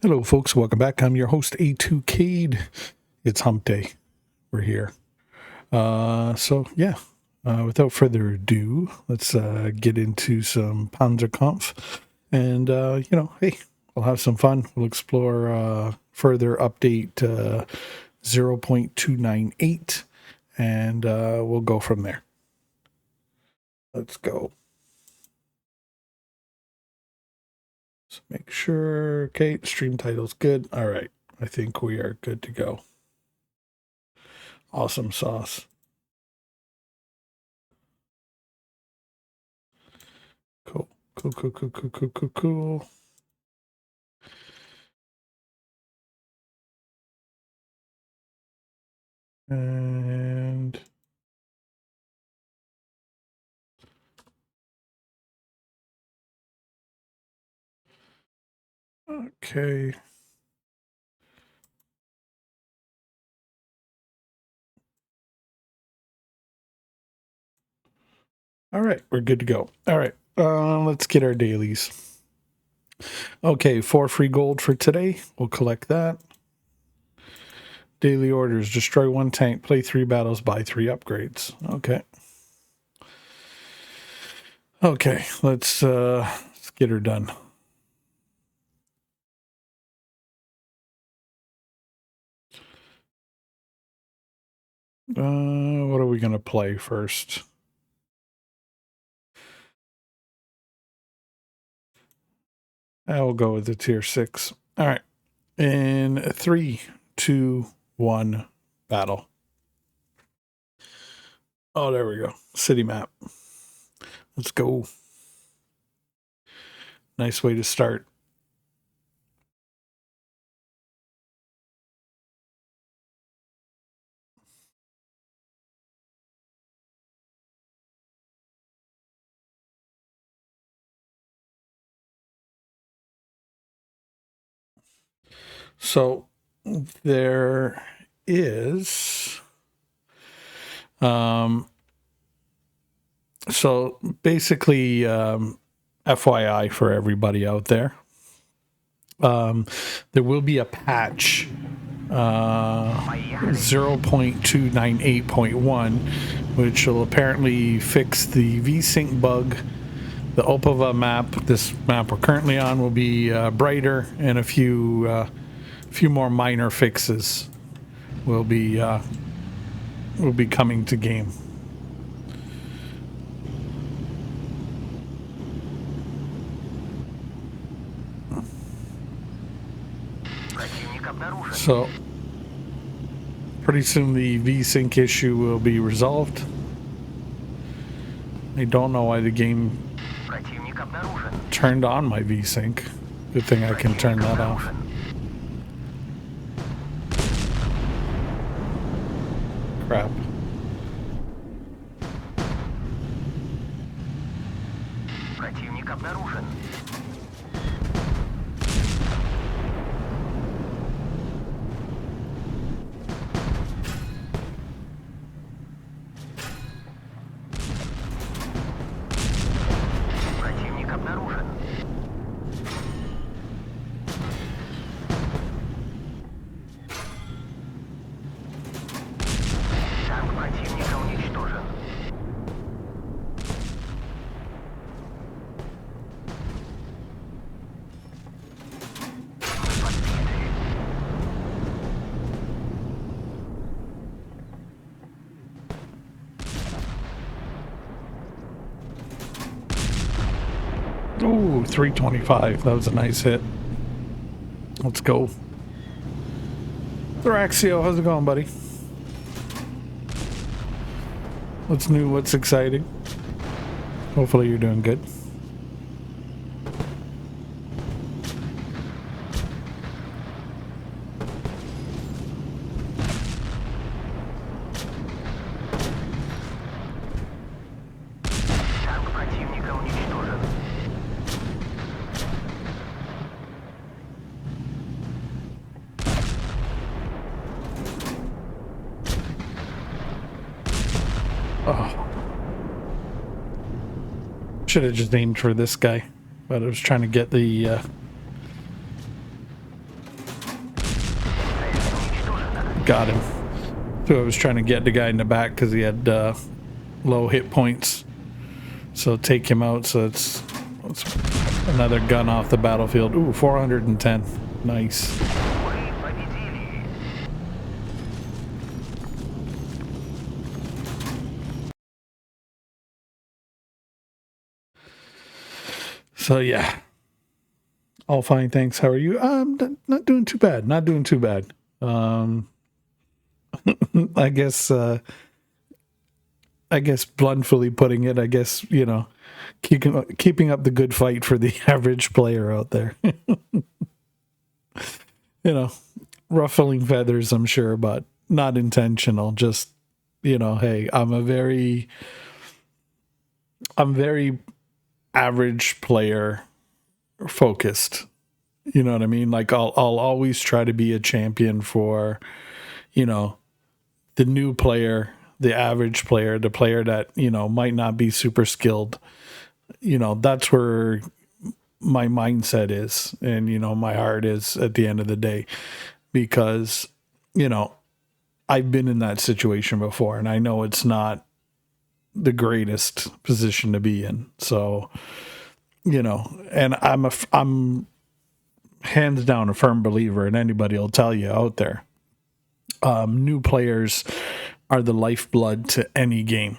Hello, folks. Welcome back. I'm your host, A2Cade. It's hump day. We're here. Without further ado, let's get into some Panzerkampf. And, hey, we'll have some fun. We'll explore further update 0.298, and we'll go from there. Let's go. Let's make sure. Okay, stream title's good. All right. I think we are good to go. Awesome sauce. Cool. Cool. And okay. All right, we're good to go. All right, let's get our dailies. Okay, 4 free gold for today. We'll collect that. Daily orders: destroy 1 tank, play 3 battles, buy 3 upgrades. Okay. Okay, let's get her done. What are we gonna play first? I'll go with the tier 6. All right. In 3, 2, 1, battle. Oh, there we go. City map. Let's go. Nice way to start. So there is so basically FYI for everybody out there, there will be a patch 0.298.1 which will apparently fix the VSync bug. The Opava map, this map we're currently on, will be brighter, and a few more minor fixes will be coming to game. So pretty soon the VSync issue will be resolved. I don't know why the game turned on my VSync. Good thing I can turn that off. Crap. Ooh, 325. That was a nice hit. Let's go. Thraxio, how's it going, buddy? What's new? What's exciting? Hopefully you're doing good. Oh. Should have just aimed for this guy, but I was trying to get the got him. So I was trying to get the guy in the back because he had low hit points. So take him out. So it's another gun off the battlefield. Ooh, 410. Nice. So yeah, all fine. Thanks. How are you? Not doing too bad. Not doing too bad. I guess. I guess bluntly putting it, I guess, keeping up the good fight for the average player out there. you know, Ruffling feathers, I'm sure, but not intentional. Just, hey, I'm very average player focused. You know what I mean? Like I'll always try to be a champion for, you know, the new player, the average player, the player that, might not be super skilled. That's where my mindset is and, my heart is at the end of the day, because, I've been in that situation before and I know it's not the greatest position to be in. So, and I'm hands down a firm believer, and anybody will tell you out there, new players are the lifeblood to any game.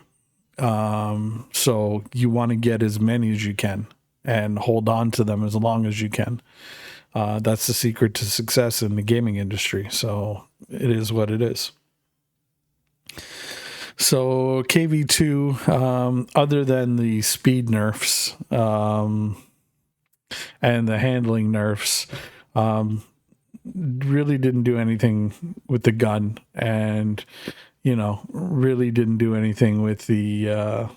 So you want to get as many as you can and hold on to them as long as you can. That's the secret to success in the gaming industry. So it is what it is. So KV2, other than the speed nerfs and the handling nerfs, really didn't do anything with the gun, and really didn't do anything with the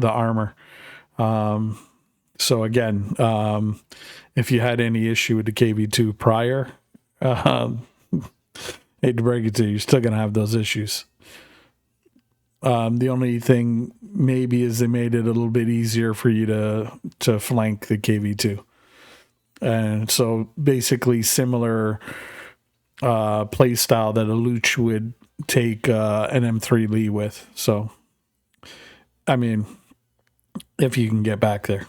armor. So again, if you had any issue with the KV2 prior, hate to break it to you, you're still gonna have those issues. The only thing maybe is they made it a little bit easier for you to flank the KV2, and so basically similar play style that a Luch would take an M3 Lee with. So, I mean, if you can get back there.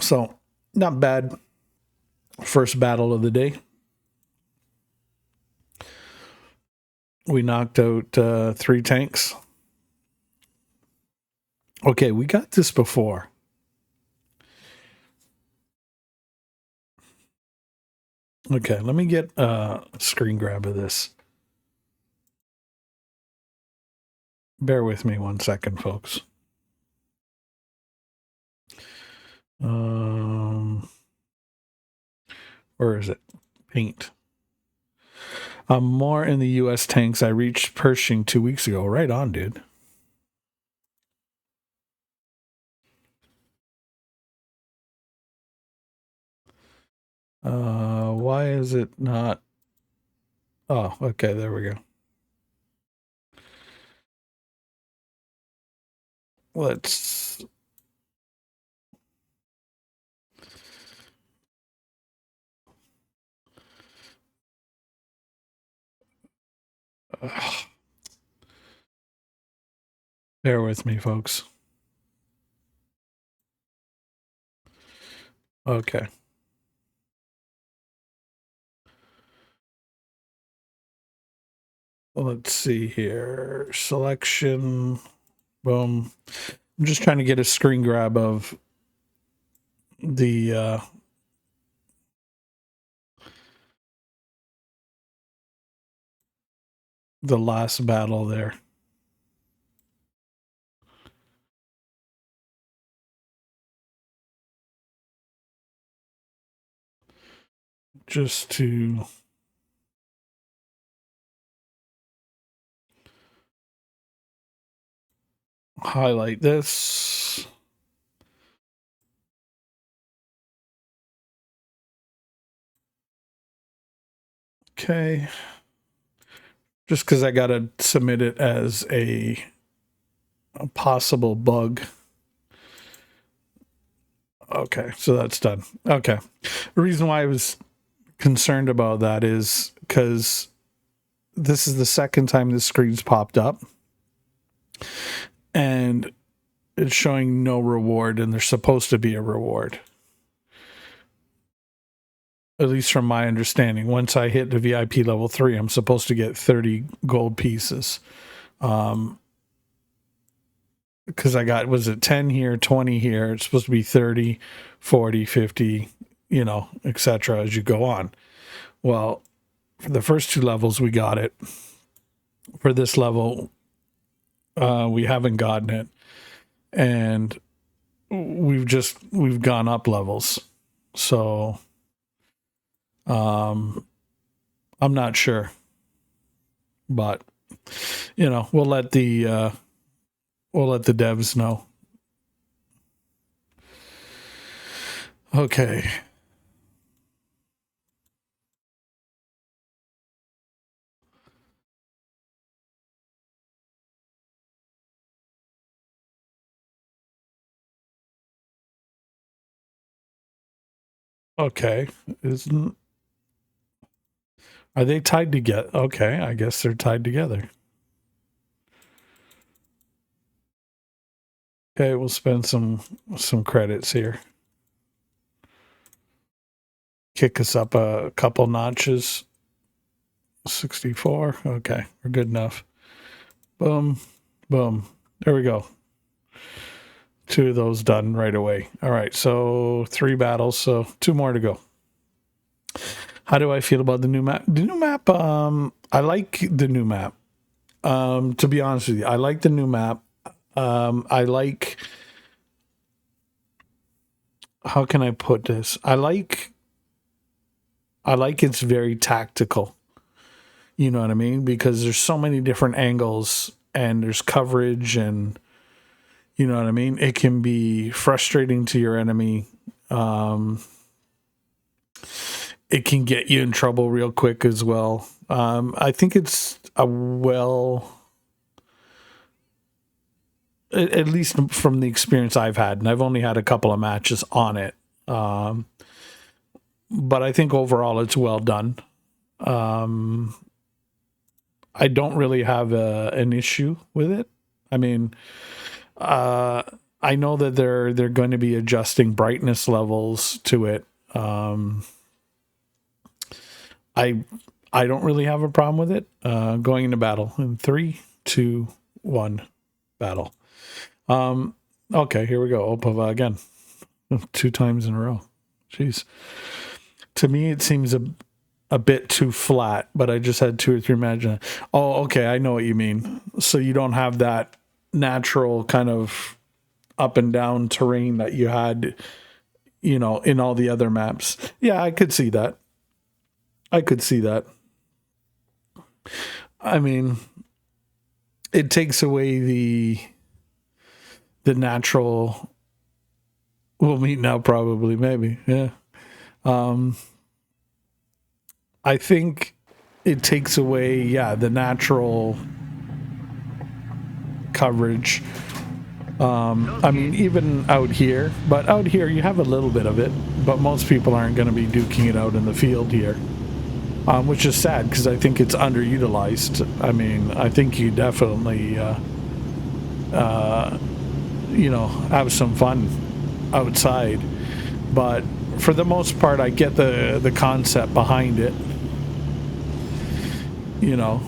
So, not bad. First battle of the day. We knocked out 3 tanks. Okay, we got this before. Okay, let me get a screen grab of this. Bear with me 1 second, folks. Where is it? Paint. More in the U.S. tanks. I reached Pershing 2 weeks ago. Right on, dude. Why is it not? Oh, okay, there we go. Let's. Bear with me, folks. Okay. Let's see here. Selection. Boom. I'm just trying to get a screen grab of the last battle there. Just to highlight this. Okay. Just because I got to submit it as a possible bug. Okay, so that's done. Okay. The reason why I was concerned about that is because this is the second time this screen's popped up and it's showing no reward, and there's supposed to be a reward. At least from my understanding. Once I hit the VIP level 3, I'm supposed to get 30 gold pieces. Because I got, was it 10 here, 20 here? It's supposed to be 30, 40, 50, you know, etc. as you go on. Well, for the first 2 levels, we got it. For this level, we haven't gotten it. And we've gone up levels. So, I'm not sure. But, you know, we'll let the devs know. Okay. Okay. Are they tied together? Okay, I guess they're tied together. Okay, we'll spend some credits here. Kick us up a couple notches. 64. Okay, we're good enough. Boom, boom. There we go. 2 of those done right away. All right, so 3 battles, so 2 more to go. How do I feel about the new map? The new map, I like the new map. To be honest with you, I like the new map. I like, how can I put this? I like it's very tactical. You know what I mean? Because there's so many different angles and there's coverage, and you know what I mean? It can be frustrating to your enemy. It can get you in trouble real quick as well. I think it's at least from the experience I've had, and I've only had a couple of matches on it. But I think overall it's well done. I don't really have an issue with it. I mean, I know that they're going to be adjusting brightness levels to it. I don't really have a problem with it. Going into battle in 3, 2, 1, battle. Okay, here we go. Opava again. 2 times in a row. Jeez. To me, it seems a bit too flat, but I just had 2 or 3 matches. Oh, okay, I know what you mean. So you don't have that natural kind of up and down terrain that you had, you know, in all the other maps. Yeah, I could see that. I mean, it takes away the natural. We'll meet now, probably, maybe. Yeah. I think it takes away, the natural coverage. I mean, even out here, but out here you have a little bit of it, but most people aren't going to be duking it out in the field here, which is sad because I think it's underutilized. I mean, I think you definitely, have some fun outside, but for the most part, I get the concept behind it. You know,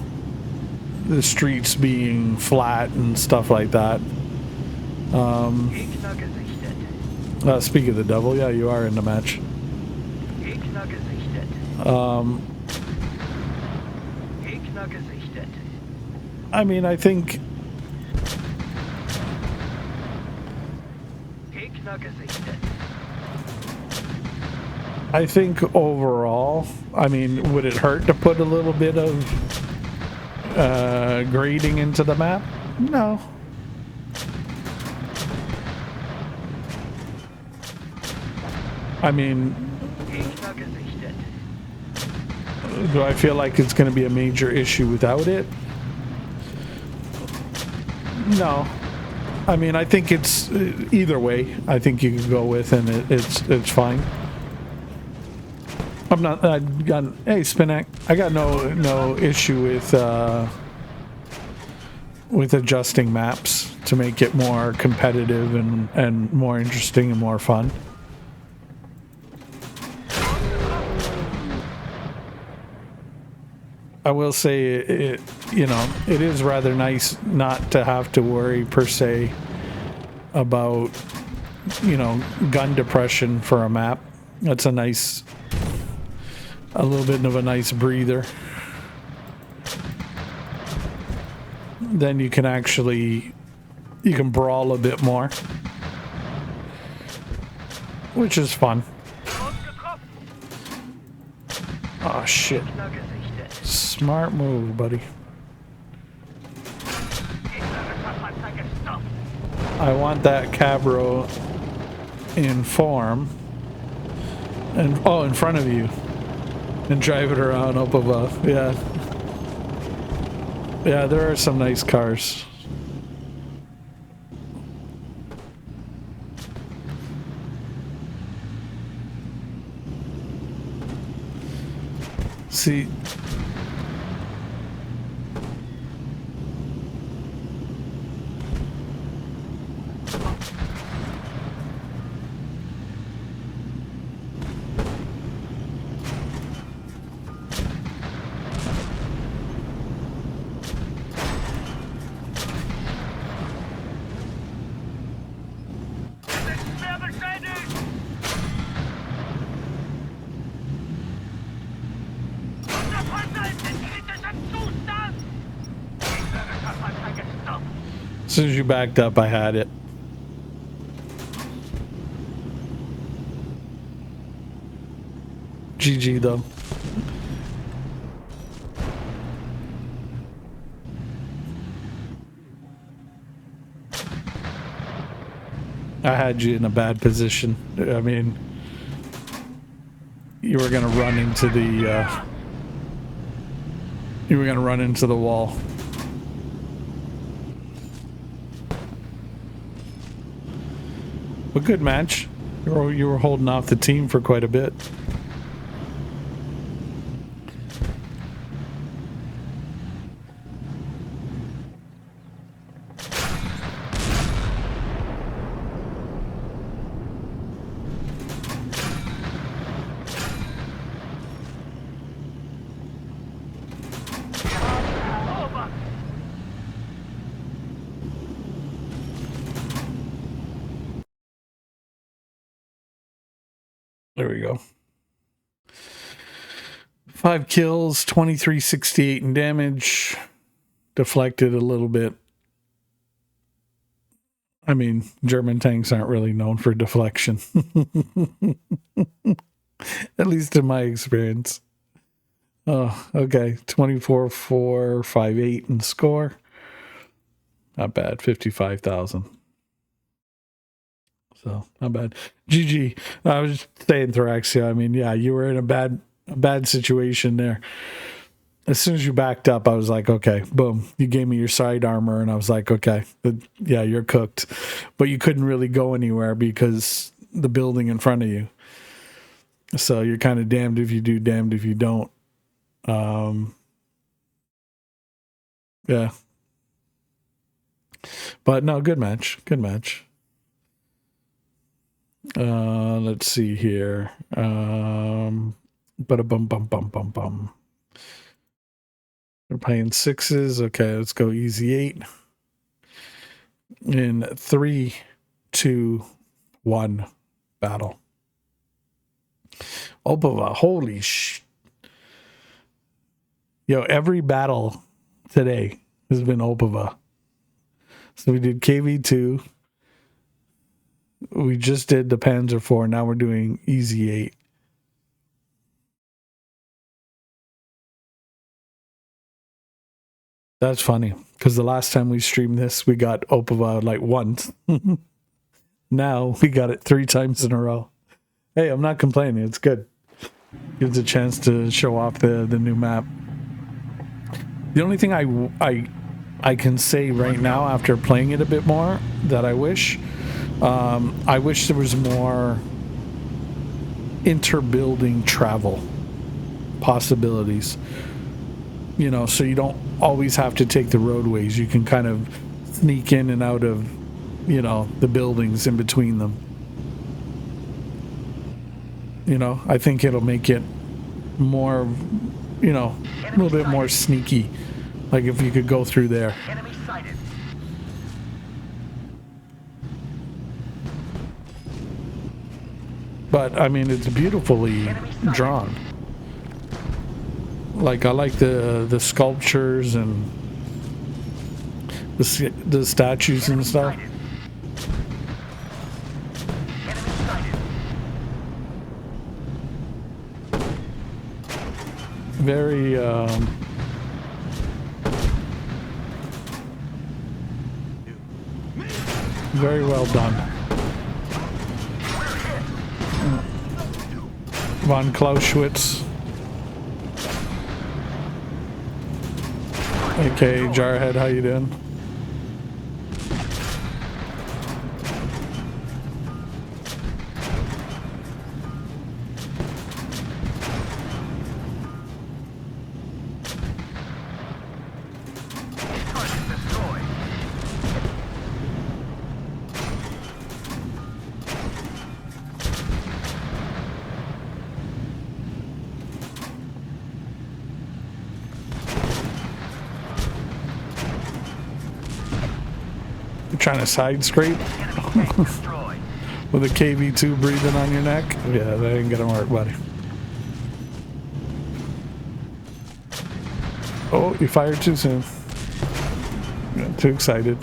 the streets being flat and stuff like that. Speak of the devil, yeah, you are in the match. I mean, I think overall, I mean, would it hurt to put a little bit of grading into the map? No. I mean, do I feel like it's going to be a major issue without it? No. I mean, I think it's either way. I think you can go with, and it's fine. I'm not. I got hey Spinak. I got no issue with adjusting maps to make it more competitive and more interesting and more fun. I will say it you know, it is rather nice not to have to worry per se about, you know, gun depression for a map. That's a little bit of a nice breather. Then you can brawl a bit more, which is fun. Oh shit. Smart move, buddy. I want that Cabro in form and in front of you and drive it around up above. Yeah, there are some nice cars. See, as soon as you backed up, I had it. GG though. I had you in a bad position. I mean, you were gonna run into the wall. But good match. You were holding off the team for quite a bit. There we go. 5 kills, 2368 in damage. Deflected a little bit. I mean, German tanks aren't really known for deflection. At least in my experience. Oh, okay. 24,458 in score. Not bad. 55,000. So, not bad. GG. I was just saying, Thoraxia. I mean, yeah, you were in a bad situation there. As soon as you backed up, I was like, okay, boom. You gave me your side armor, and I was like, okay, yeah, you're cooked. But you couldn't really go anywhere because the building in front of you. So you're kind of damned if you do, damned if you don't. Yeah. But no, good match. Good match. Let's see here. Bum. We're playing sixes. Okay, let's go easy 8. In 3, 2, 1, battle. Opava, holy sh! Yo, every battle today has been Opava. So we did KV2. We just did the Panzer IV. Now we're doing easy 8. That's funny because the last time we streamed this, we got Opava like once. Now we got it 3 times in a row. Hey, I'm not complaining. It's good. Gives a chance to show off the new map. The only thing I I can say right now, after playing it a bit more, that I wish there was more interbuilding travel possibilities. So you don't always have to take the roadways. You can kind of sneak in and out of, the buildings in between them. I think it'll make it more, a little bit more sneaky. Like if you could go through there. Enemy sighted. But I mean, it's beautifully drawn. Like I like the sculptures and the statues and stuff. Very very well done. Von Clausewitz, aka Jarhead, how you doing? Trying to side scrape with a KV2 breathing on your neck. Yeah, that ain't gonna work, buddy. Oh, you fired too soon. Got too excited.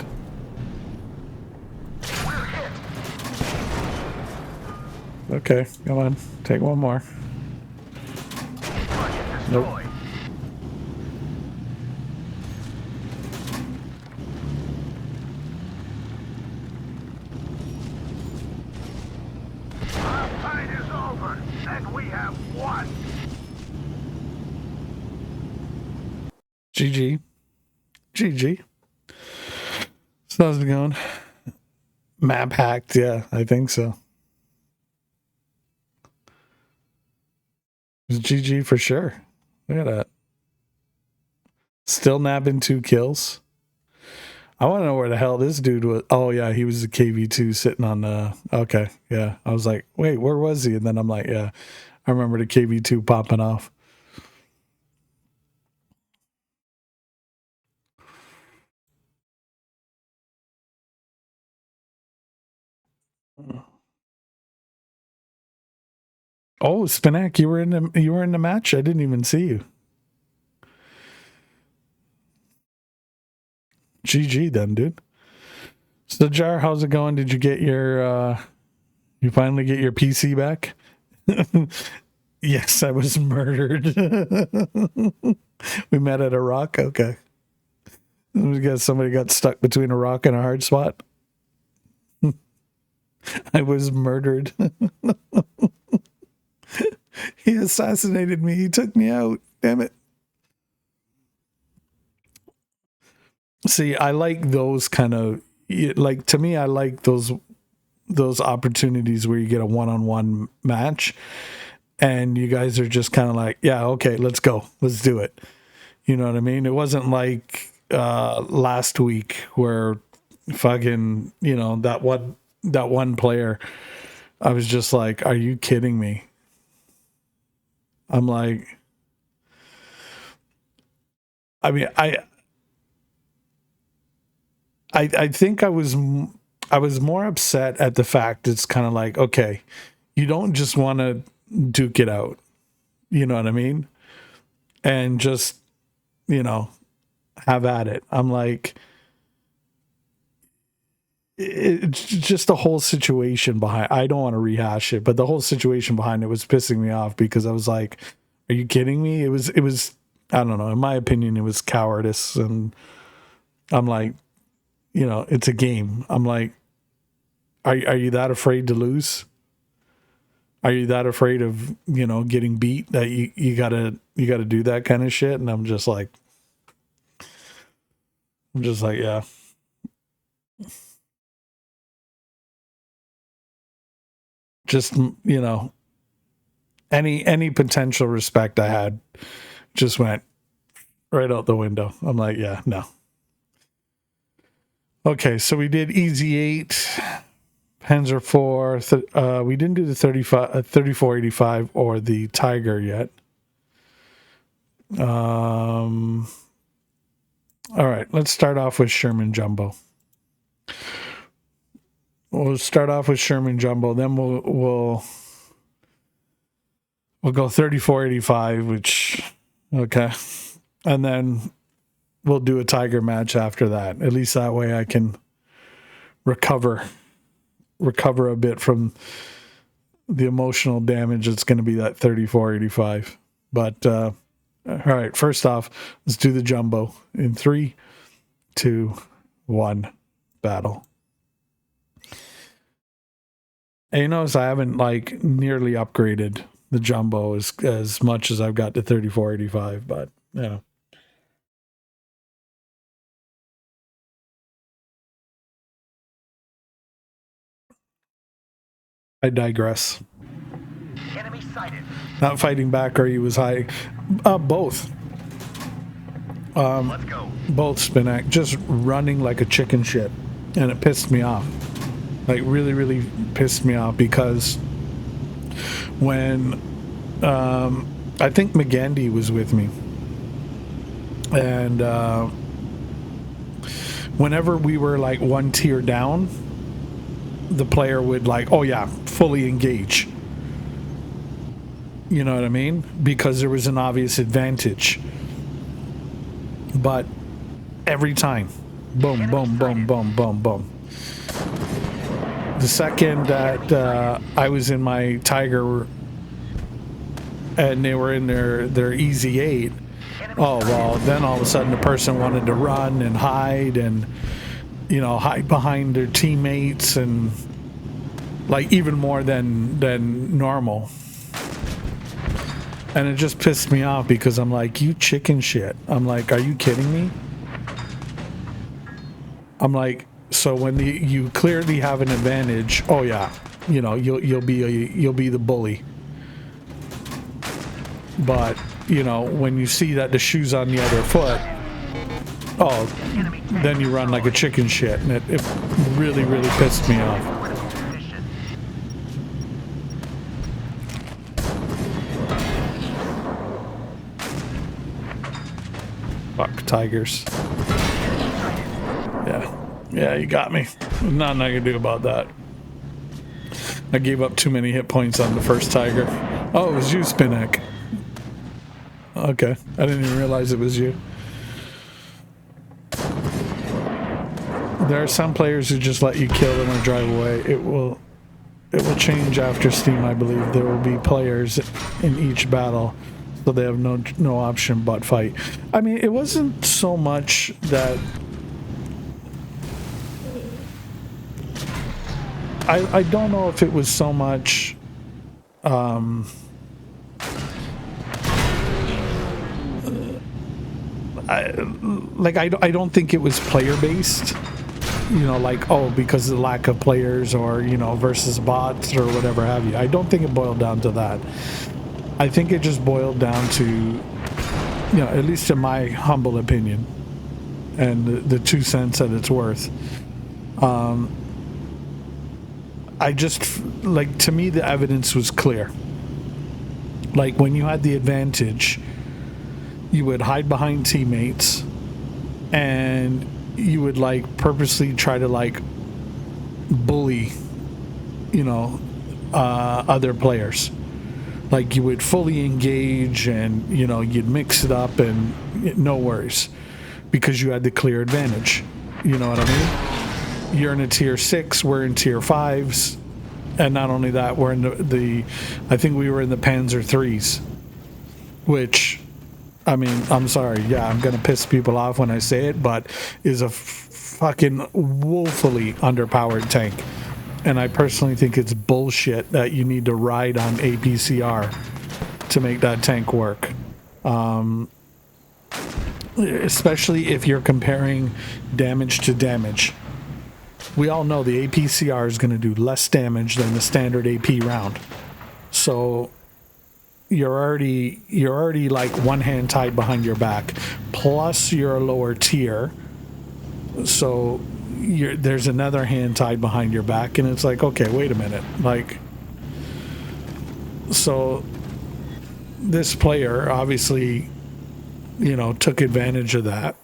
Okay, come on, take one more. Nope. GG. GG. So how's it going? Map hacked, yeah, I think so. It's GG for sure. Look at that. Still nabbing 2 kills. I want to know where the hell this dude was. Oh, yeah, he was a KV2 sitting on the... Okay, yeah. I was like, wait, where was he? And then I'm like, yeah, I remember the KV2 popping off. Oh, Spinak, you were in the match? I didn't even see you. GG then, dude. So Jar, how's it going? Did you get you finally get your PC back? Yes, I was murdered. We met at a rock. Okay. We got somebody got stuck between a rock and a hard spot. I was murdered. He assassinated me. He took me out. Damn it. See, I like those kind of, like, to me, I like those opportunities where you get a one-on-one match and you guys are just kind of like, yeah, okay, let's go. Let's do it. You know what I mean? It wasn't like last week where fucking, that one player, I was just like, are you kidding me? I'm like, I mean, I think I was more upset at the fact it's kind of like, okay, you don't just want to duke it out, you know what I mean? And just, have at it. I'm like, it's just the whole situation behind, I don't want to rehash it, but the whole situation behind it was pissing me off because I was like, are you kidding me? It was, I don't know. In my opinion, it was cowardice. And I'm like, it's a game. I'm like, are you that afraid to lose? Are you that afraid of, getting beat that you gotta do that kind of shit? And I'm just like, I'm just like, yeah. Just, you know, any potential respect I had just went right out the window. I'm like, yeah, no. Okay, so we did Easy 8, Panzer 4. We didn't do the 3485 or the Tiger yet. All right, let's start off with Sherman Jumbo. We'll start off with Sherman Jumbo, then we'll go 3485, which okay, and then we'll do a Tiger match after that. At least that way I can recover a bit from the emotional damage that's going to be that 3485. But all right, first off, let's do the Jumbo in 3, 2, 1, battle. And you notice I haven't like nearly upgraded the Jumbo as much as I've got the 3485, but you know. I digress. Enemy sighted. Not fighting back, or he was high. Both. Let's go. Both Spinac, just running like a chicken shit, and it pissed me off. Like really, really pissed me off because when I think McGandy was with me, and whenever we were like one tier down, the player would like, oh yeah, fully engage. You know what I mean? Because there was an obvious advantage. But every time, boom, boom, boom, boom, boom, boom. The second that I was in my Tiger and they were in their Easy 8, oh, well, then all of a sudden the person wanted to run and hide and, you know, hide behind their teammates and like even more than normal. And it just pissed me off because I'm like, you chicken shit. I'm like, are you kidding me? I'm like, so when you clearly have an advantage, oh yeah, you know, you'll be the bully. But you know, when you see that the shoe's on the other foot, oh, then you run like a chicken shit, and it really, really pissed me off. Fuck Tigers. Yeah, you got me. Nothing I can do about that. I gave up too many hit points on the first Tiger. Oh, it was you, Spinac. Okay, I didn't even realize it was you. There are some players who just let you kill them or drive away. It will change after Steam, I believe. There will be players in each battle, so they have no option but fight. I mean, it wasn't so much that I don't know if it was so much I don't think it was player based, you know, like, oh, because of the lack of players or, you know, versus bots or whatever have you. I don't think it boiled down to that. I think it just boiled down to, you know, at least in my humble opinion and the 2 cents that it's worth, I just, like, to me, the evidence was clear. Like, when you had the advantage, you would hide behind teammates and you would, like, purposely try to, like, bully, you know, other players. Like, you would fully engage and, you know, you'd mix it up and no worries because you had the clear advantage. You know what I mean? You're in a tier 6, we're in tier 5s, and not only that, we're in the I think we were in the Panzer 3s, which, I mean, I'm sorry, yeah, I'm gonna piss people off when I say it, but is a fucking woefully underpowered tank. And I personally think it's bullshit that you need to ride on APCR to make that tank work. especially if you're comparing damage to damage. We all know the APCR is going to do less damage than the standard AP round. So you're already like one hand tied behind your back, plus you're a lower tier. So there's another hand tied behind your back, and it's like, okay, wait a minute. Like, so this player obviously, took advantage of that.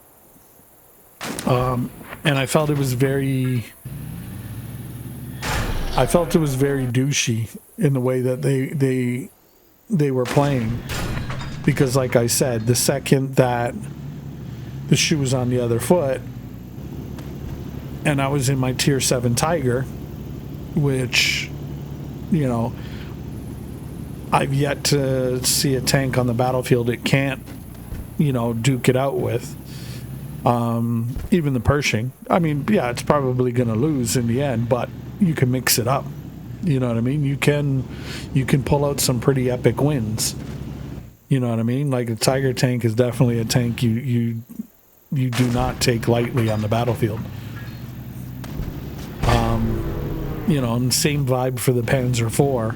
And I felt it was very douchey in the way that they were playing, because like I said, the second that the shoe was on the other foot and I was in my tier 7 Tiger, which, I've yet to see a tank on the battlefield it can't, duke it out with. Even the Pershing. I mean, yeah, it's probably going to lose in the end, but you can mix it up. You know what I mean? You can pull out some pretty epic wins. You know what I mean? Like a Tiger tank is definitely a tank you do not take lightly on the battlefield. And same vibe for the Panzer IV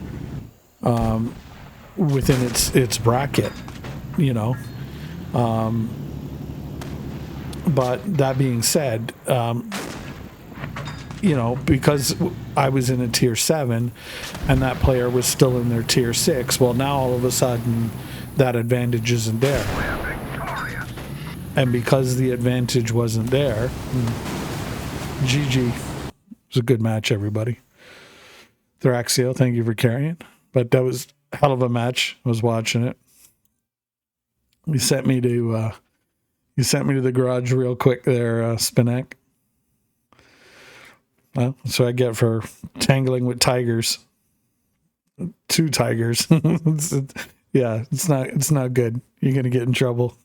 within its bracket. But that being said, because I was in a tier 7 and that player was still in their tier 6, well, now all of a sudden that advantage isn't there. And because the advantage wasn't there, GG. It was a good match, everybody. Thraxio, thank you for carrying. But that was a hell of a match. I was watching it. You sent me to the garage real quick there, Spinek. Well, that's what I get for tangling with tigers. 2 tigers. It's not good. You're gonna get in trouble.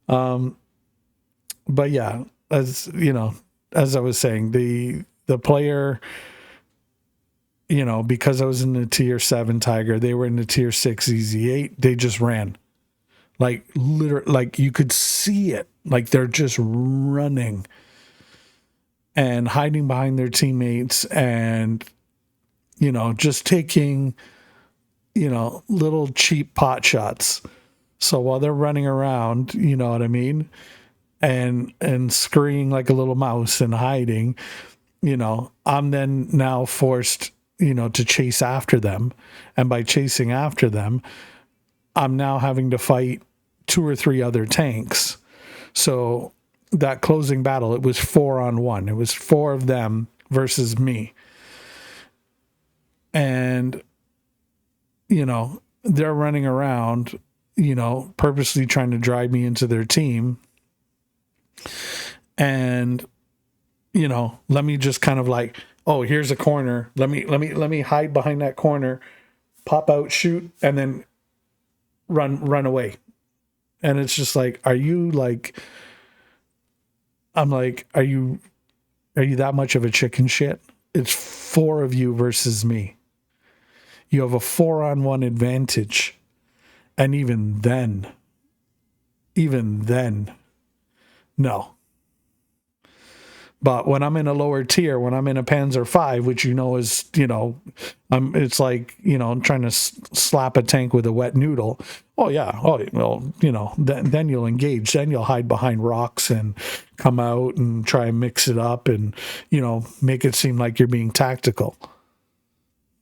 But yeah, as I was saying, the player, because I was in the tier 7 Tiger, they were in the tier 6 EZ8. They just ran. Like literally, like you could see it. Like they're just running and hiding behind their teammates and, just taking, little cheap pot shots. So while they're running around, you know what I mean? And scurrying like a little mouse and hiding, I'm then now forced, to chase after them. And by chasing after them, I'm now having to fight 2 or 3 other tanks. So that closing battle, it was 4-on-1. It was 4 of them versus me. And, they're running around, purposely trying to drive me into their team. And, let me just kind of like, oh, here's a corner. Let me hide behind that corner, pop out, shoot, and then run away. And it's just like, are you that much of a chicken shit? It's 4 of you versus me. You have a 4-on-1 advantage. And even then, no. But when I'm in a lower tier, when I'm in a Panzer V, which is, it's like, I'm trying to slap a tank with a wet noodle. Oh, yeah. Oh, well, then you'll engage. Then you'll hide behind rocks and come out and try and mix it up and, make it seem like you're being tactical.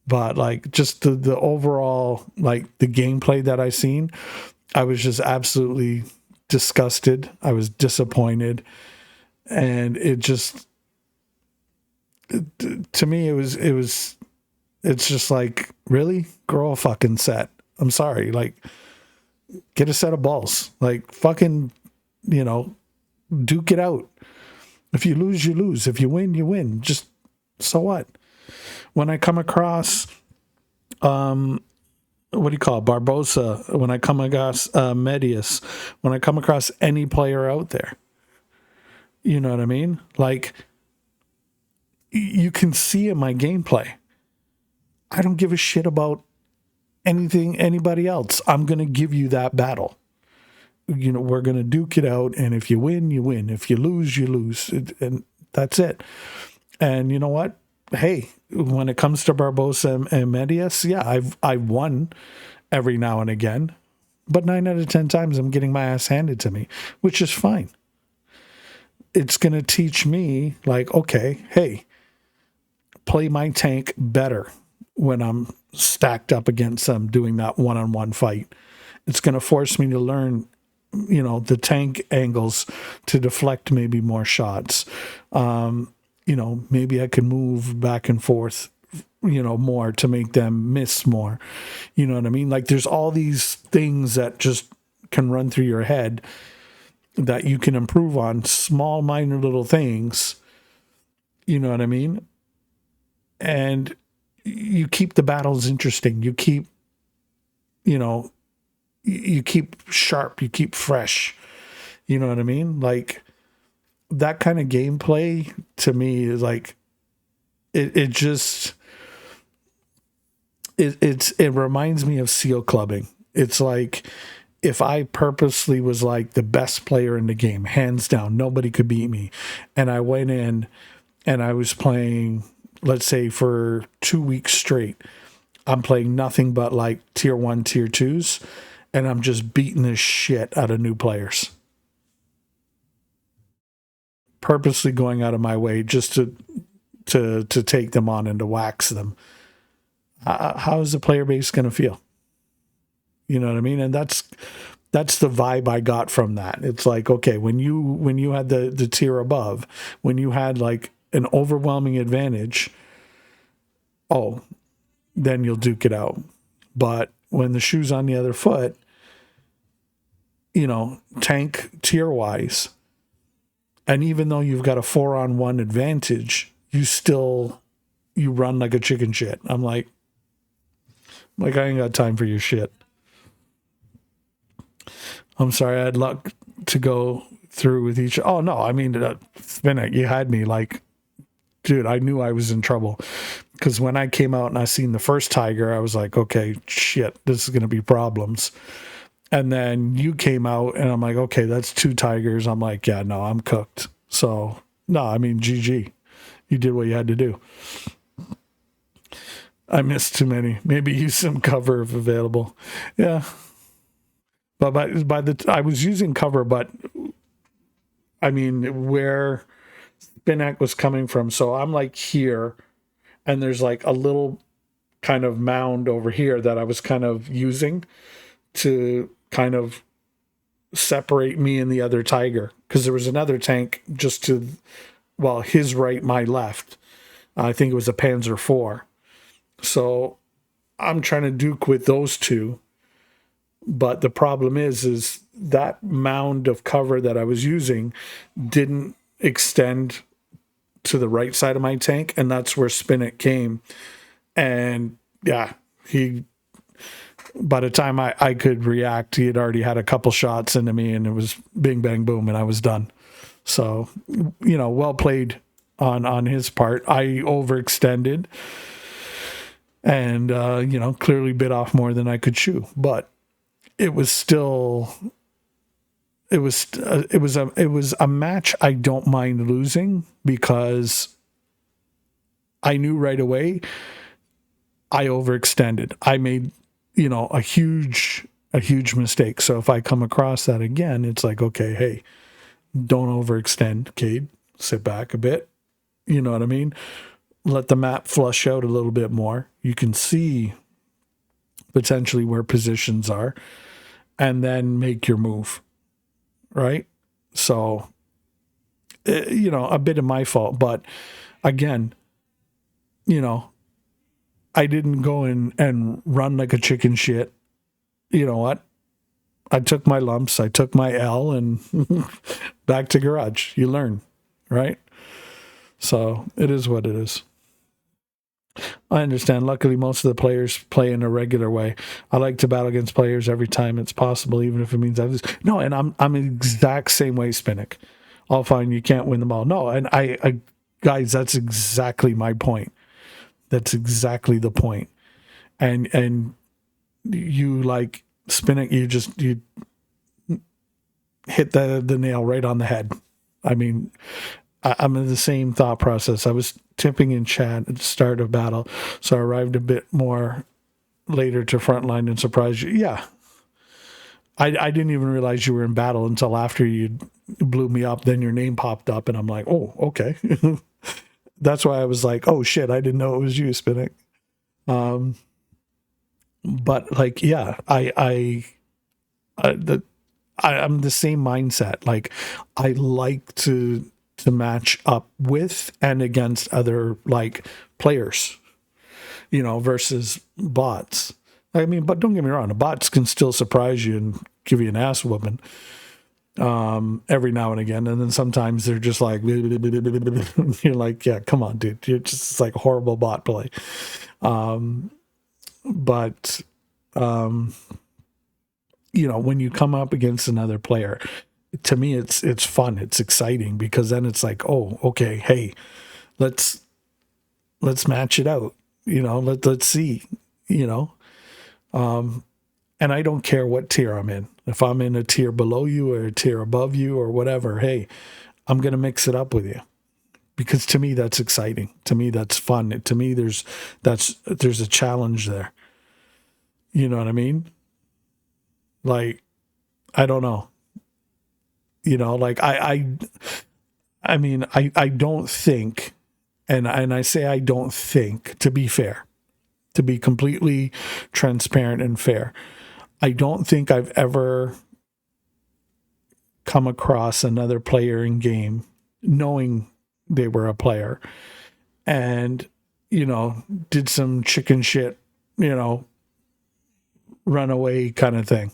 But, like, just the overall, like, the gameplay that I seen, I was just absolutely disgusted. I was disappointed. And it just, to me, it's just like, really? Grow a fucking set. I'm sorry. Like, get a set of balls. Like, fucking, duke it out. If you lose, you lose. If you win, you win. Just, so what? When I come across, what do you call it? Barbosa, when I come across Medius, when I come across any player out there, you know what I mean? Like, you can see in my gameplay, I don't give a shit about anybody else. I'm going to give you that battle. we're going to duke it out. And if you win, you win. If you lose, you lose. And that's it. And you know what? Hey, when it comes to Barbosa and Medias, yeah, I've won every now and again. But 9 out of 10 times I'm getting my ass handed to me, which is fine. It's going to teach me, like, okay, hey, play my tank better when I'm stacked up against them doing that one-on-one fight. It's going to force me to learn, the tank angles to deflect maybe more shots. Maybe I can move back and forth, more to make them miss more. You know what I mean? Like there's all these things that just can run through your head that you can improve on, small, minor little things. You know what I mean? And you keep the battles interesting. You keep, you keep sharp, you keep fresh. You know what I mean? Like that kind of gameplay to me is like, it reminds me of SEAL clubbing. It's like if I purposely was like the best player in the game, hands down, nobody could beat me. And I went in and I was playing, let's say for 2 weeks straight, I'm playing nothing but like tier 1, tier 2s, and I'm just beating the shit out of new players. Purposely going out of my way just to take them on and to wax them. How is the player base going to feel? You know what I mean? And that's the vibe I got from that. It's like, okay, when you had the tier above, when you had like an overwhelming advantage, then you'll duke it out. But when the shoe's on the other foot, tank tier wise, and even though you've got a 4-on-1 advantage, you run like a chicken shit. I'm like I ain't got time for your shit. I'm sorry, I had luck to go through with each. Oh no, I mean, Spinach, you had me like, dude, I knew I was in trouble. Because when I came out and I seen the first tiger, I was like, okay, shit, this is going to be problems. And then you came out and I'm like, okay, that's 2 tigers. I'm like, yeah, no, I'm cooked. So, no, I mean, GG. You did what you had to do. I missed too many. Maybe use some cover if available. Yeah. But I was using cover, but I mean, where Spinac was coming from. So I'm like here, and there's like a little kind of mound over here that I was kind of using to kind of separate me and the other tiger, because there was another tank just to, well, his right, my left. I think it was a Panzer IV. So I'm trying to duke with those two. But the problem is that mound of cover that I was using didn't extend to the right side of my tank, and that's where Spinach came. And yeah, by the time I could react, he had already had a couple shots into me, and it was bing, bang, boom, and I was done. So, well played on his part. I overextended and, clearly bit off more than I could chew, but it was still, it was a match I don't mind losing, because I knew right away I overextended. I made, a huge mistake. So if I come across that again, it's like, okay, hey, don't overextend, Cade. Sit back a bit. You know what I mean? Let the map flush out a little bit more. You can see potentially where positions are, and then make your move. Right? So, a bit of my fault. But again, I didn't go in and run like a chicken shit. You know what? I took my lumps, I took my L, and back to garage. You learn, right? So it is what it is. I understand. Luckily, most of the players play in a regular way. I like to battle against players every time it's possible, even if it means I lose. No, and I'm the exact same way, Spinach. I'll find you can't win them all. No, and I guys, that's exactly my point. That's exactly the point. And you like Spinach, you hit the nail right on the head. I mean, I'm in the same thought process. I was tipping in chat at the start of battle, so I arrived a bit more later to frontline and surprised you. Yeah, I didn't even realize you were in battle until after you blew me up. Then your name popped up, and I'm like, oh, okay. That's why I was like, oh shit, I didn't know it was you, Spinnick. But like, yeah, I'm the same mindset. Like, I like to match up with and against other like players, versus bots. I mean, but don't get me wrong, the bots can still surprise you and give you an ass whooping every now and again, and then sometimes they're just like you're like, yeah, come on, dude, you're just it's like horrible bot play. But when you come up against another player, to me it's fun, it's exciting, because then it's like, oh, okay, hey, let's match it out, let's see, and I don't care what tier I'm in. If I'm in a tier below you or a tier above you or whatever, hey, I'm going to mix it up with you, because to me that's exciting, to me that's fun, to me there's a challenge there, you know what I mean? Like, I don't know. Like I mean, I don't think, and I say I don't think, to be fair, to be completely transparent and fair, I don't think I've ever come across another player in game knowing they were a player and, did some chicken shit, runaway kind of thing.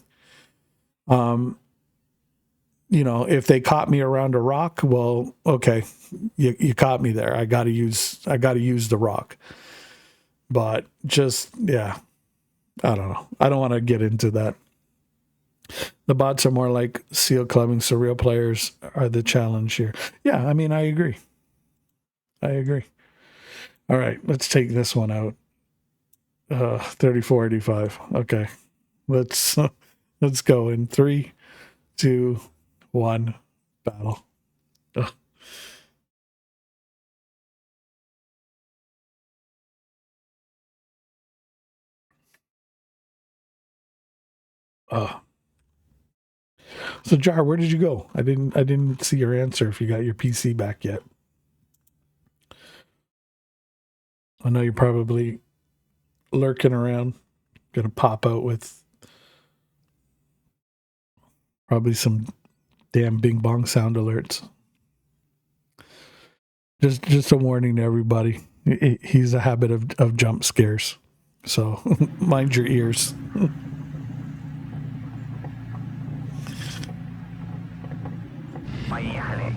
If they caught me around a rock, well, okay, you caught me there. I got to use the rock. But just, yeah, I don't know. I don't want to get into that. The bots are more like seal clubbing, so real players are the challenge here. Yeah, I mean, I agree. All right, let's take this one out. 3485. Okay. Let's go in 3, 2, 1, battle. Ugh. So Jar, where did you go? I didn't see your answer if you got your PC back yet. I know you're probably lurking around, gonna pop out with probably some damn bing bong sound alerts. Just a warning to everybody. He's a habit of jump scares. So mind your ears. Поехали.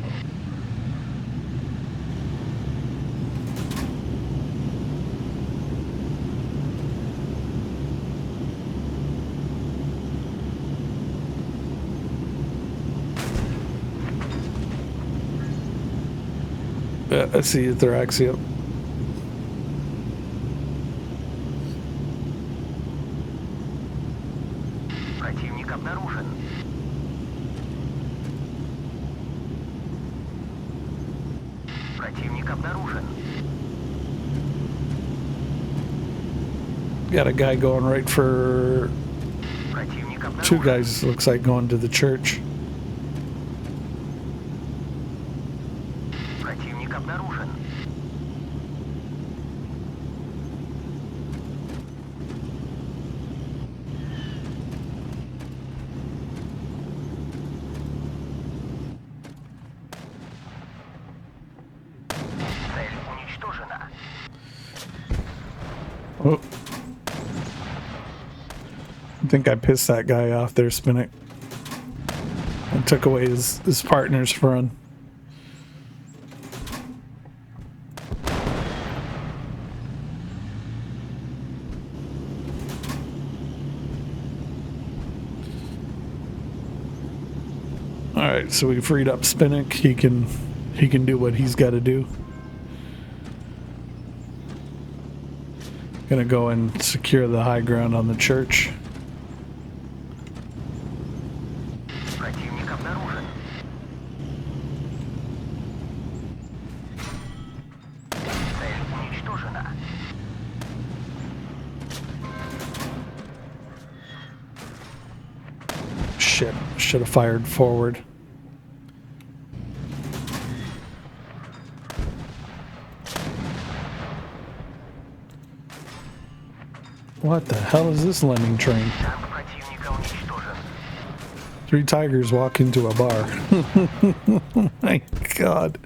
I see you, Thoraxia. Противник обнаружен. Противник обнаружен. Got a guy going right for Противник обнаружен. 2 guys, looks like, going to the church. Противник обнаружен. Цель уничтожена. Oh. I think I pissed that guy off there, Spinnick. I took away his partner's run. All right, so we freed up Spinnick. He can do what he's got to do. Gonna go and secure the high ground on the church. Противник обнаружен. уничтожена. Shit, should have fired forward. What the hell is this lemming train? Танк противника уничтожен. 3 tigers walk into a bar. Oh my god.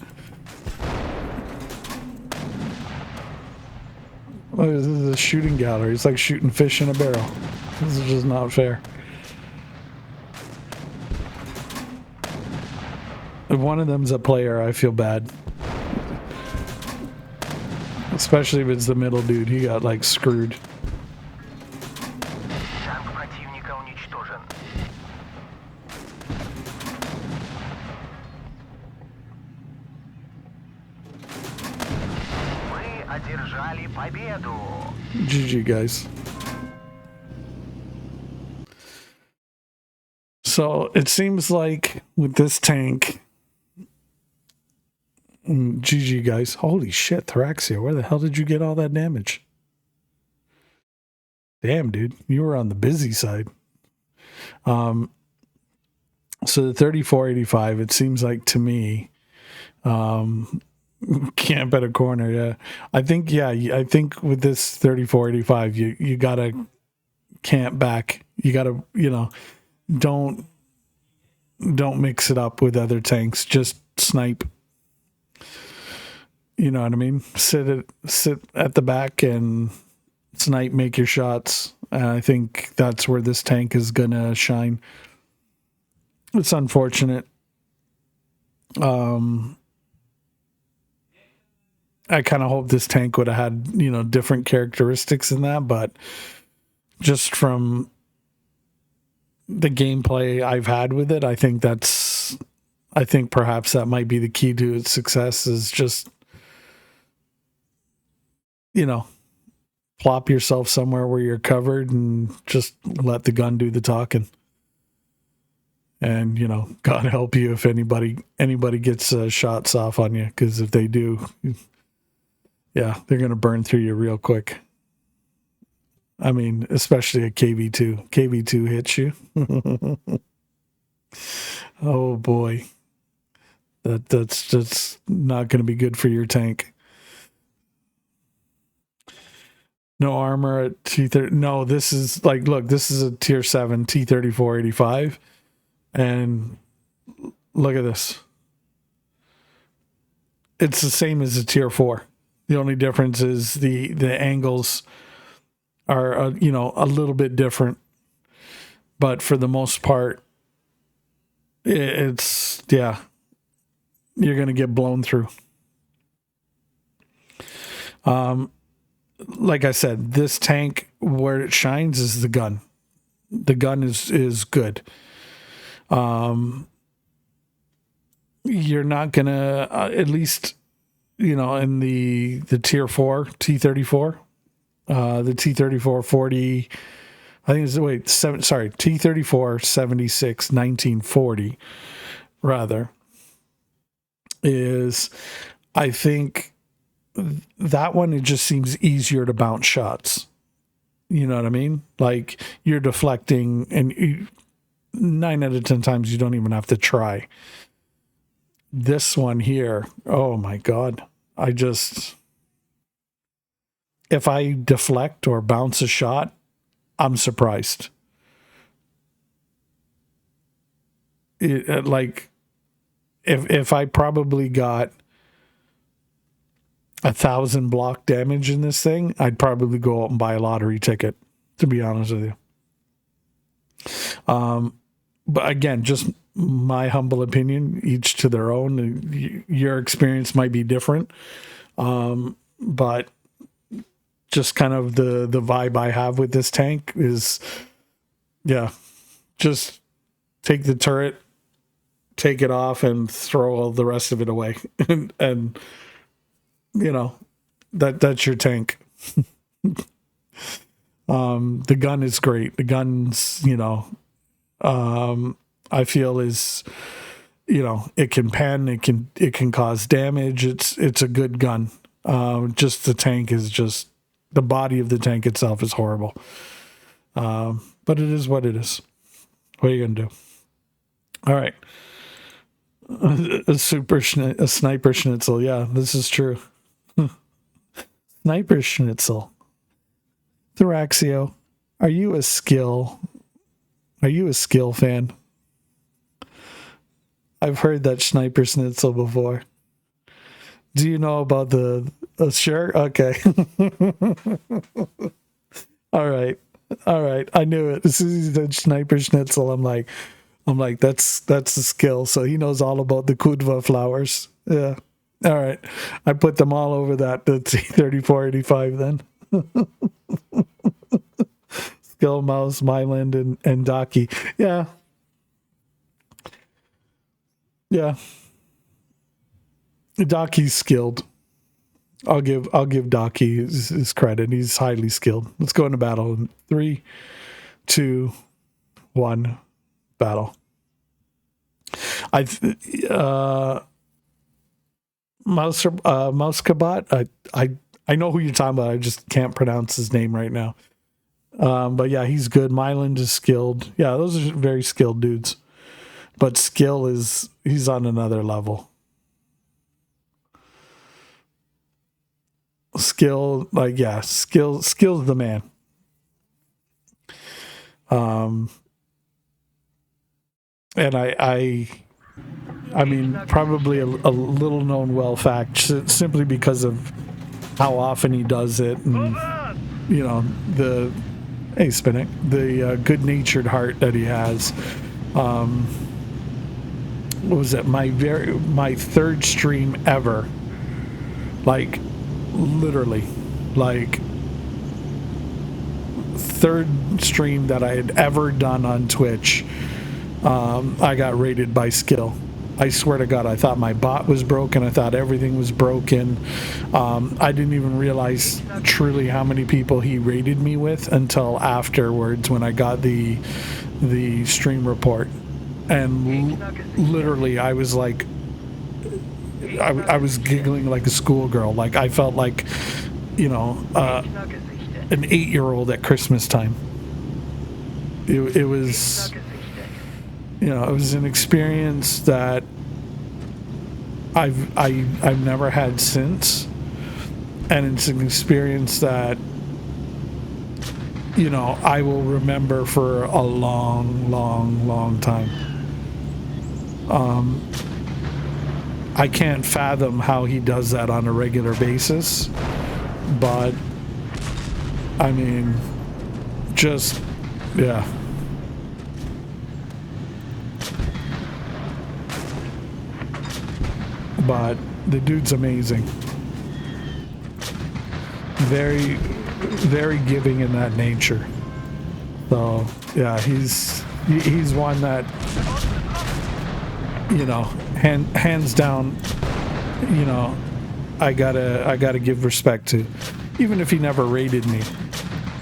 Oh, this is a shooting gallery. It's like shooting fish in a barrel. This is just not fair. If one of them's a player, I feel bad. Especially if it's the middle dude. He got like screwed. Танк противника уничтожен. Мы одержали победу. GG, guys. So it seems like with this tank, GG, guys. Holy shit, Thraxia, where the hell did you get all that damage? Damn, dude, you were on the busy side. So the 3485, it seems like to me, camp at a corner. Yeah, I think with this 3485, you gotta camp back. You gotta, don't mix it up with other tanks. Just snipe. You know what I mean? Sit at the back and snipe, make your shots. And I think that's where this tank is gonna shine. It's unfortunate. I kind of hope this tank would have had, different characteristics in that, but just from the gameplay I've had with it, I think perhaps that might be the key to its success is just, plop yourself somewhere where you're covered and just let the gun do the talking. And, God help you if anybody gets shots off on you, because if they do, yeah, they're going to burn through you real quick. I mean, especially a KV2. KV2 hits you. Oh boy. That's just not going to be good for your tank. No armor at T30. No, this is this is a tier 7 T3485. And look at this. It's the same as a tier 4. The only difference is the angles are, a little bit different. But for the most part, it's, yeah, you're going to get blown through. Like I said, this tank, where it shines is the gun. The gun is good. You're not going to, at least, in the tier 4, T34, the T34 40, I think it's, T34 76 1940, rather, is, I think, that one, it just seems easier to bounce shots. You know what I mean? Like, you're deflecting, and 9 out of 10 times you don't even have to try. This one here, oh my God. If I deflect or bounce a shot, I'm surprised. Like, if I probably got 1,000 block damage in this thing, I'd probably go out and buy a lottery ticket, to be honest with you. But again, just my humble opinion, each to their own. Your experience might be different. But just kind of the vibe I have with this tank is, yeah, just take the turret, take it off, and throw all the rest of it away. and that's your tank. The gun is great. The gun's, I feel is, it can pen, it can cause damage. It's a good gun. Just the tank is just the body of the tank itself is horrible. But it is what it is. What are you gonna do? All right. A sniper schnitzel. Yeah, this is true. Sniper schnitzel. Thraxio, are you a skill? Are you a skill fan? I've heard that sniper schnitzel before. Do you know about the sure? Okay. All right. All right. I knew it. As soon as he said sniper schnitzel, I'm like, that's the skill. So he knows all about the kudva flowers. Yeah. All right. I put them all over the T-3485 then. Skill, Mouse, Myland, and Daki. Yeah. Yeah. Daki's skilled. I'll give Daki his credit. He's highly skilled. Let's go into battle. In 3, 2, 1, battle. Mouskabat. I know who you're talking about. I just can't pronounce his name right now. But yeah, he's good. Myland is skilled. Yeah, those are very skilled dudes. But he's on another level. Skill's the man. And I mean, probably a little known fact, simply because of how often he does it, and hey, Spinnick, the good-natured heart that he has. What was it? My third stream ever, like literally, like third stream that I had ever done on Twitch. I got rated by skill. I swear to God, I thought my bot was broken. I thought everything was broken. I didn't even realize truly how many people he rated me with until afterwards when I got the stream report. And literally, I was like, I was giggling like a schoolgirl. Like I felt like, an 8-year-old at Christmas time. It was... it was an experience that I've never had since, and it's an experience that I will remember for a long, long, long time. I can't fathom how he does that on a regular basis, but I mean, just yeah. But the dude's amazing. Very, very giving in that nature. So yeah, he's one that hands down. I gotta give respect to, even if he never rated me.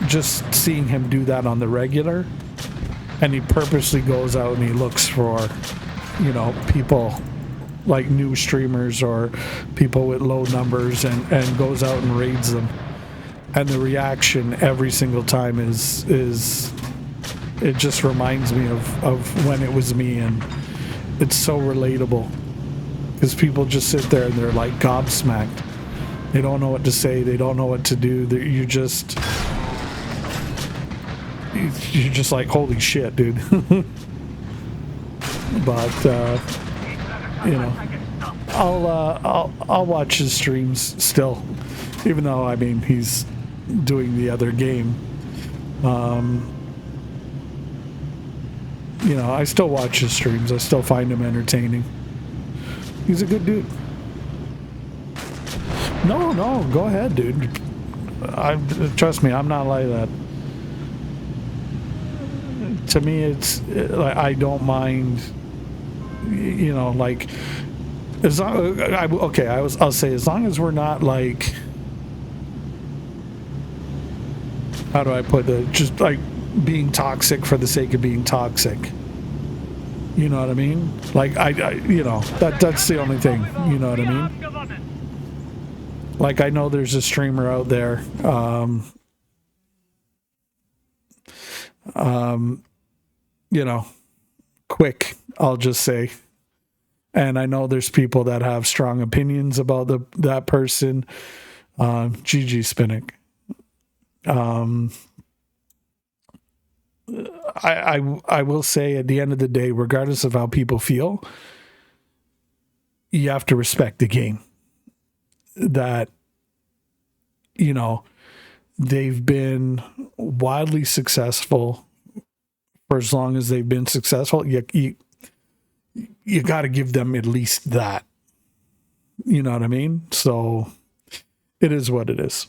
Just seeing him do that on the regular, and he purposely goes out and he looks for, people like new streamers or people with low numbers and goes out and raids them, and the reaction every single time is it just reminds me of when it was me, and it's so relatable because people just sit there and they're like gobsmacked. They don't know what to say, they don't know what to do. You're just like, holy shit, dude. But I'll watch his streams still, even though I mean he's doing the other game. I still watch his streams. I still find him entertaining. He's a good dude. No, go ahead, dude. Trust me, I'm not like that. To me, it's like I don't mind. Like as long, I'll say as long as we're not like, how do I put it? Just like being toxic for the sake of being toxic. You know what I mean? Like I that's the only thing. You know what I mean? Like, I know there's a streamer out there, you know, quick, I'll just say. And I know there's people that have strong opinions about that person. GG Spinnick. I will say, at the end of the day, regardless of how people feel, you have to respect the game. That, you know, they've been wildly successful for as long as they've been successful. You got to give them at least that. You know what I mean? So it is what it is.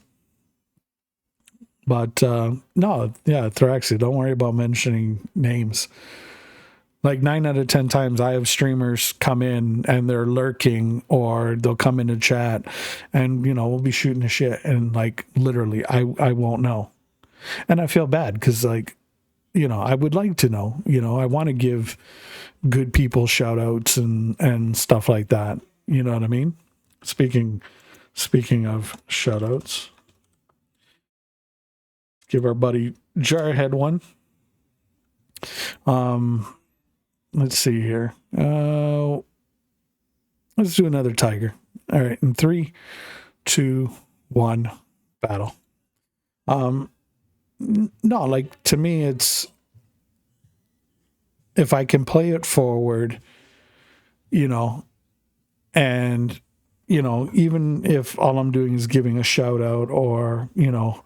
But no, yeah, Thraxia, don't worry about mentioning names. Like 9 out of 10 times I have streamers come in and they're lurking, or they'll come in a chat and, you know, we'll be shooting the shit, and like literally I won't know. And I feel bad because, like, you know, I would like to know, you know, I want to give good people shout outs and stuff like that. You know what I mean? Speaking of shout outs, give our buddy Jarhead one. Let's see here. Let's do another tiger. All right, in 3, 2, 1, battle. No, like, to me, it's, if I can play it forward, you know, and, you know, even if all I'm doing is giving a shout out, or, you know,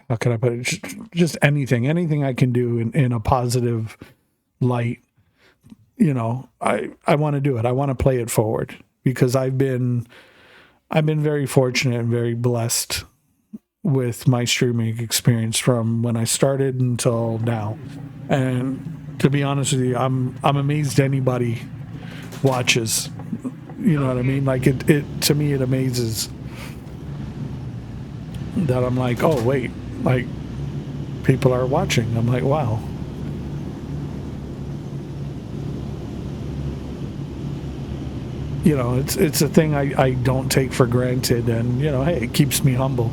how can I put it? Just anything I can do in a positive light, you know, I want to do it. I want to play it forward, because I've been very fortunate and very blessed with my streaming experience from when I started until now. And to be honest with you, I'm amazed anybody watches. You know what I mean? Like, it to me, it amazes that I'm like, oh wait, like, people are watching. I'm like, wow. You know, it's a thing I don't take for granted, and, you know, hey, it keeps me humble,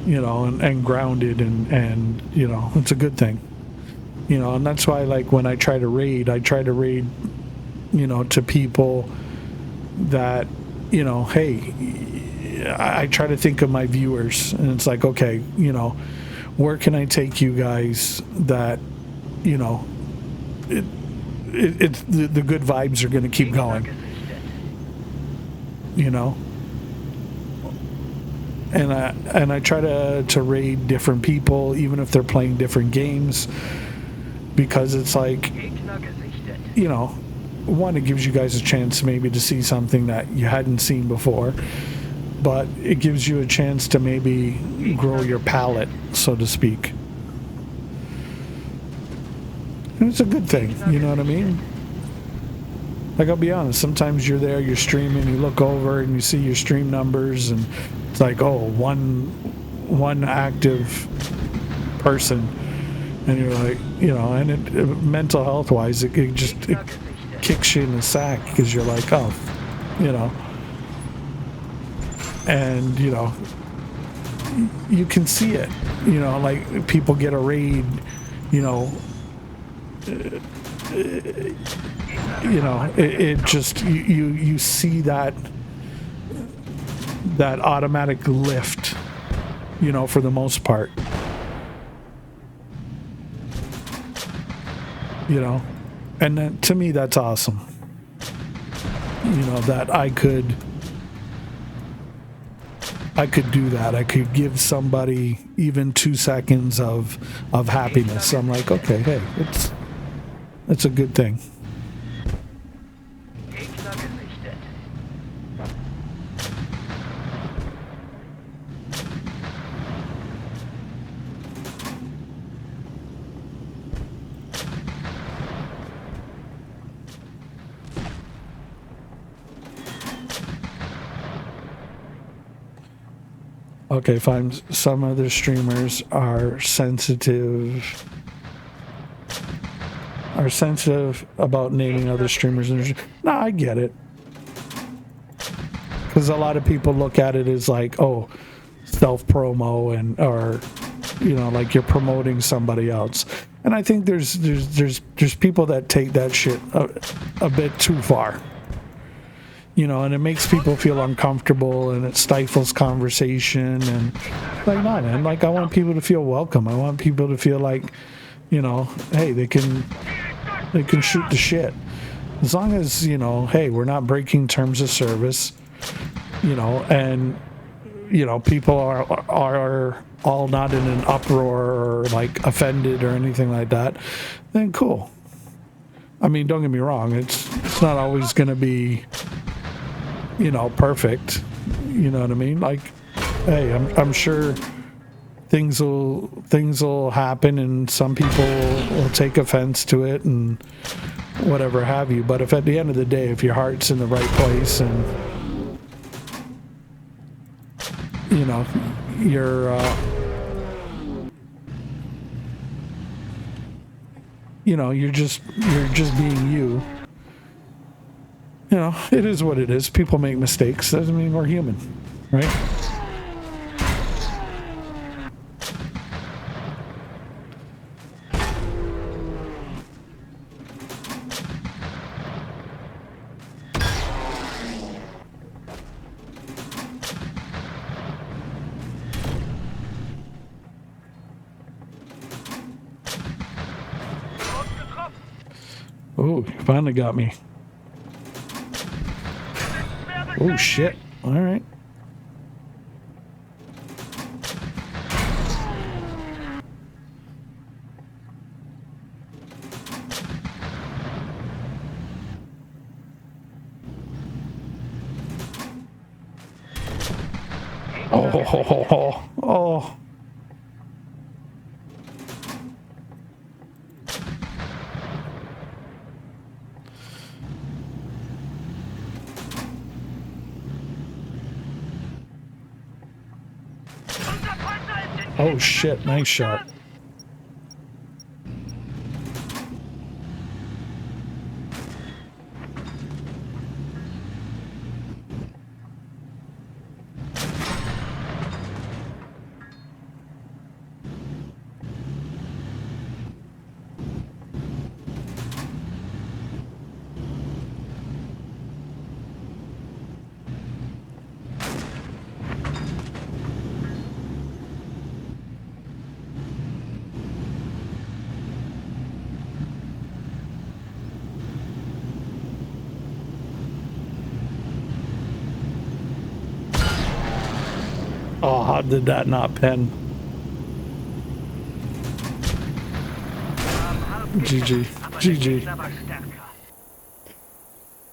you know, and grounded, and you know, it's a good thing, you know. And that's why, like, when I try to raid, you know, to people that, you know, hey, I try to think of my viewers, and it's like, okay, you know, where can I take you guys that, you know, it's the good vibes are going to keep going, you know. And I try to raid different people, even if they're playing different games, because it's like, you know, one, it gives you guys a chance maybe to see something that you hadn't seen before, but it gives you a chance to maybe grow your palate, so to speak. And it's a good thing, you know what I mean? Like, I'll be honest, sometimes you're there, you're streaming, you look over and you see your stream numbers, and it's like, oh, one active person, and you're like, you know, and mental health wise, it kicks you in the sack, because you're like, oh, you know, and, you know, you can see it, you know, like, people get a raid, you know, you know, it just, you see that automatic lift, you know, for the most part, you know. And then, to me, that's awesome, you know, that I could do that. I could give somebody even 2 seconds of happiness. I'm like, okay, hey, it's a good thing. Okay, fine. Some other streamers are sensitive are sensitive about naming other streamers. No, I get it. Because a lot of people look at it as like, oh, self promo and or like you're promoting somebody else. And I think there's people that take that shit a bit too far. And it makes people feel uncomfortable and it stifles conversation and like, no, man, like I want people to feel welcome. I want people to feel like, hey, they can shoot the shit. As long as, hey, we're not breaking terms of service, and people are all not in an uproar or like offended or anything like that, then cool. I mean, don't get me wrong, it's not always going to be perfect. You know what I mean? Like, hey, I'm sure things will happen and some people will take offense to it and whatever have you. But if at the end of the day, if your heart's in the right place and you're you're just being you. It is what it is. People make mistakes. Doesn't mean we're human, right? Oh, you finally got me. Oh, shit. All right. Oh. Oh shit, nice shot. Oh, how did that not pen? GG.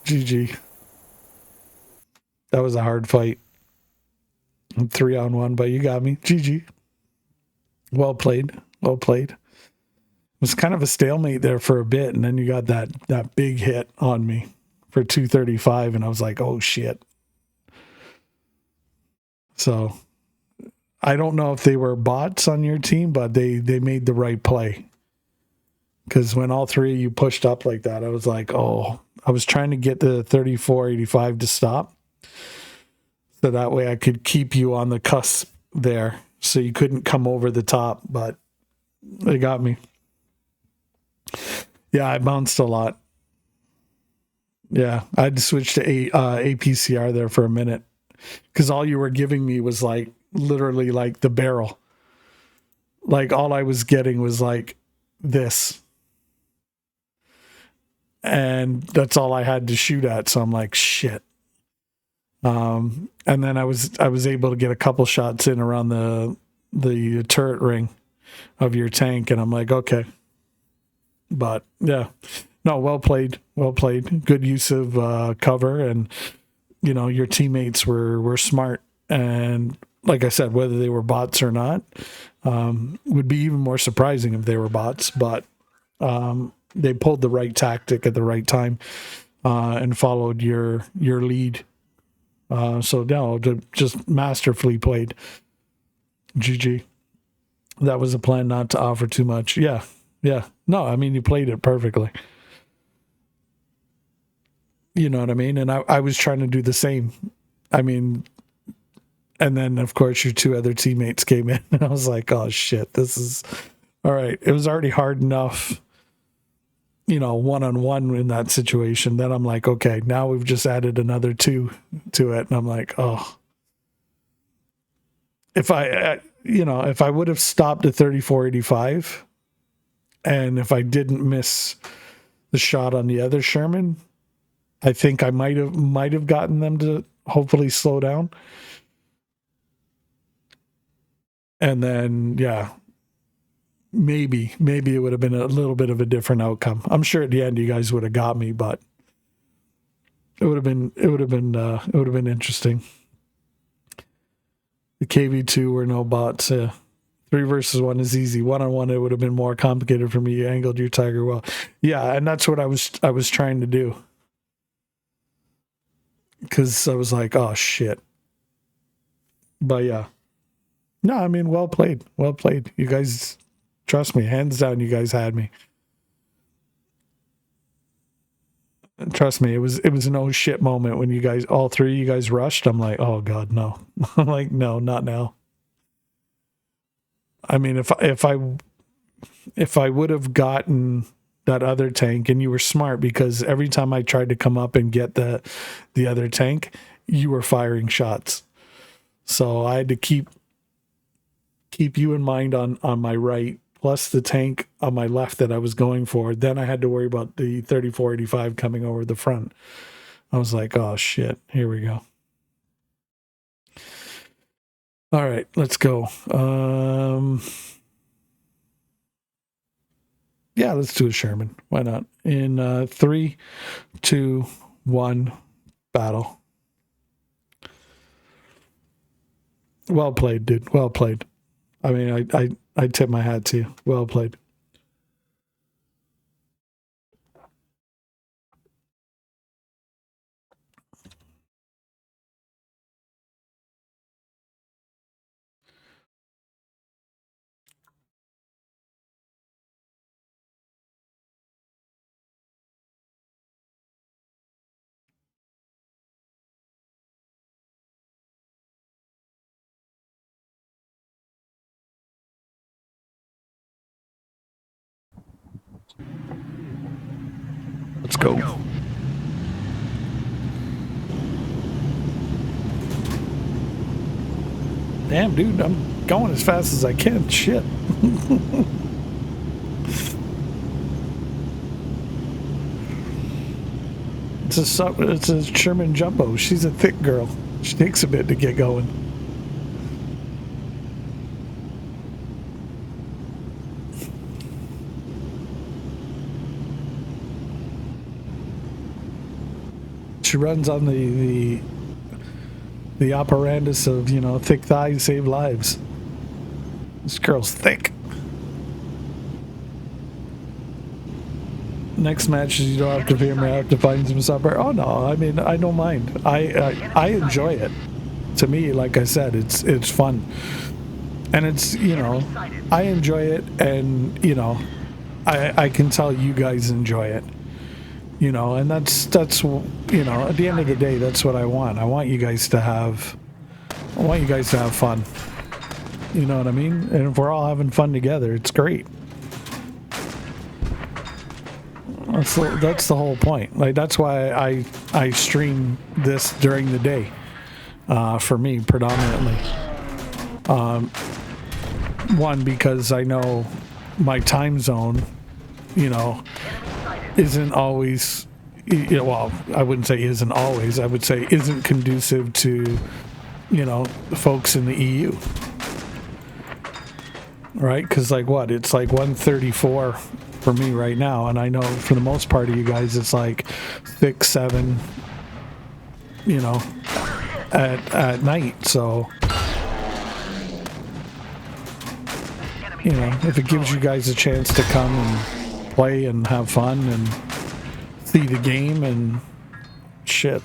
GG. That was a hard fight. 3-on-1, but you got me. GG. Well played. It was kind of a stalemate there for a bit, and then you got that big hit on me for 235, and I was like, oh shit. So I don't know if they were bots on your team, but they made the right play. Because when all three of you pushed up like that, I was like, oh, I was trying to get the 3485 to stop. So that way I could keep you on the cusp there so you couldn't come over the top, but they got me. Yeah, I bounced a lot. Yeah, I had to switch to APCR there for a minute because all you were giving me was like literally like the barrel. Like all I was getting was like this. And that's all I had to shoot at. So I'm like, shit. And then I was able to get a couple shots in around the turret ring of your tank, and I'm like, okay. But yeah, no, well played. Good use of cover, and your teammates were smart. And like I said, whether they were bots or not, would be even more surprising if they were bots. But they pulled the right tactic at the right time and followed your lead. So no, just masterfully played. GG. That was a plan not to offer too much. Yeah, Yeah. No, I mean, you played it perfectly. You know what I mean? And I was trying to do the same. I mean, and then of course your two other teammates came in and I was like, oh shit, this is all right. It was already hard enough, one on one in that situation. Then I'm like, okay, now we've just added another two to it. And I'm like, oh, if I would have stopped at 3485 and if I didn't miss the shot on the other Sherman, I think I might have gotten them to hopefully slow down. And then, yeah, maybe it would have been a little bit of a different outcome. I'm sure at the end you guys would have got me, but it would have been interesting. The KV2 were no bots. 3 versus 1 is easy. 1-on-1 it would have been more complicated for me. You angled your tiger well. Yeah, and that's what I was trying to do. Cuz I was like, "Oh shit." But yeah. No, I mean, well played. Well played. You guys, trust me, hands down, you guys had me. Trust me, it was an oh shit moment when you guys, all three of you guys rushed. I'm like, oh god, no. I'm like, no, not now. I mean, if I would have gotten that other tank, and you were smart because every time I tried to come up and get the other tank, you were firing shots. So I had to keep you in mind on my right, plus the tank on my left that I was going for. Then I had to worry about the 3485 coming over the front. I was like, oh shit, here we go. All right, let's go. Yeah, let's do a Sherman. Why not? In 3, 2, 1, battle. Well played, dude. Well played. I mean, I tip my hat to you. Well played. Let's go. Damn, dude, I'm going as fast as I can. Shit. It's a Sherman Jumbo. She's a thick girl. She takes a bit to get going. She runs on the operandus of, thick thighs save lives. This girl's thick. Next match, you don't have to fear me. I have to find some supper. Oh no, I mean, I don't mind. I enjoy it. To me, like I said, it's fun, and I enjoy it, and I can tell you guys enjoy it. And that's at the end of the day, that's what I want. I want you guys to have fun. You know what I mean? And if we're all having fun together, it's great. That's the whole point. Like, that's why I stream this during the day. For me, predominantly. One, because I know my time zone, isn't always. Well, I wouldn't say isn't always. I would say isn't conducive to, folks in the EU. Right? Because it's like 1:34 for me right now, and I know for the most part of you guys it's like 6, 7, at night. So if it gives you guys a chance to come and play and have fun and see the game and shit,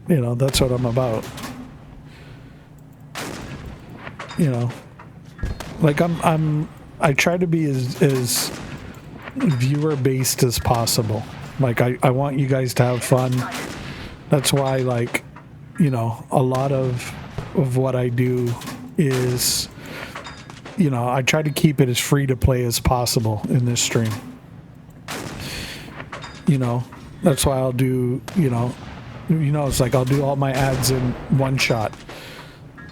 that's what I'm about. Like I try to be as viewer based as possible. Like I want you guys to have fun. That's why, like, you know, a lot of what I do is, you know, I try to keep it as free to play as possible in this stream. You know, that's why I'll do, it's like I'll do all my ads in one shot.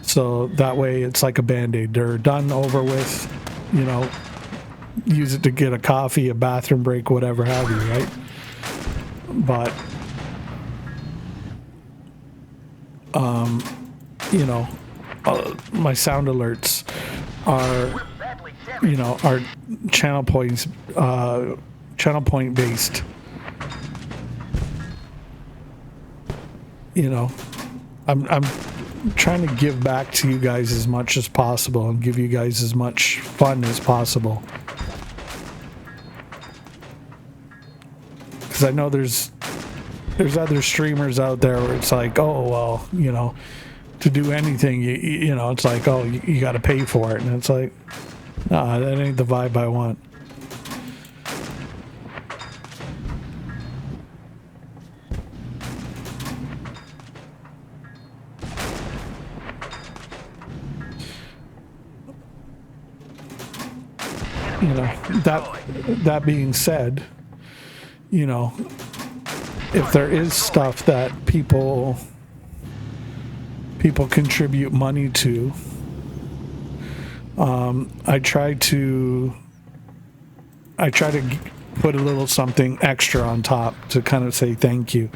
So that way it's like a band-aid. They're done, over with, you know, use it to get a coffee, a bathroom break, whatever have you, right? But, you know, my sound alerts are, you know, are channel point based. You know, I'm trying to give back to you guys as much as possible and give you guys as much fun as possible. Because I know there's other streamers out there where it's like, oh, well, you know, to do anything, you know, it's like, oh, you got to pay for it. And it's like, nah, that ain't the vibe I want. You know, that being said, you know, if there is stuff that people contribute money to, I try to put a little something extra on top to kind of say thank you.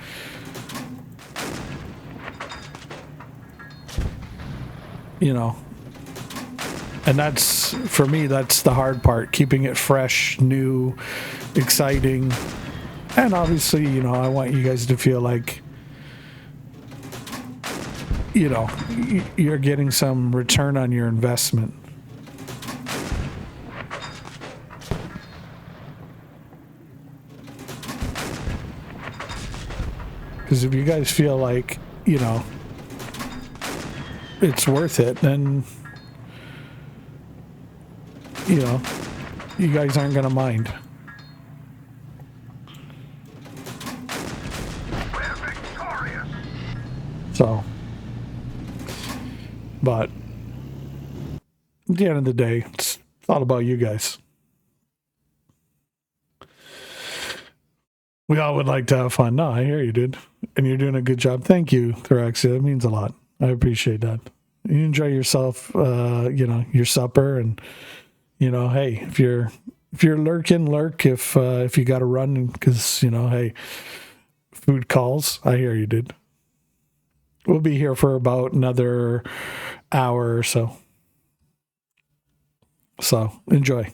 You know, and that's, for me, that's the hard part, keeping it fresh, new, exciting. And obviously, you know, I want you guys to feel like, you know, you're getting some return on your investment. Because if you guys feel like, you know, it's worth it, then, you know, you guys aren't going to mind. So, but at the end of the day, it's all about you guys. We all would like to have fun. No, I hear you, dude. And you're doing a good job. Thank you, Thoraxia. It means a lot. I appreciate that. You enjoy yourself, you know, your supper, and, you know, hey, if you're lurking, lurk. If you got to run, because, you know, hey, food calls. I hear you, dude. We'll be here for about another hour or so. So enjoy.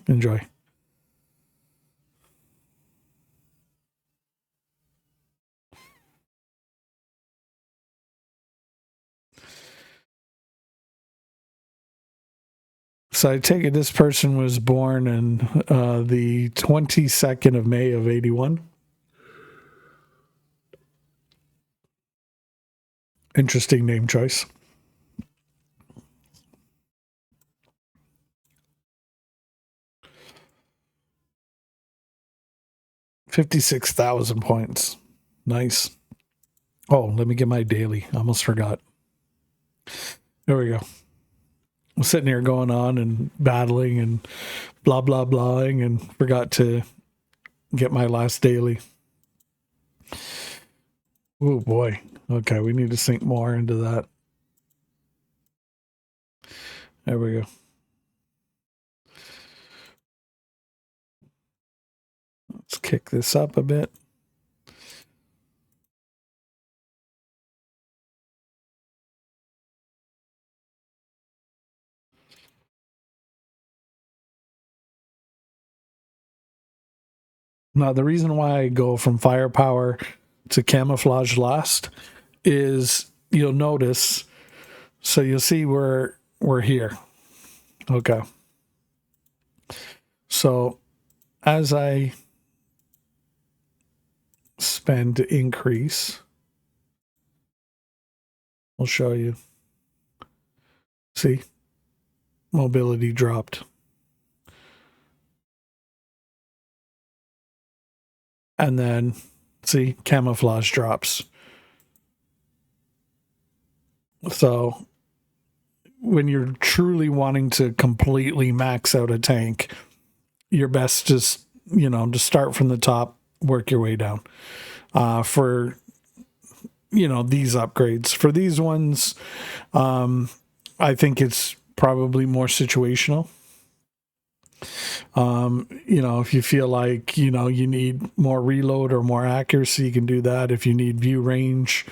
So I take it this person was born in the 22nd of May of 81. Interesting name choice. $56,000 points. Nice. Oh, let me get my daily. I almost forgot. There we go. I'm sitting here going on and battling and blah, blah, blahing, and forgot to get my last daily. Oh, boy. Okay, we need to sink more into that. There we go. Let's kick this up a bit. Now, the reason why I go from firepower to camouflage last is, you'll notice, so you'll see we're here. Okay. So as I spend to increase, I'll show you. See? Mobility dropped. And then, see, camouflage drops. So when you're truly wanting to completely max out a tank, your best just, to start from the top, work your way down. For, these upgrades. For these ones, I think it's probably more situational. If you feel like, you need more reload or more accuracy, you can do that. If you need view range,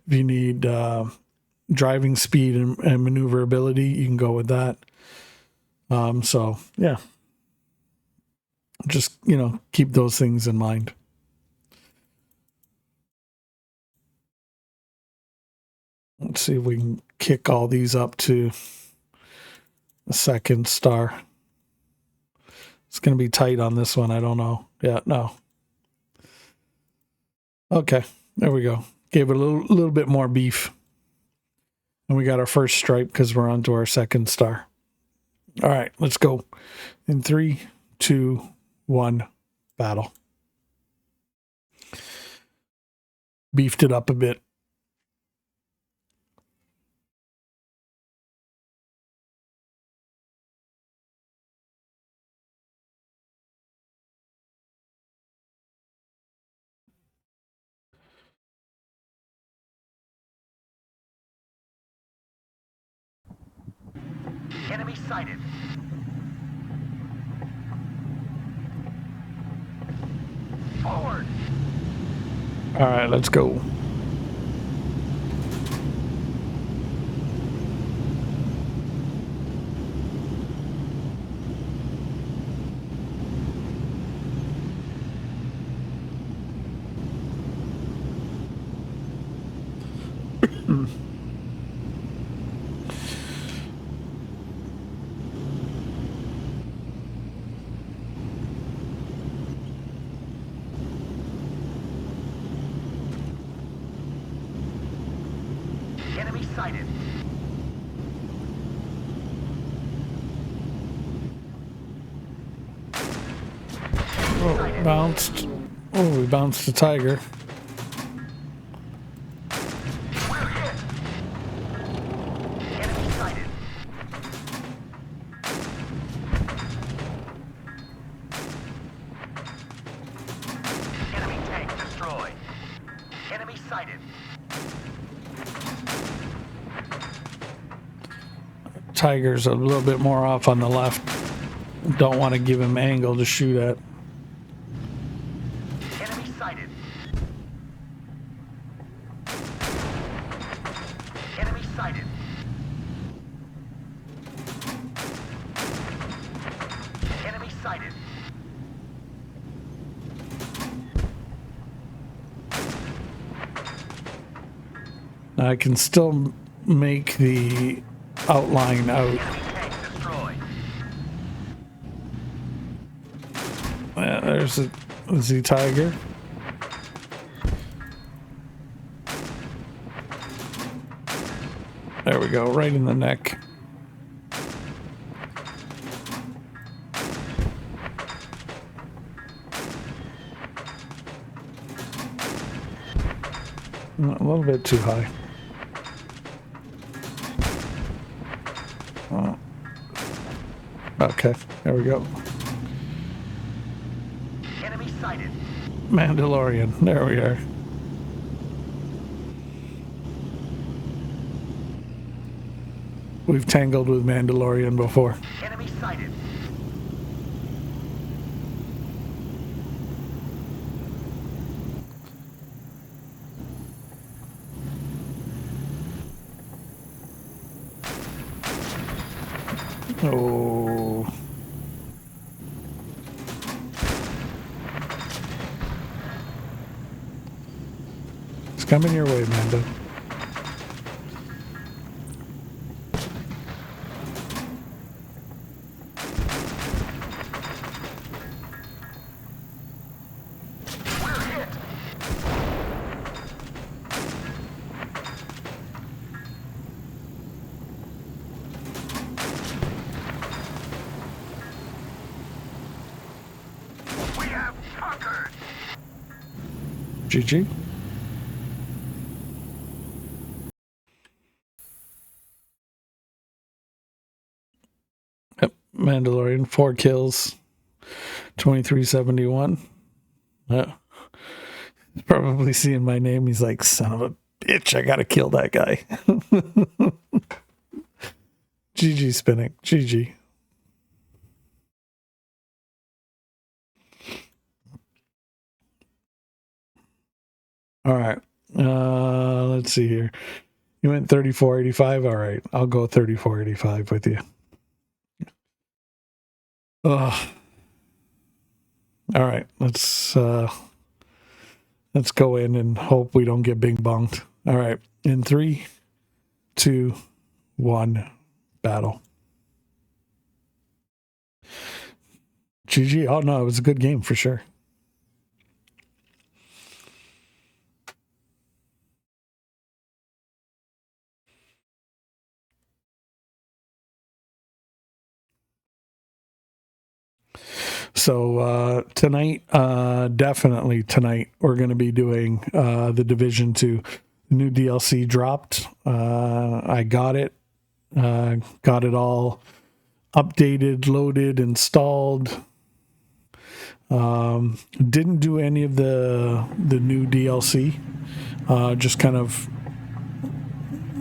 if you need driving speed and maneuverability, you can go with that. So, yeah. Just, keep those things in mind. Let's see if we can kick all these up to the second star. It's going to be tight on this one. I don't know. Yeah, no. Okay, there we go. Gave it a little bit more beef. And we got our first stripe because we're on to our second star. All right, let's go. In 3, 2, 1, battle. Beefed it up a bit. Enemy sighted. Forward. All right, let's go. Enemy sighted. Oh, bounced. Oh, we bounced the tiger. We're hit. Enemy sighted. Enemy tank destroyed. Enemy sighted. Tiger's a little bit more off on the left. Don't want to give him angle to shoot at. Enemy sighted. Enemy sighted. Enemy sighted. I can still make the outline out. Enemy tank destroyed. There's a Z Tiger. There we go, right in the neck. A little bit too high. Okay, there we go. Enemy sighted. Mandalorian, there we are. We've tangled with Mandalorian before. Enemy sighted. Oh. It's coming your way, Mando. We're hit. We have conquered. GG. Yep. Mandalorian, 4 kills, 2371. Yeah. He's probably seeing my name. He's like, son of a bitch, I gotta kill that guy. GG spinning. GG. All right. Let's see here. You went 3485. All right. I'll go 3485 with you. Ugh. All right. Let's go in and hope we don't get bing bonged. All right. In 3, 2, 1, battle. GG. Oh no, it was a good game for sure. So tonight, definitely tonight, we're going to be doing the Division 2. New DLC dropped. I got it. Got it all updated, loaded, installed. Didn't do any of the new DLC. Just kind of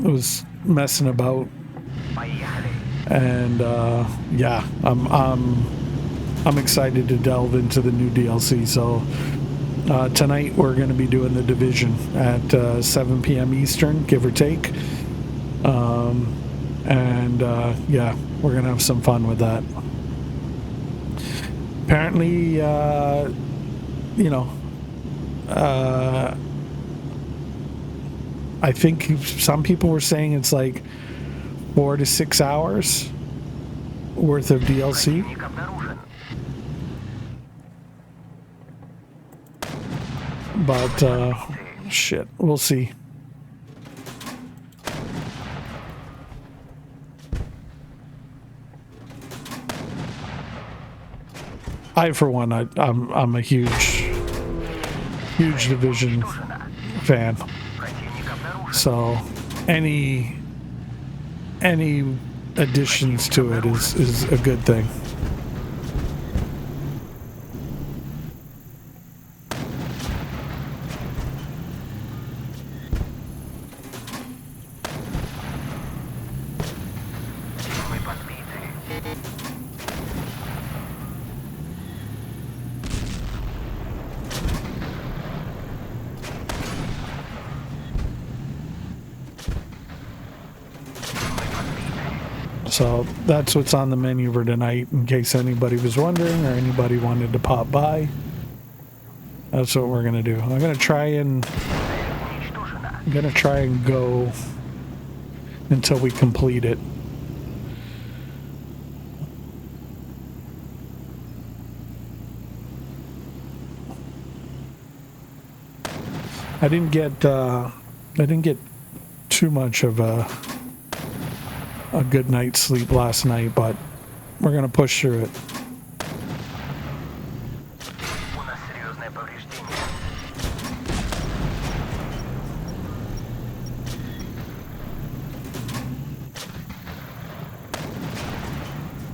was messing about. And yeah, I'm excited to delve into the new DLC. So tonight we're going to be doing the Division at 7 p.m. Eastern, give or take. And yeah, we're going to have some fun with that. Apparently, you know, I think some people were saying it's like 4 to 6 hours worth of DLC. But shit, we'll see. I, for one, I'm a huge Division fan. So any additions to it is a good thing. So that's what's on the menu for tonight, in case anybody was wondering or anybody wanted to pop by. That's what we're gonna do. I'm gonna try and go until we complete it. I didn't get too much of a good night's sleep last night, but we're gonna push through it.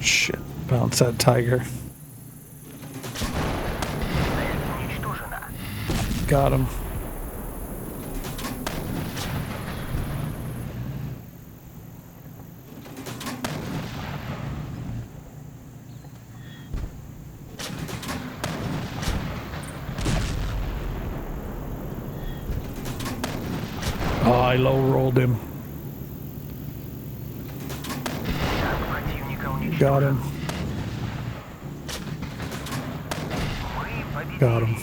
Shit, bounce that tiger. Got him. Oh, I low rolled him. Got him. Got him.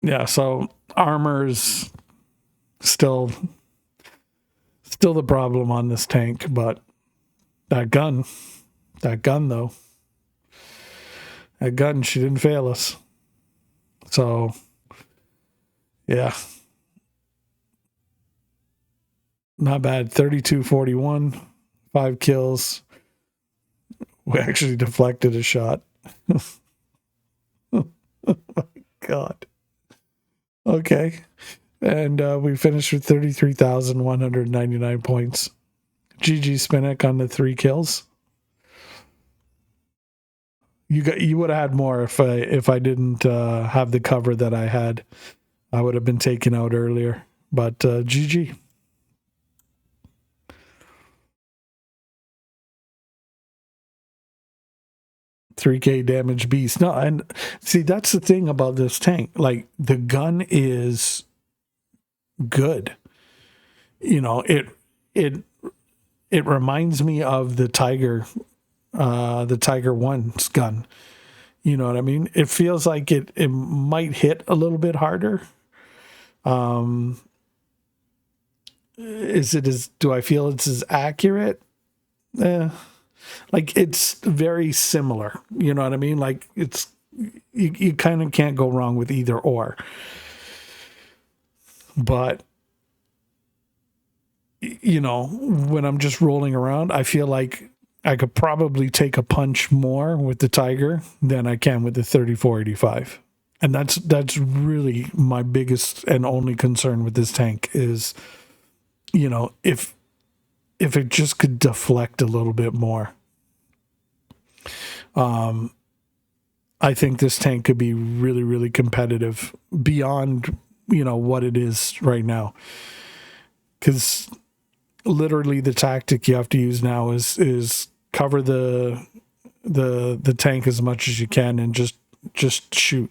Yeah, so armor's still the problem on this tank, but that gun though. That gun, she didn't fail us. So, yeah. Not bad. 32-41, 5 kills We actually deflected a shot. God. Okay. And we finished with 33,199 points. GG Spinnick on the 3 kills. You would have had more if I didn't have the cover that I had. I would have been taken out earlier. But GG. $3K damage beast. No, and see, that's the thing about this tank. Like, the gun is good. You know, it reminds me of the Tiger 1's gun. You know what I mean? It feels like it might hit a little bit harder. Do I feel it's as accurate? Like, it's very similar. You know what I mean? Like, you kind of can't go wrong with either or. But, you know, when I'm just rolling around, I feel like I could probably take a punch more with the Tiger than I can with the 3485. And that's really my biggest and only concern with this tank is, you know, if it just could deflect a little bit more. I think this tank could be really, really competitive beyond, you know, what it is right now. Because literally the tactic you have to use now is cover the tank as much as you can and just shoot,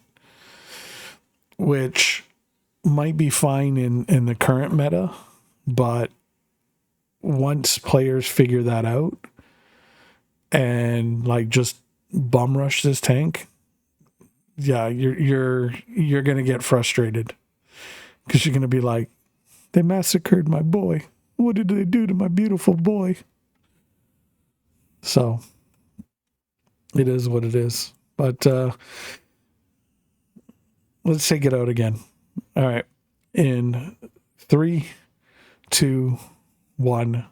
which might be fine in the current meta, but once players figure that out and like just bum rush this tank, yeah, you're gonna get frustrated because you're gonna be like, they massacred my boy. What did they do to my beautiful boy? So it is what it is. But let's take it out again. All right. In 3, 2, 1,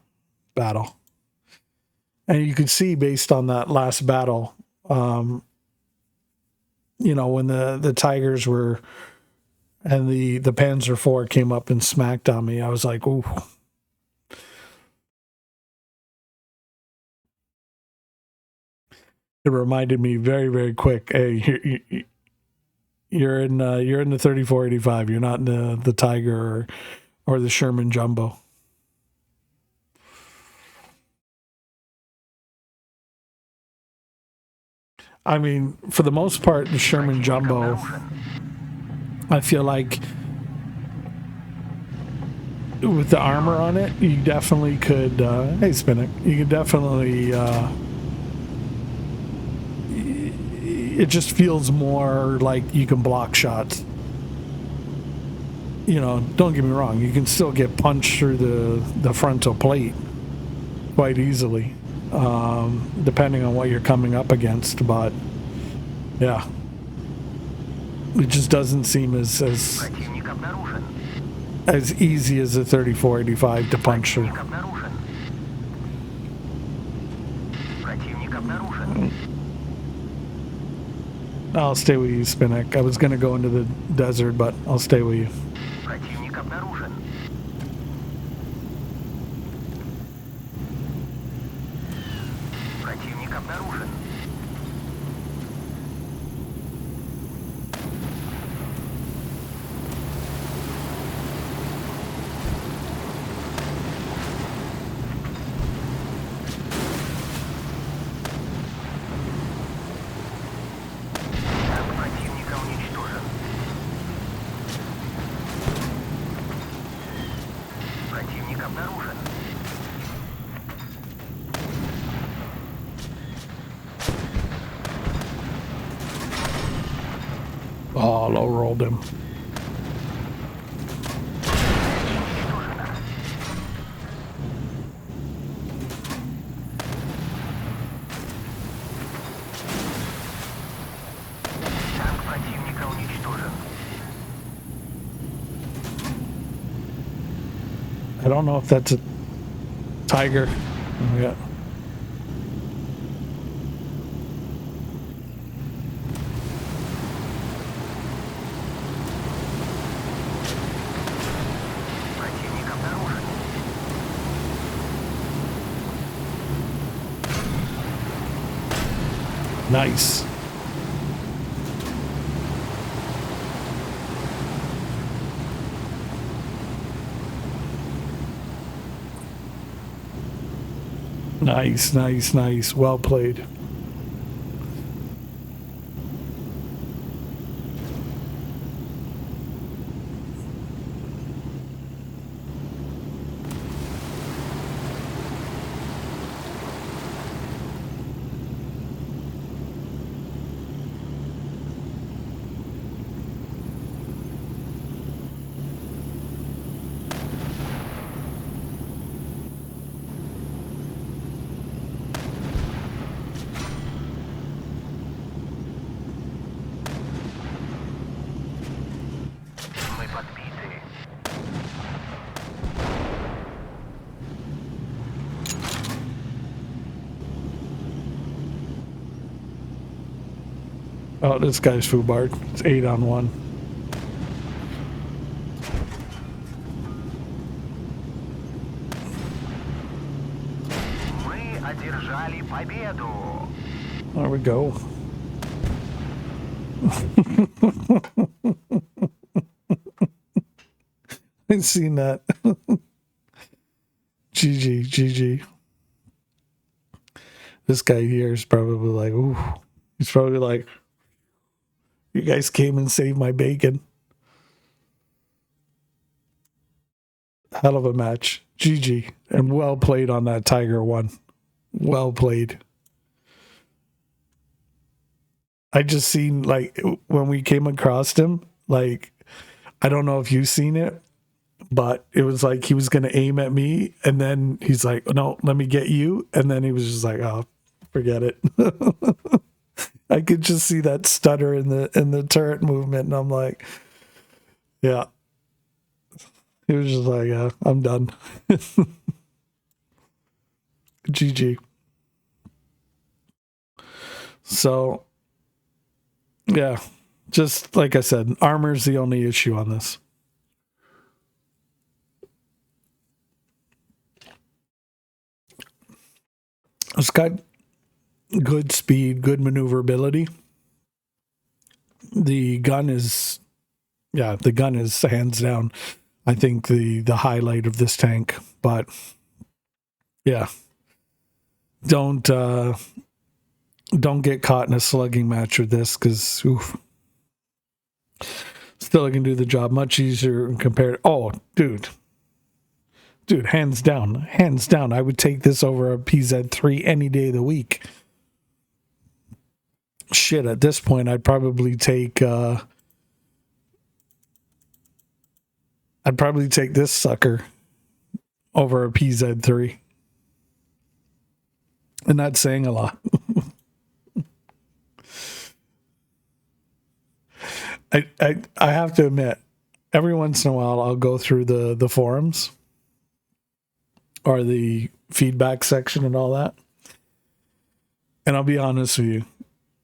battle. And you could see based on that last battle, you know, when the Tigers were and the Panzer IV came up and smacked on me, I was like, ooh. It reminded me very, very quick. Hey, you're in the 3485. You're not in the Tiger or the Sherman Jumbo. I mean, for the most part, the Sherman Jumbo, I feel like with the armor on it, you definitely could. Hey, Spinnick, you could definitely. It just feels more like you can block shots. You know, don't get me wrong, you can still get punched through the frontal plate quite easily, depending on what you're coming up against. But yeah, it just doesn't seem as easy as a 3485 to punch through. I'll stay with you, Spinnick. I was going to go into the desert, but I'll stay with you. Oh, low rolled him. I don't know if that's a Tiger. Yeah. Nice. Nice, nice, nice. Well played. Мы подбиты. Oh, this guy's foobarred. It's 8-on-1. Мы одержали победу. There we go. I've seen that. GG, GG. This guy here is probably like, ooh. He's probably like, you guys came and saved my bacon. Hell of a match. GG. And well played on that Tiger one. Well played. I just seen, like, when we came across him, like, I don't know if you've seen it, but it was like he was going to aim at me, and then he's like, no, let me get you. And then he was just like, oh, forget it. I could just see that stutter in the turret movement, and I'm like, yeah. He was just like, yeah, I'm done. GG. So, yeah, just like I said, armor's the only issue on this. It's got good speed, good maneuverability. The gun is hands down, I think, the highlight of this tank. But yeah, don't get caught in a slugging match with this, because still I can do the job much easier compared. Oh, dude, hands down, I would take this over a PZ3 any day of the week. Shit, at this point, I'd probably take this sucker over a PZ3, and that's saying a lot. I have to admit, every once in a while I'll go through the forums or the feedback section and all that, and I'll be honest with you,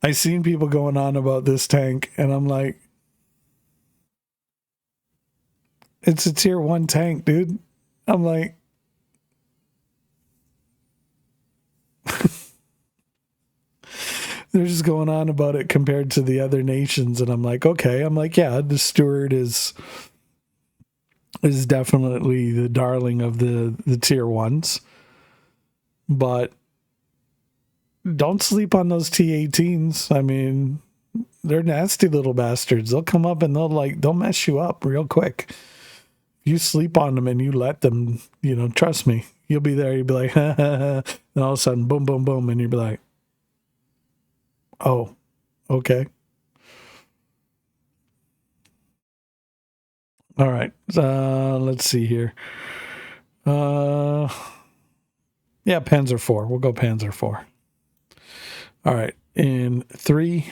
I've seen people going on about this tank, and I'm like, it's a tier 1 tank, dude. I'm like, they're just going on about it compared to the other nations, and I'm like, okay. I'm like, yeah, the Stewart is definitely the darling of the tier 1s, but don't sleep on those T18s. I mean, they're nasty little bastards. They'll come up and they'll mess you up real quick. You sleep on them and you let them, trust me, you'll be there. You'll be like, ha, ha, ha. And all of a sudden, boom, boom, boom. And you'll be like, oh, okay. All right. Let's see here. Yeah, Panzer IV. We'll go Panzer IV. All right. In 3,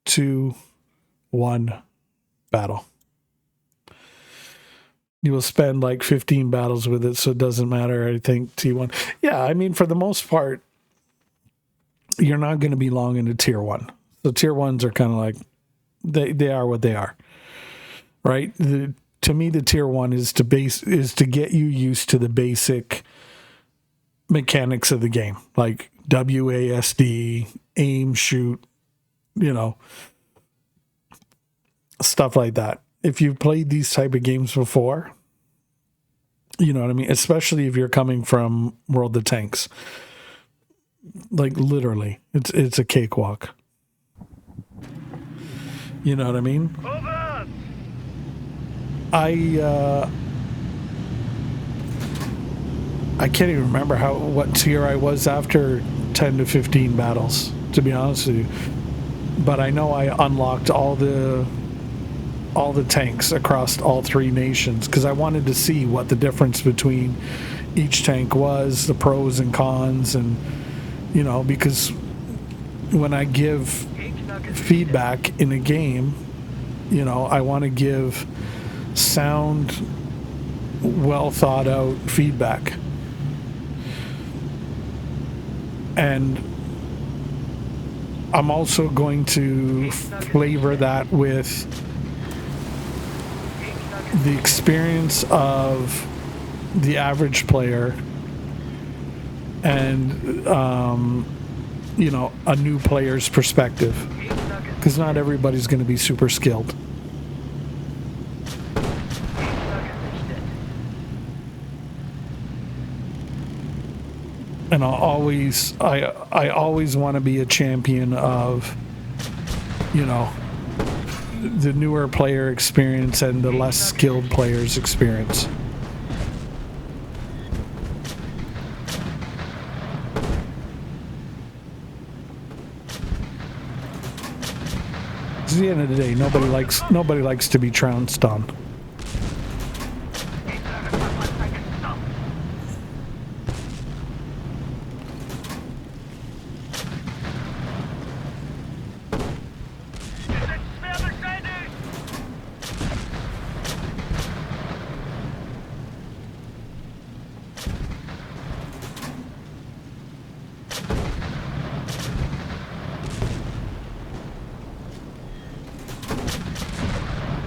2, 1, battle. You will spend like 15 battles with it, so it doesn't matter. I think T1. Yeah, I mean, for the most part, you're not going to be long into tier 1. So tier 1s are kind of like, they are what they are, right? To me, the tier 1 is to get you used to the basic mechanics of the game, like WASD, aim, shoot, you know, stuff like that. If you've played these type of games before, you know what I mean? Especially if you're coming from World of Tanks. Like literally, it's a cakewalk. You know what I mean? I can't even remember what tier I was after 10 to 15 battles, to be honest with you. But I know I unlocked all the tanks across all three nations because I wanted to see what the difference between each tank was, the pros and cons, and you know, because when I give feedback in a game, you know, I want to give sound, well thought out feedback. And I'm also going to flavor that with the experience of the average player and, you know, a new player's perspective. Because not everybody's going to be super skilled. And I always want to be a champion of, you know, the newer player experience and the less skilled player's experience. At the end of the day, nobody likes to be trounced on.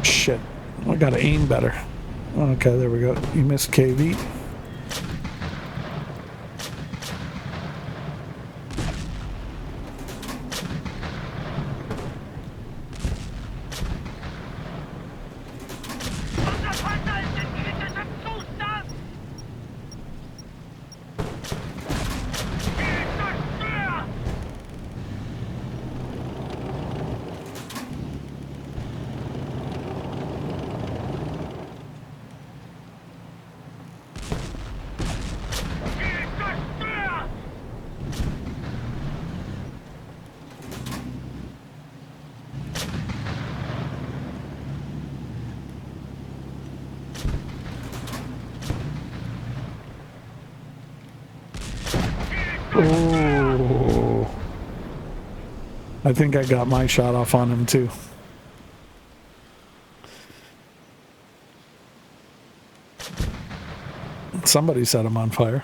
Shit, I gotta aim better. Okay, there we go. You missed KV. Oh, I think I got my shot off on him too. Somebody set him on fire.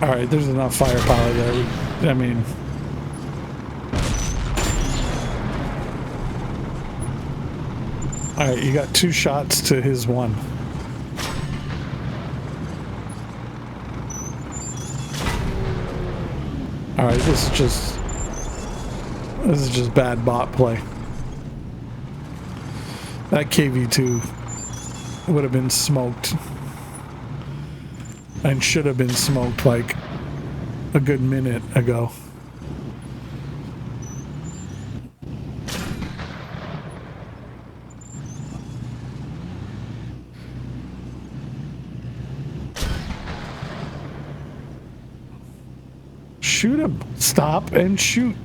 All right, there's enough firepower there. I mean, all right, you got 2 shots to his 1. All right, this is just bad bot play. That KV2 would have been smoked. And should have been smoked like a good minute ago. Shoot him. Stop and shoot.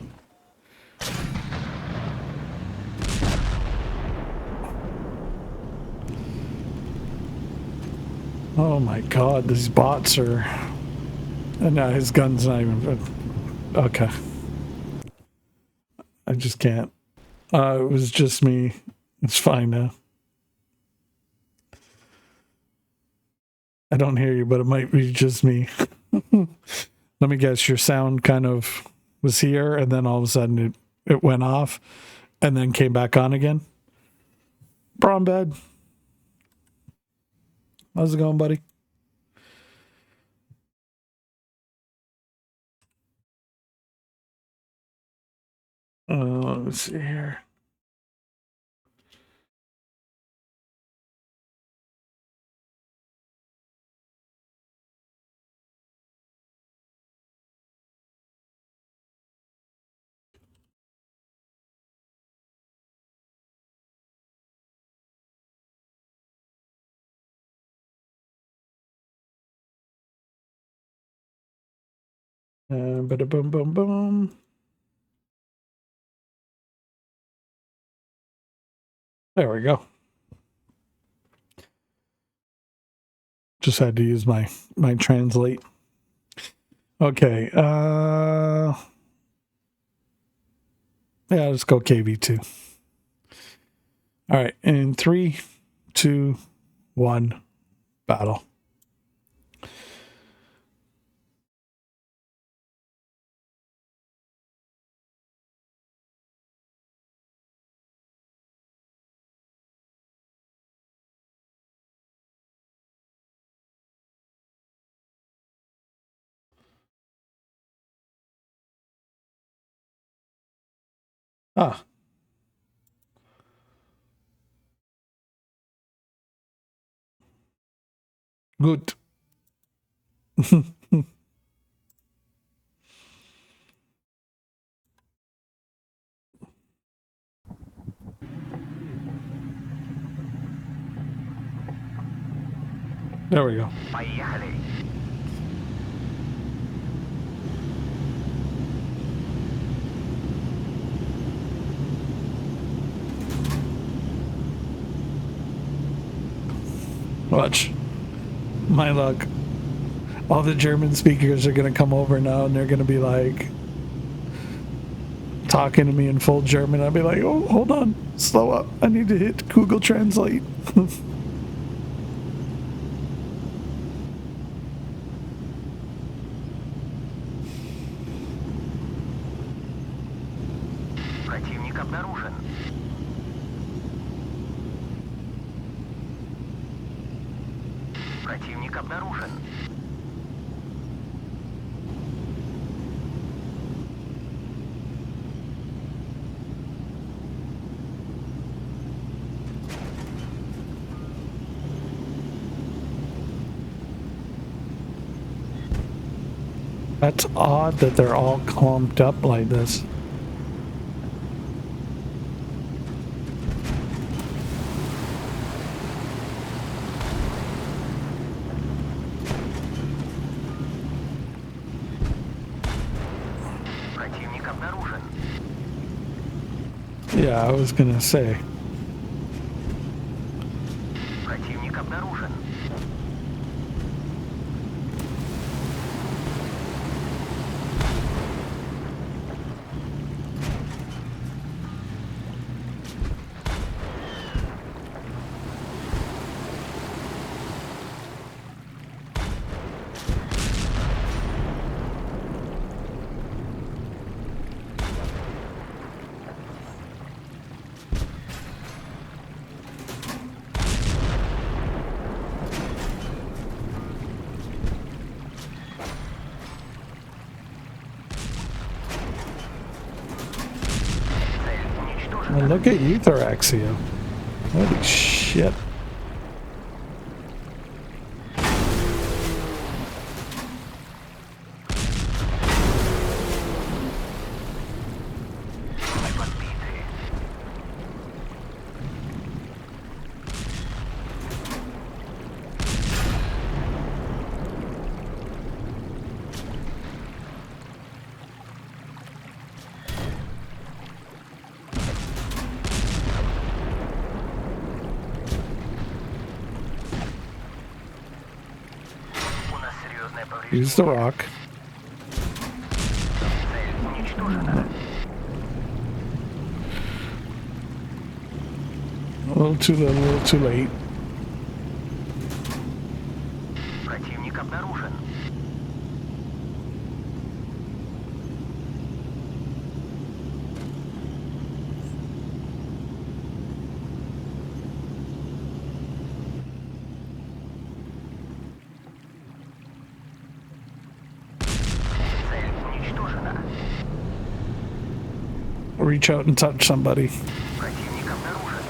Oh my god, these bots are... And now his gun's not even... Okay. I just can't. It was just me. It's fine now. I don't hear you, but it might be just me. Let me guess, your sound kind of was here, and then all of a sudden it went off, and then came back on again? Prawn bed. How's it going, buddy? Let's see here. Bada boom boom boom. There we go. Just had to use my translate. Okay. Yeah, let's go KV2. All right. In 3, 2, 1, battle. Ah. Good. There we go. Поехали. Watch. My luck. All the German speakers are going to come over now and they're going to be like talking to me in full German. I'll be like, oh, hold on. Slow up. I need to hit Google Translate. Противник обнаружен. Противник обнаружен. That's odd that they're all clumped up like this. Противник обнаружен. Yeah, I was gonna say. Противник обнаружен. Well, look at Eutharaxia. Holy shit. Мы подбиты. У нас серьезное повреждение. Use the rock. Цель уничтожена. A little too little, a little too late. Противник обнаружен. Reach out and touch somebody. Противник обнаружен.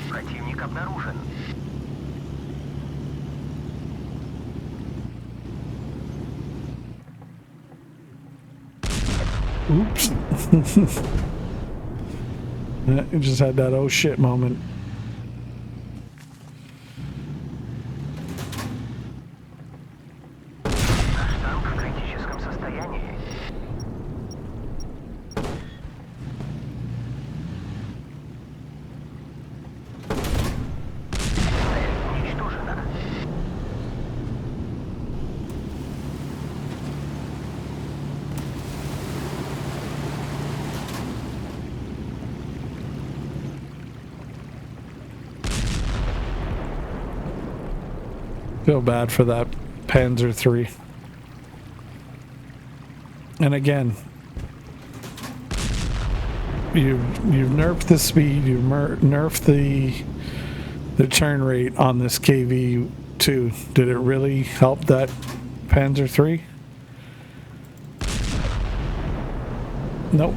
Противник обнаружен. Oops. Yeah, it just had that oh shit moment. Наш танк в критическом состоянии. Цель уничтожена. Feel bad for that Panzer III. And again, you've nerfed the speed, you've nerfed the turn rate on this KV2. Did it really help that Panzer III? Nope.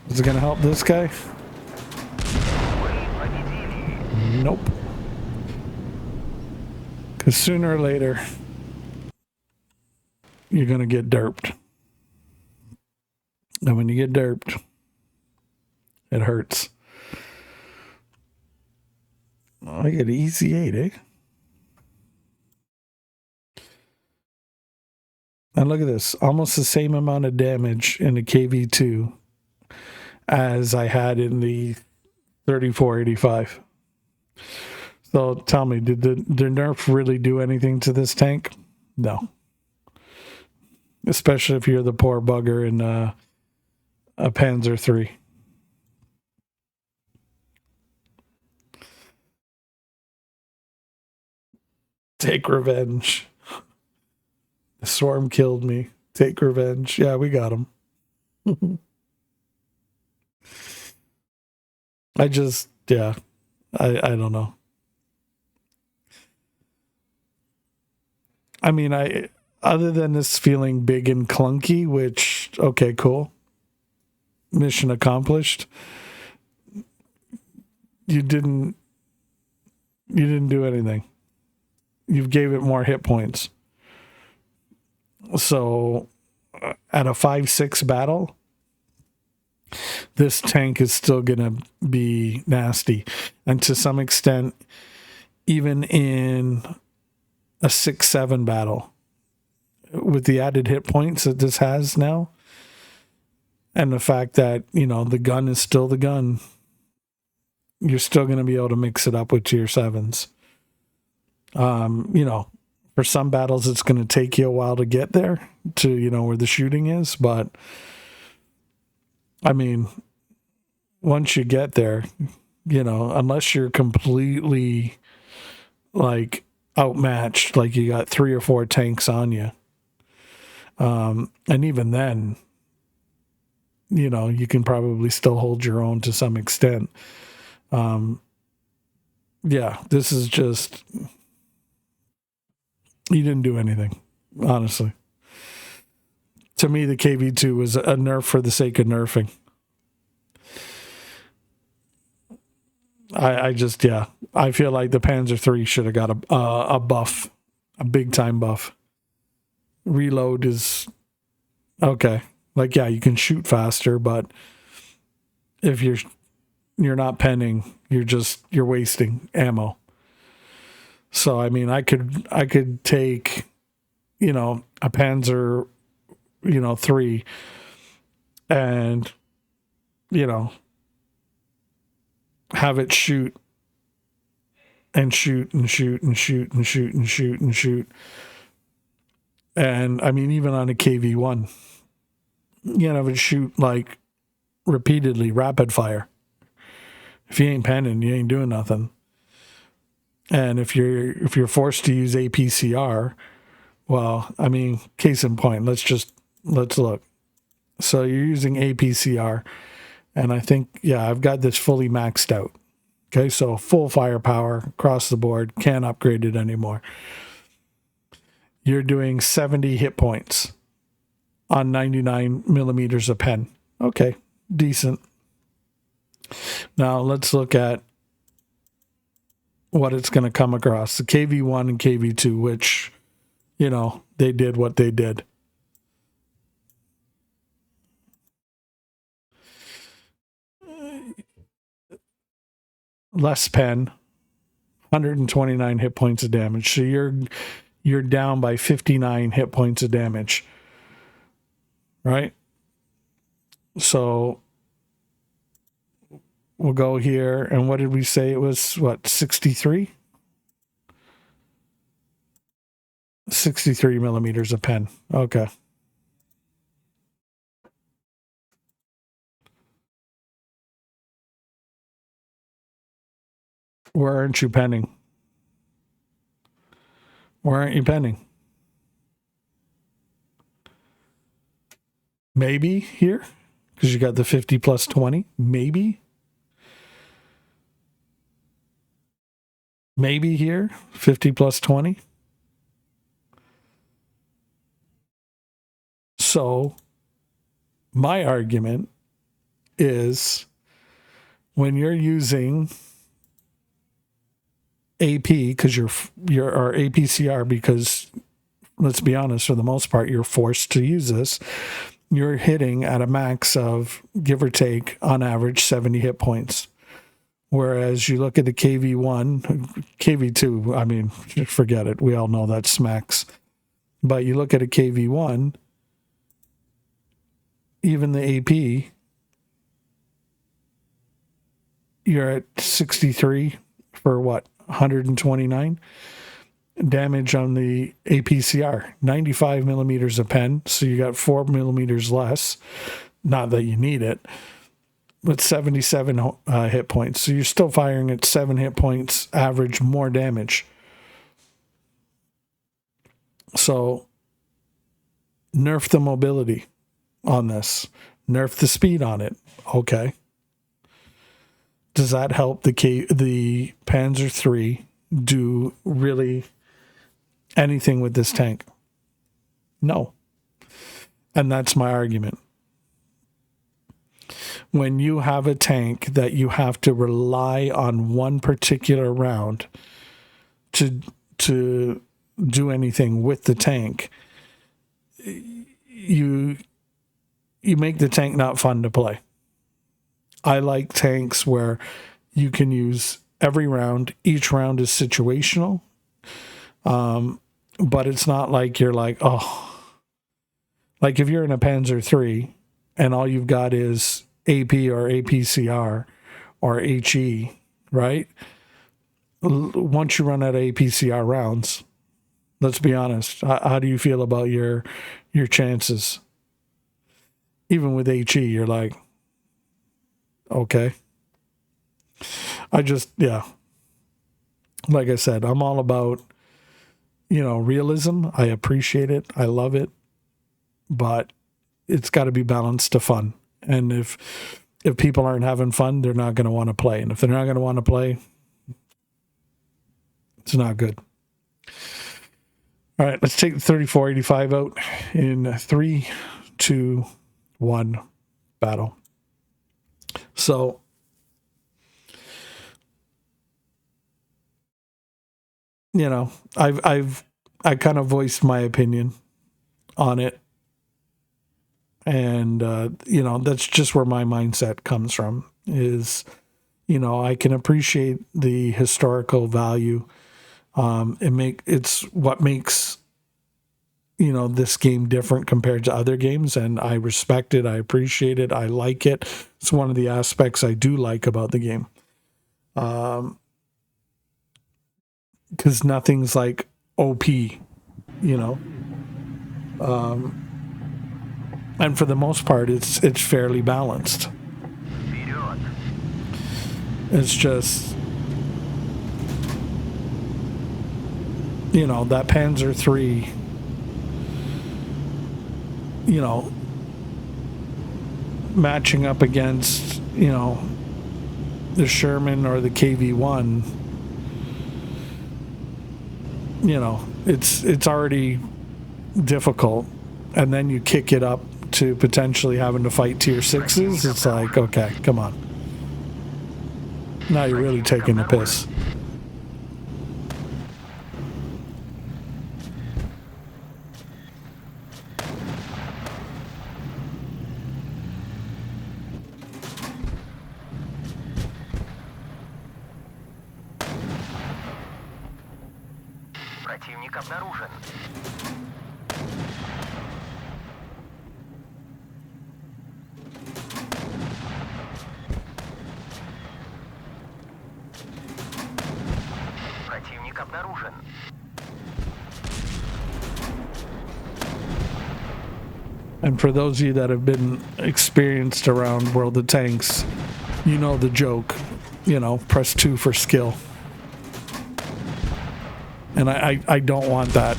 Is it gonna help this guy? Вы победили. Nope. Because sooner or later, you're going to get derped. And when you get derped, it hurts. Oh, I get easy 8, eh? And look at this. Almost the same amount of damage in the KV2 as I had in the 3485. So tell me, did the nerf really do anything to this tank? No. Especially if you're the poor bugger in a Panzer III. Take revenge. The swarm killed me. Take revenge. Yeah, we got him. I don't know. I mean, other than this feeling big and clunky, which, okay, cool. Mission accomplished. You didn't do anything. You gave it more hit points. So at a 5-6 battle, this tank is still going to be nasty. And to some extent, even in a 6-7 battle, with the added hit points that this has now, and the fact that, the gun is still the gun, you're still going to be able to mix it up with tier 7s. For some battles, it's going to take you a while to get there to, where the shooting is. But, I mean, once you get there, unless you're completely, outmatched, like you got 3 or 4 tanks on you. And even then, you can probably still hold your own to some extent. Yeah, this is just, you didn't do anything, honestly. To me, the KV2 was a nerf for the sake of nerfing. I feel like the Panzer III should have got a buff, a big time buff. Reload is okay. You can shoot faster, but if you're not penning, you're wasting ammo. So I mean, I could take, a Panzer, 3, and have it shoot and shoot and shoot and shoot and shoot and shoot and shoot. And I mean, even on a KV1, have it shoot repeatedly, rapid fire. If you ain't penning, you ain't doing nothing. And if you're forced to use APCR, well, I mean, case in point, let's look. So you're using APCR, and I think, I've got this fully maxed out. Okay, so full firepower across the board, can't upgrade it anymore. You're doing 70 hit points on 99 millimeters of pen. Okay, decent. Now let's look at what it's going to come across. The KV1 and KV2, which, you know, they did what they did. Less pen, 129 hit points of damage. So you're down by 59 hit points of damage. Right? So we'll go here, and what did we say? It was what, 63? 63 millimeters of pen. Okay. Where aren't you penning? Where aren't you penning? Maybe here, because you got the 50 plus 20. Maybe. Maybe here, 50 plus 20. So my argument is when you're using AP because you're or APCR, because let's be honest, for the most part you're forced to use this, you're hitting at a max of, give or take, on average 70 hit points. Whereas you look at the KV1, KV2, I mean, forget it, we all know that's max. But you look at a KV1, even the AP, you're at 63 for what, 129 damage on the APCR, 95 millimeters of pen, so you got 4 millimeters less. Not that you need it, but 77 hit points. So you're still firing at 7 hit points average more damage. So nerf the mobility on this, nerf the speed on it. Okay. Does that help the Panzer III do really anything with this tank? No. And that's my argument. When you have a tank that you have to rely on one particular round to do anything with the tank, you make the tank not fun to play. I like tanks where you can use every round. Each round is situational. But it's not like you're like, oh, like if you're in a Panzer III and all you've got is AP or APCR or HE, right? Once you run out of APCR rounds, let's be honest, how do you feel about your chances? Even with HE, you're like, okay. Yeah. Like I said, I'm all about, realism. I appreciate it. I love it. But it's got to be balanced to fun. And if people aren't having fun, they're not going to want to play. And if they're not going to want to play, it's not good. All right, let's take the 3485 out in 3, 2, 1, battle. So I kind of voiced my opinion on it, and that's just where my mindset comes from. Is I can appreciate the historical value. It's what makes this game different compared to other games, and I respect it. I appreciate it. I like it. It's one of the aspects I do like about the game. Because nothing's like OP, and for the most part, it's fairly balanced. It's just, that Panzer III, matching up against, the Sherman or the KV1, you know, it's already difficult, and then you kick it up to potentially having to fight tier 6s. It's like, okay, come on. Now you're really taking the piss. Противник обнаружен. Противник обнаружен. And for those of you that have been experienced around World of Tanks, you know the joke. You know, press 2 for skill. And I don't want that.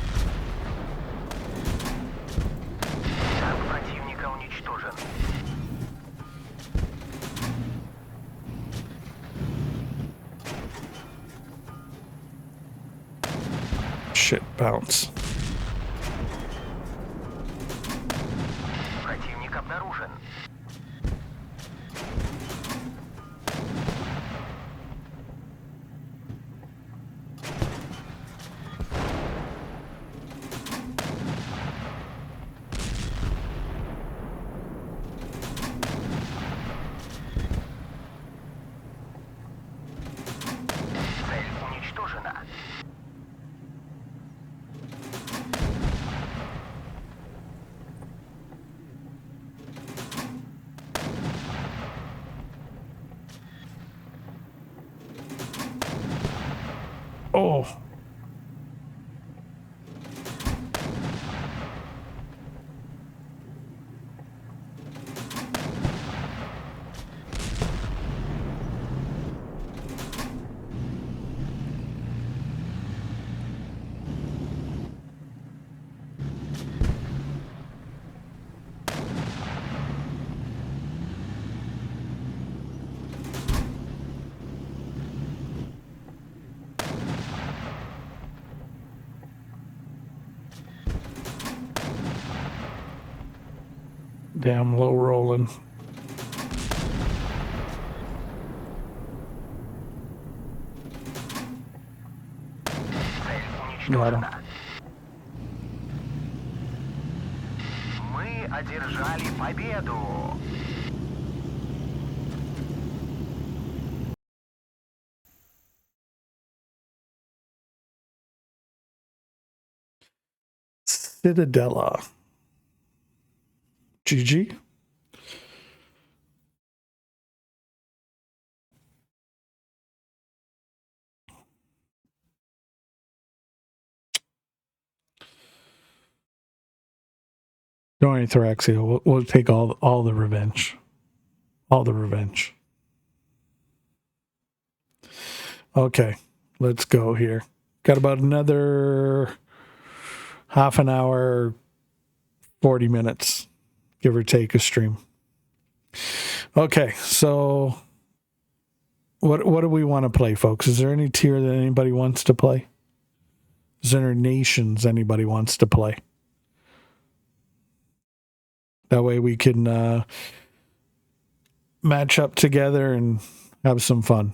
Танк противника уничтожен. Shit, bounce. Противник обнаружен. Цель уничтожена. Oh. Damn low rolling. Цель Got him. уничтожена. Мы одержали победу. Citadella. GG. Don't worry, Thoraxia. We'll take all the revenge. All the revenge. Okay, let's go here. Got about another half an hour, 40 minutes, give or take a stream. Okay, so what do we want to play, folks? Is there any tier that anybody wants to play? Is there any nations anybody wants to play? That way we can match up together and have some fun.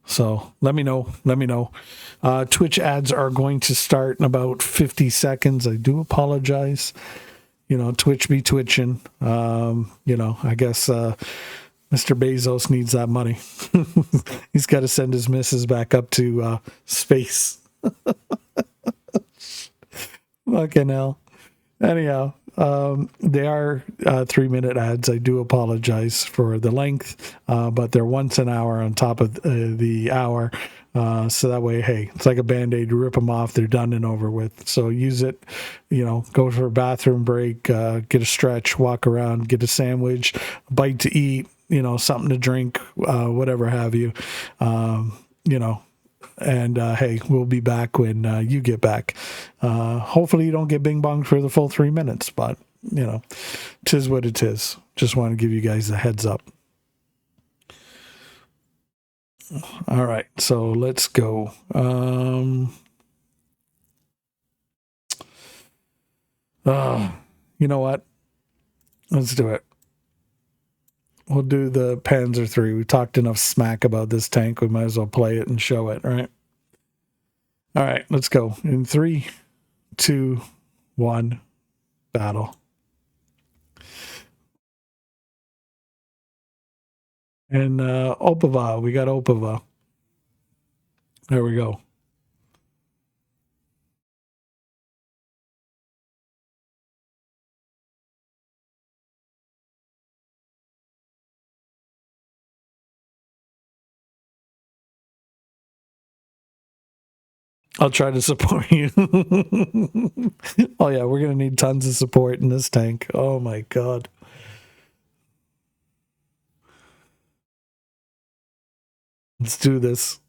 So let me know. Let me know. Twitch ads are going to start in about 50 seconds. I do apologize. You know, Twitch be twitching. You know, I guess Mr. Bezos needs that money. He's got to send his missus back up to space. Fucking hell. Anyhow, they are 3-minute ads. I do apologize for the length, but they're once an hour on top of the hour. So that way, hey, it's like a Band-Aid. You rip them off, they're done and over with. So use it, you know, go for a bathroom break, get a stretch, walk around, get a sandwich, a bite to eat, you know, something to drink, whatever have you, you know. And hey, we'll be back when you get back. Hopefully you don't get bing bonged for the full 3 minutes, but you know, 'tis what it is. Just want to give you guys a heads up. All right, so let's go. You know what? Let's do it. We'll do the Panzer III. We talked enough smack about this tank. We might as well play it and show it, right? All right, let's go. In 3, 2, 1, battle. And Opava, we got Opava. There we go. I'll try to support you. Oh, yeah, we're going to need tons of support in this tank. Oh, my God. Let's do this.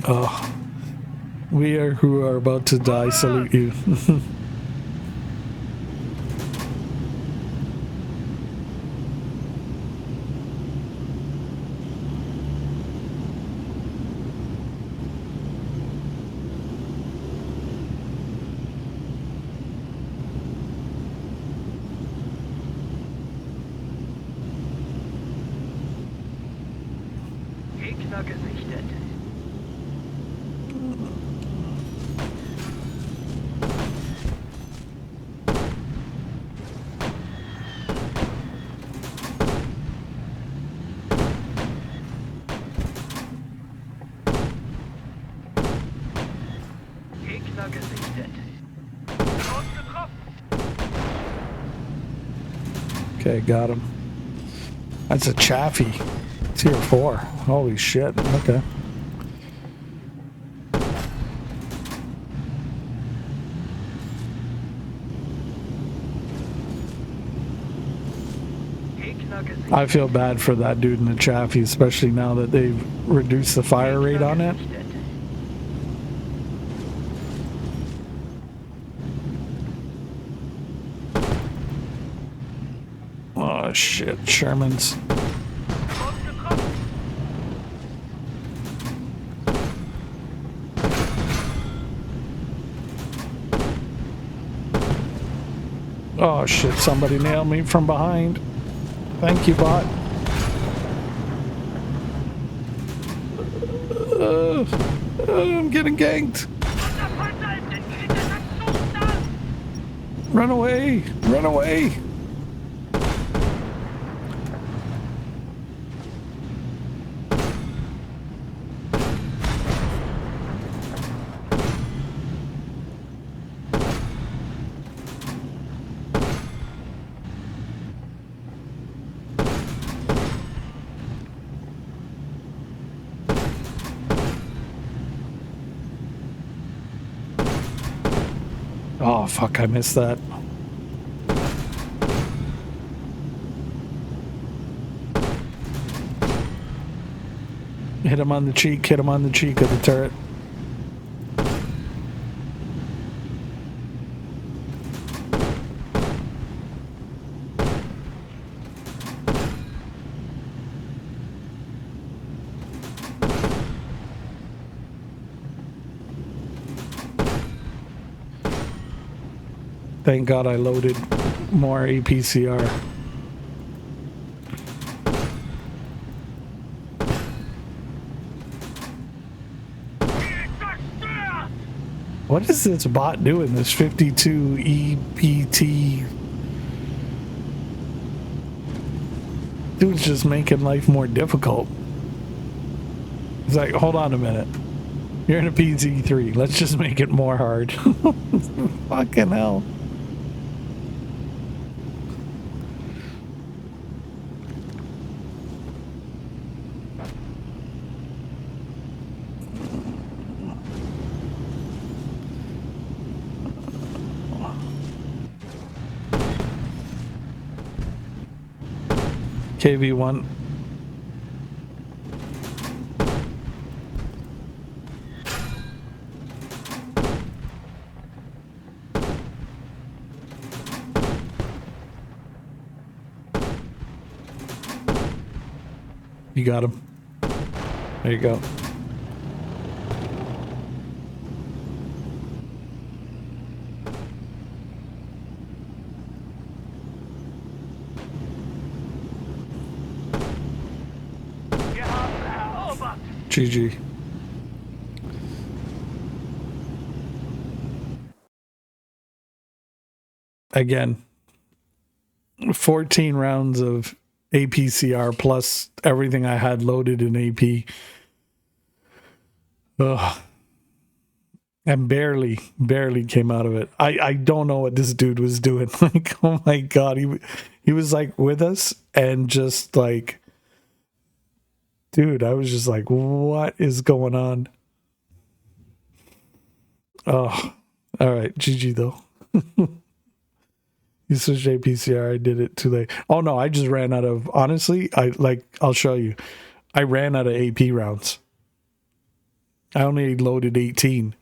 Oh, we are who are about to die. Salute you. Gegner gesichtet. Gegner gesichtet. Schuss getroffen. Okay, got him. That's a Chaffee. Tier 4. Holy shit. Okay. Gegner gesichtet. I feel bad for that dude in the Chaffee, especially now that they've reduced the fire rate on it. Gesichtet. Oh shit, Sherman's. Schuss getroffen. Oh shit, somebody nailed me from behind. Thank you, bot. I'm getting ganked. Unser Panzer ist in kritischer Zustand. Run away! Run away! Oh fuck, I missed that. Hit him on the cheek, hit him on the cheek of the turret. Thank God I loaded more APCR. Zerstört. What is this bot doing? This 52 EPT dude's just making life more difficult. He's like, hold on a minute. You're in a PZ3. Let's just make it more hard. Fucking hell. KV1. You got him. There you go. Wir haben erobert. GG. Again, 14 rounds of APCR plus everything I had loaded in AP. Ugh. And barely came out of it. I don't know what this dude was doing. Like, oh my God. He was like with us and just like, dude, I was just like, what is going on? Oh, all right. GG though. You switched APCR. I did it too late. Oh no, I just ran out of, honestly, I'll show you. I ran out of AP rounds. I only loaded 18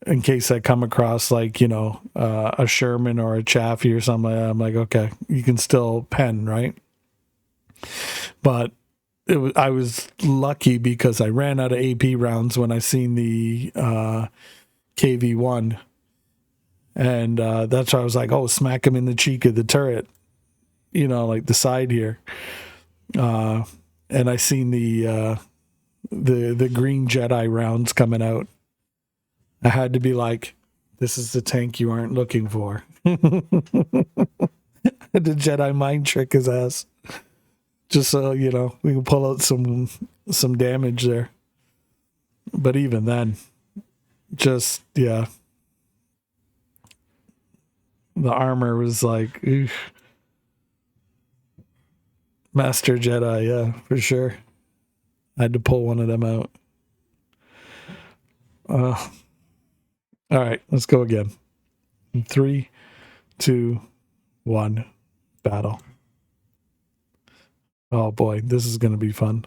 in case I come across like, a Sherman or a Chaffee or something like that. I'm like, okay, you can still pen, right? But I was lucky because I ran out of AP rounds when I seen the KV1. And that's why I was like, oh, smack him in the cheek of the turret, like the side here. And I seen the green Jedi rounds coming out. I had to be like, this is the tank you aren't looking for. The Jedi mind trick his ass. Just so, we can pull out some damage there. But even then, just, yeah. The armor was like, oof. Master Jedi, yeah, for sure. I had to pull one of them out. All right, let's go again. 3, 2, 1, battle. Oh boy, this is going to be fun.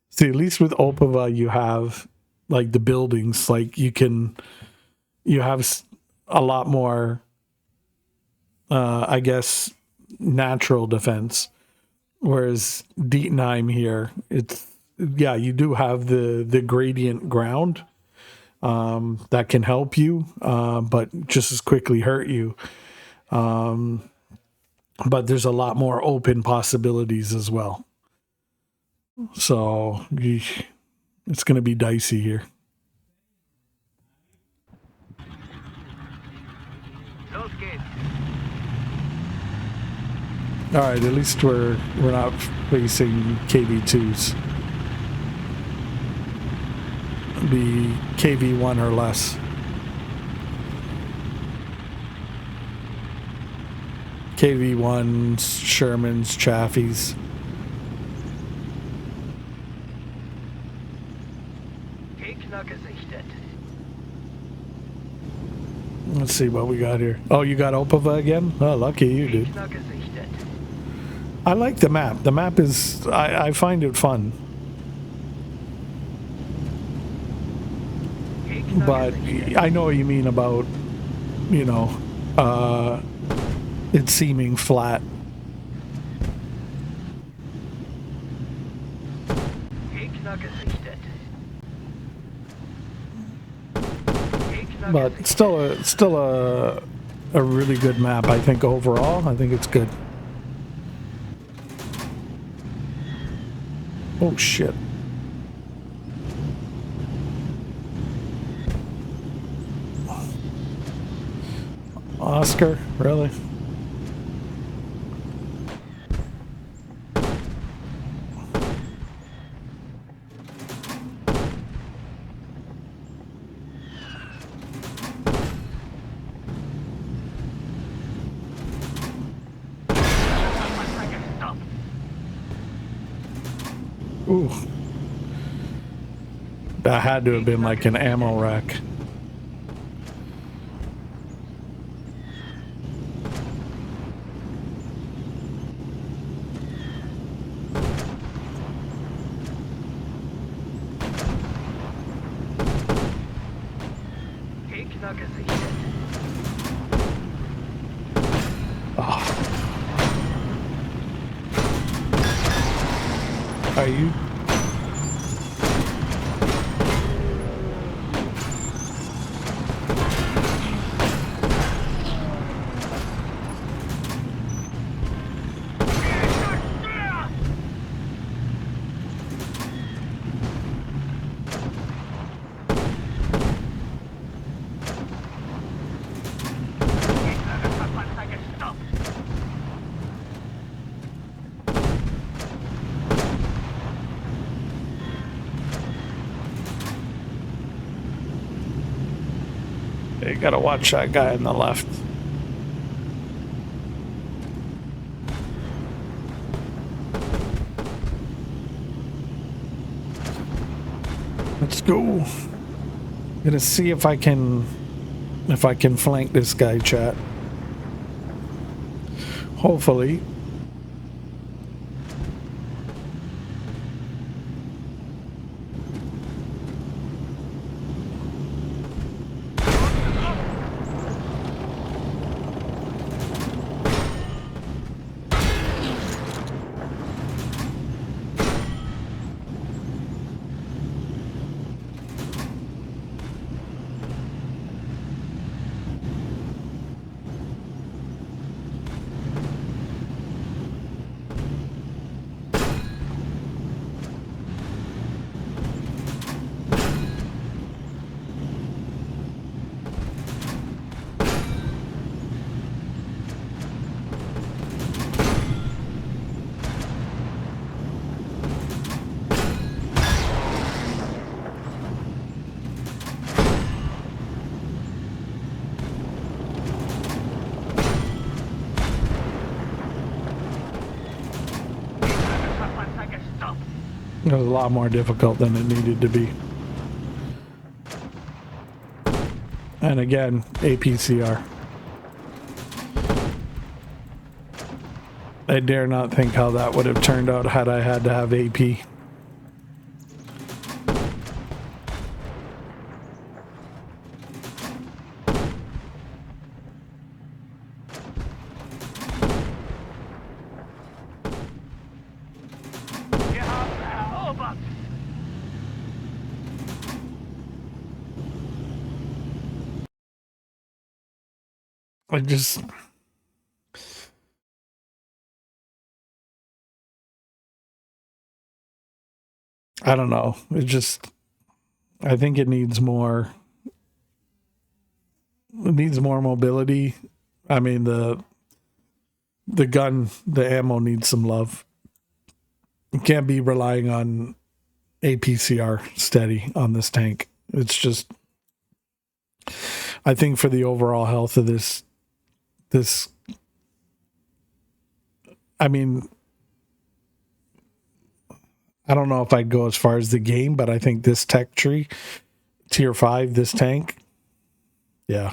See, at least with Opava, you have like the buildings, like you have a lot more, I guess, natural defense. Whereas Dietzenheim here, you do have the gradient ground that can help you, but just as quickly hurt you. But there's a lot more open possibilities as well. So it's going to be dicey here. Los geht's. All right, at least we're not facing KV2s. Be KV1 or less. KV1s, Shermans, Chaffies. Gegner gesichtet. Let's see what we got here. Oh, you got Opava again? Oh, lucky you, dude. Gegner gesichtet. I like the map. The map is, I find it fun. Gegner But gesichtet. I know what you mean about, it seeming flat. Gegner gesichtet. Gegner But gesichtet. still a really good map, I think, overall. I think it's good. Oh, shit. Oscar, really? Ooh. That had to have been like an ammo rack. Gegner gesichtet. Are you? You gotta watch that guy on the left. Let's go. Gonna see if I can flank this guy, chat. Hopefully. It was a lot more difficult than it needed to be. And again, APCR. I dare not think how that would have turned out had I had to have AP. I just... I don't know. It just... I think it needs more... It needs more mobility. I mean, the gun, the ammo needs some love. You can't be relying on APCR steady on this tank. It's just... I think for the overall health of this... I mean... I don't know if I'd go as far as the game, but I think this tech tree, tier 5, this tank, yeah.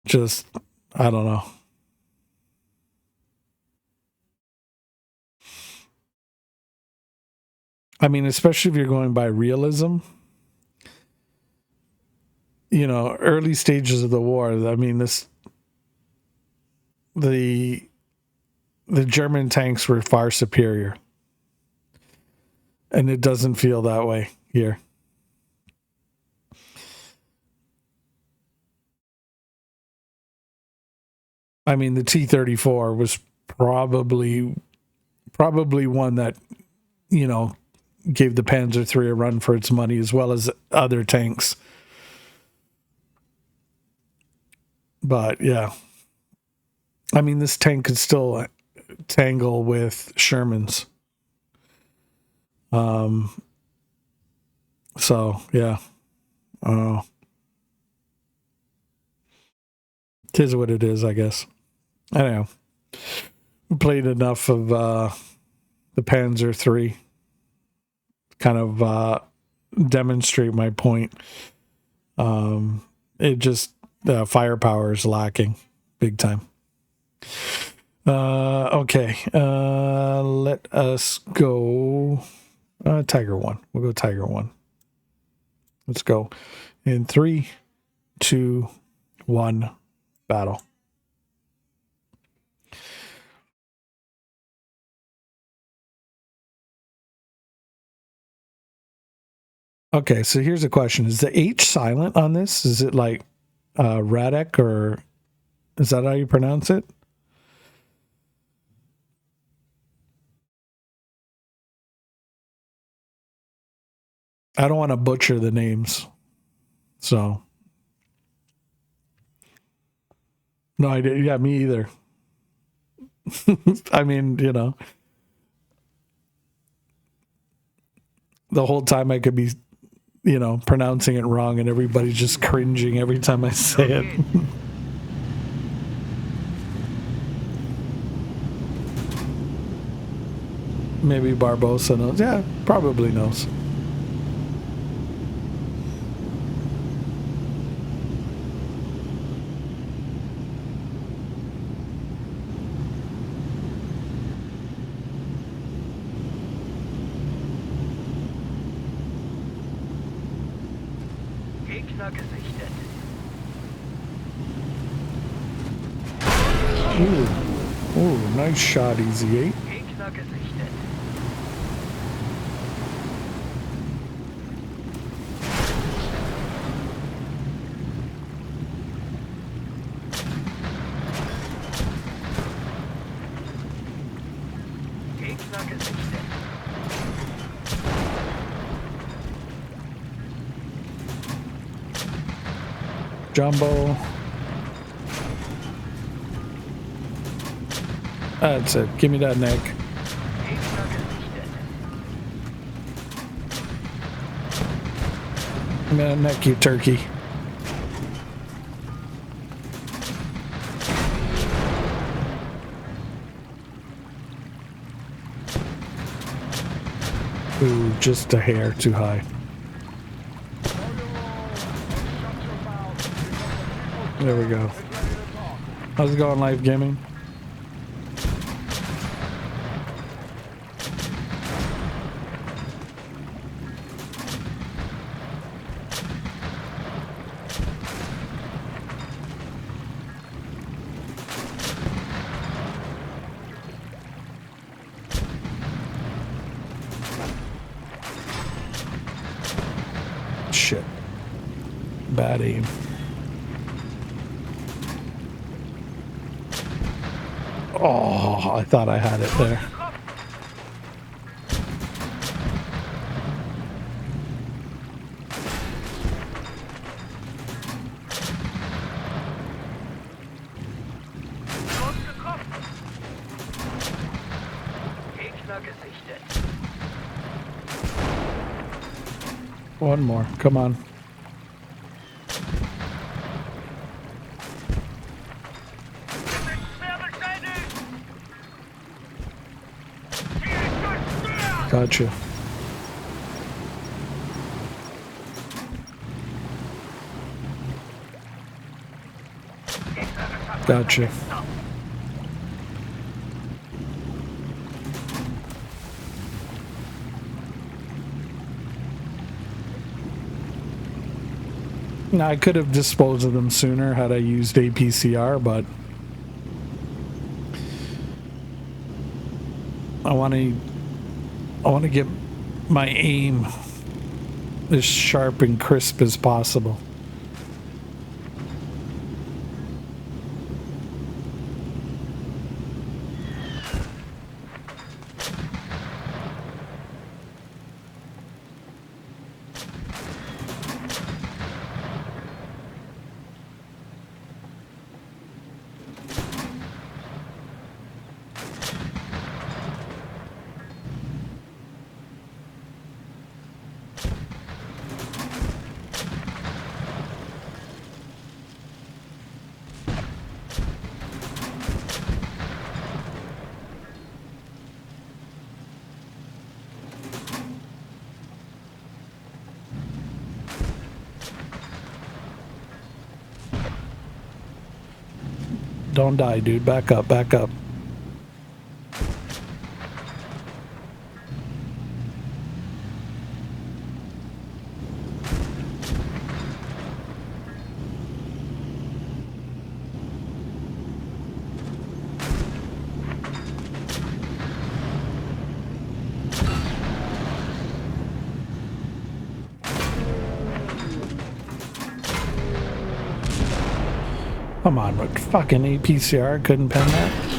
Just, I don't know. I mean, especially if you're going by realism, you know, early stages of the war, I mean, the German tanks were far superior. And it doesn't feel that way here. I mean, the T-34 was probably one that, you know, gave the Panzer III a run for its money, as well as other tanks. But yeah, I mean, this tank could still tangle with Shermans. So yeah, it is what it is, I guess. I don't know. We played enough of the Panzer III, kind of demonstrate my point. It just firepower is lacking big time. Okay, let us go Tiger 1. We'll go Tiger 1. Let's go in 3, 2, 1, battle. Okay, so here's a question. Is the H silent on this? Is it like Radek, or is that how you pronounce it? I don't want to butcher the names. So, no idea. Yeah, me either. I mean, the whole time I could be, pronouncing it wrong and everybody's just cringing every time I say it. Maybe Barbosa knows. Yeah, probably knows. Gegner gesichtet. Ooh, nice shot, Easy 8. Gegner gesichtet. Gegner gesichtet. Jumbo. That's it. Give me that neck. Gegner gesichtet. Give me that neck, you turkey. Ooh, just a hair too high. There we go. How's it going, live gaming? Shit. Bad aim. Oh, I thought I had it there. Gegner gesichtet. One more. Come on. Gotcha. Gotcha. Now, I could have disposed of them sooner had I used APCR, but I want to get my aim as sharp and crisp as possible. Don't die, dude. Back up, back up. Come on, but fucking APCR couldn't pen that.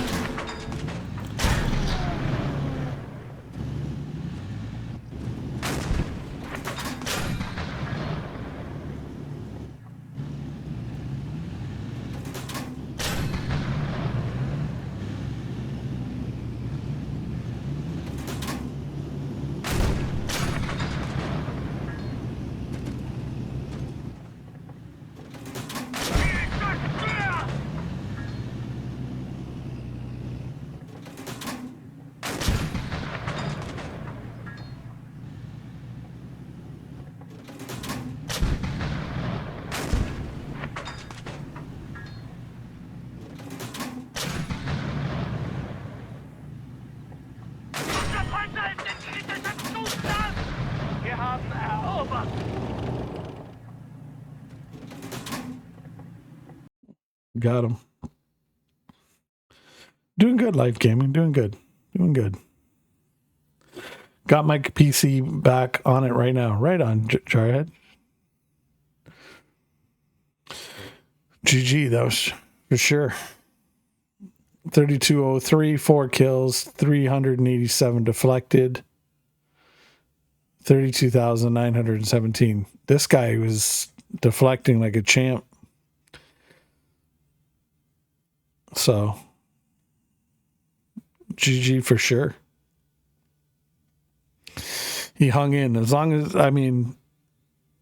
Wir haben erobert. Got him. Doing good, Life Gaming. Doing good. Doing good. Got my PC back on it right now. Right on, Jarhead. GG, that was for sure. 3203, 4 kills, 387 deflected, 32,917. This guy was deflecting like a champ. So, GG for sure. He hung in as long as, I mean,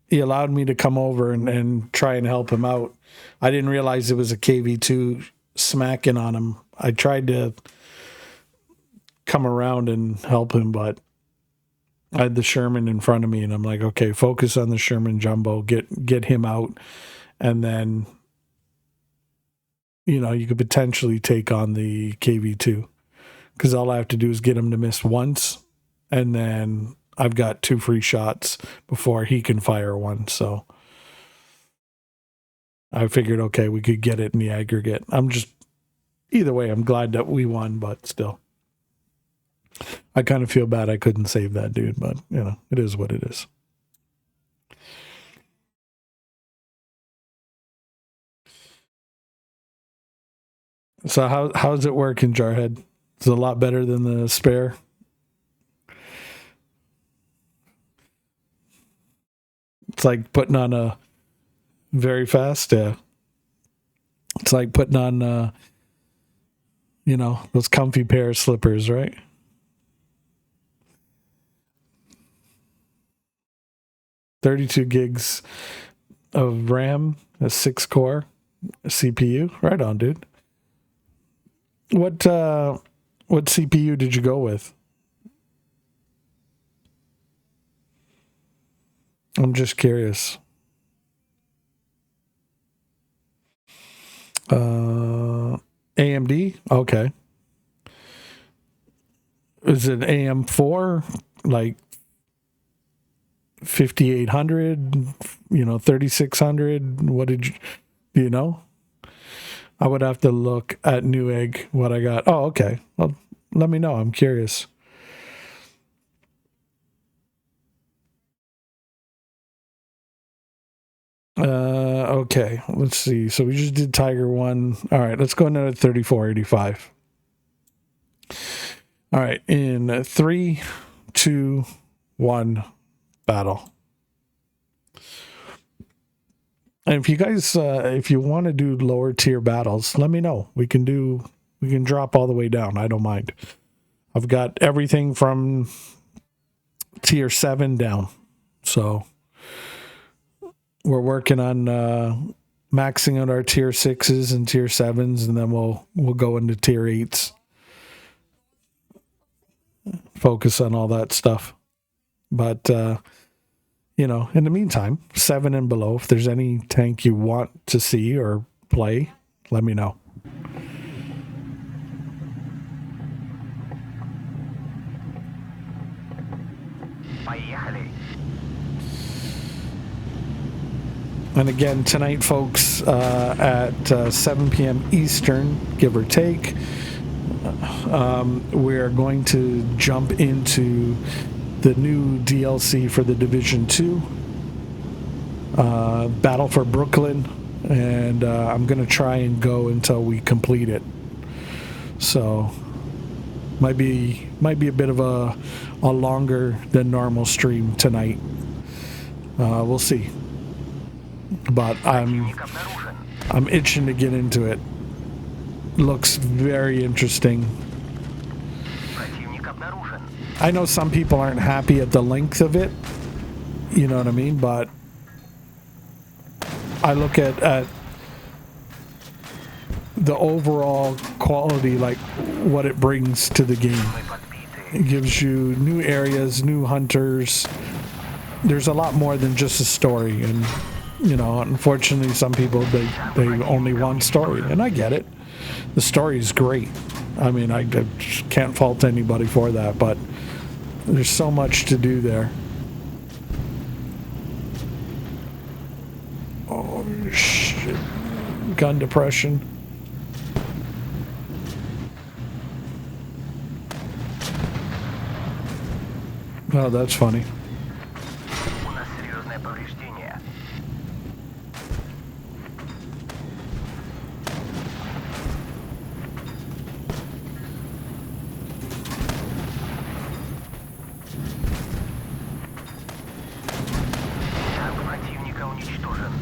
he allowed me to come over and try and help him out. I didn't realize it was a KV2 smacking on him. I tried to come around and help him, but I had the Sherman in front of me, and I'm like, okay, focus on the Sherman Jumbo, get him out, and then, you know, you could potentially take on the KV2, because all I have to do is get him to miss once, and then I've got 2 free shots before he can fire one. So I figured, okay, we could get it in the aggregate. Either way, I'm glad that we won, but still. I kind of feel bad I couldn't save that dude, but, you know, it is what it is. So how's it working, Jarhead? Is it a lot better than the spare? It's like putting on a very fast, yeah. It's like putting on, you know, those comfy pair of slippers, right? $32 gigs of RAM, a 6-core CPU. Right on, dude. What CPU did you go with? I'm just curious. AMD? Okay. Is it AM4? Like 5800? You know, 3600? What do you know? I would have to look at Newegg what I got. Oh, okay. Well, let me know. I'm curious. Okay, let's see. So we just did Tiger 1. All right, let's go into 3485. All right, in 3, 2, 1, battle. And if you guys, if you want to do lower tier battles, let me know. We can drop all the way down. I don't mind. I've got everything from tier 7 down. So we're working on maxing out our tier 6s and tier 7s, and then we'll go into tier 8s. Focus on all that stuff. But you know, in the meantime, 7 and below, if there's any tank you want to see or play, let me know. Поехали. And again, tonight, folks, at 7 p.m. Eastern, give or take, we're going to jump into the new DLC for the Division 2, Battle for Brooklyn. and I'm gonna try and go until we complete it. So might be a bit of a longer than normal stream tonight. We'll see. But Противник обнаружен. I'm itching to get into it. Looks very interesting. Противник обнаружен. I know some people aren't happy at the length of it. You know what I mean? But I look at the overall quality, like what it brings to the game. Мы подбиты. It gives you new areas, new hunters. There's a lot more than just a story, and you know, unfortunately, some people they only want story, and I get it. The story is great. I mean, I just can't fault anybody for that, but there's so much to do there. Oh shit! Gun depression. Oh, that's funny. У нас серьезное повреждение. Танк противника уничтожен.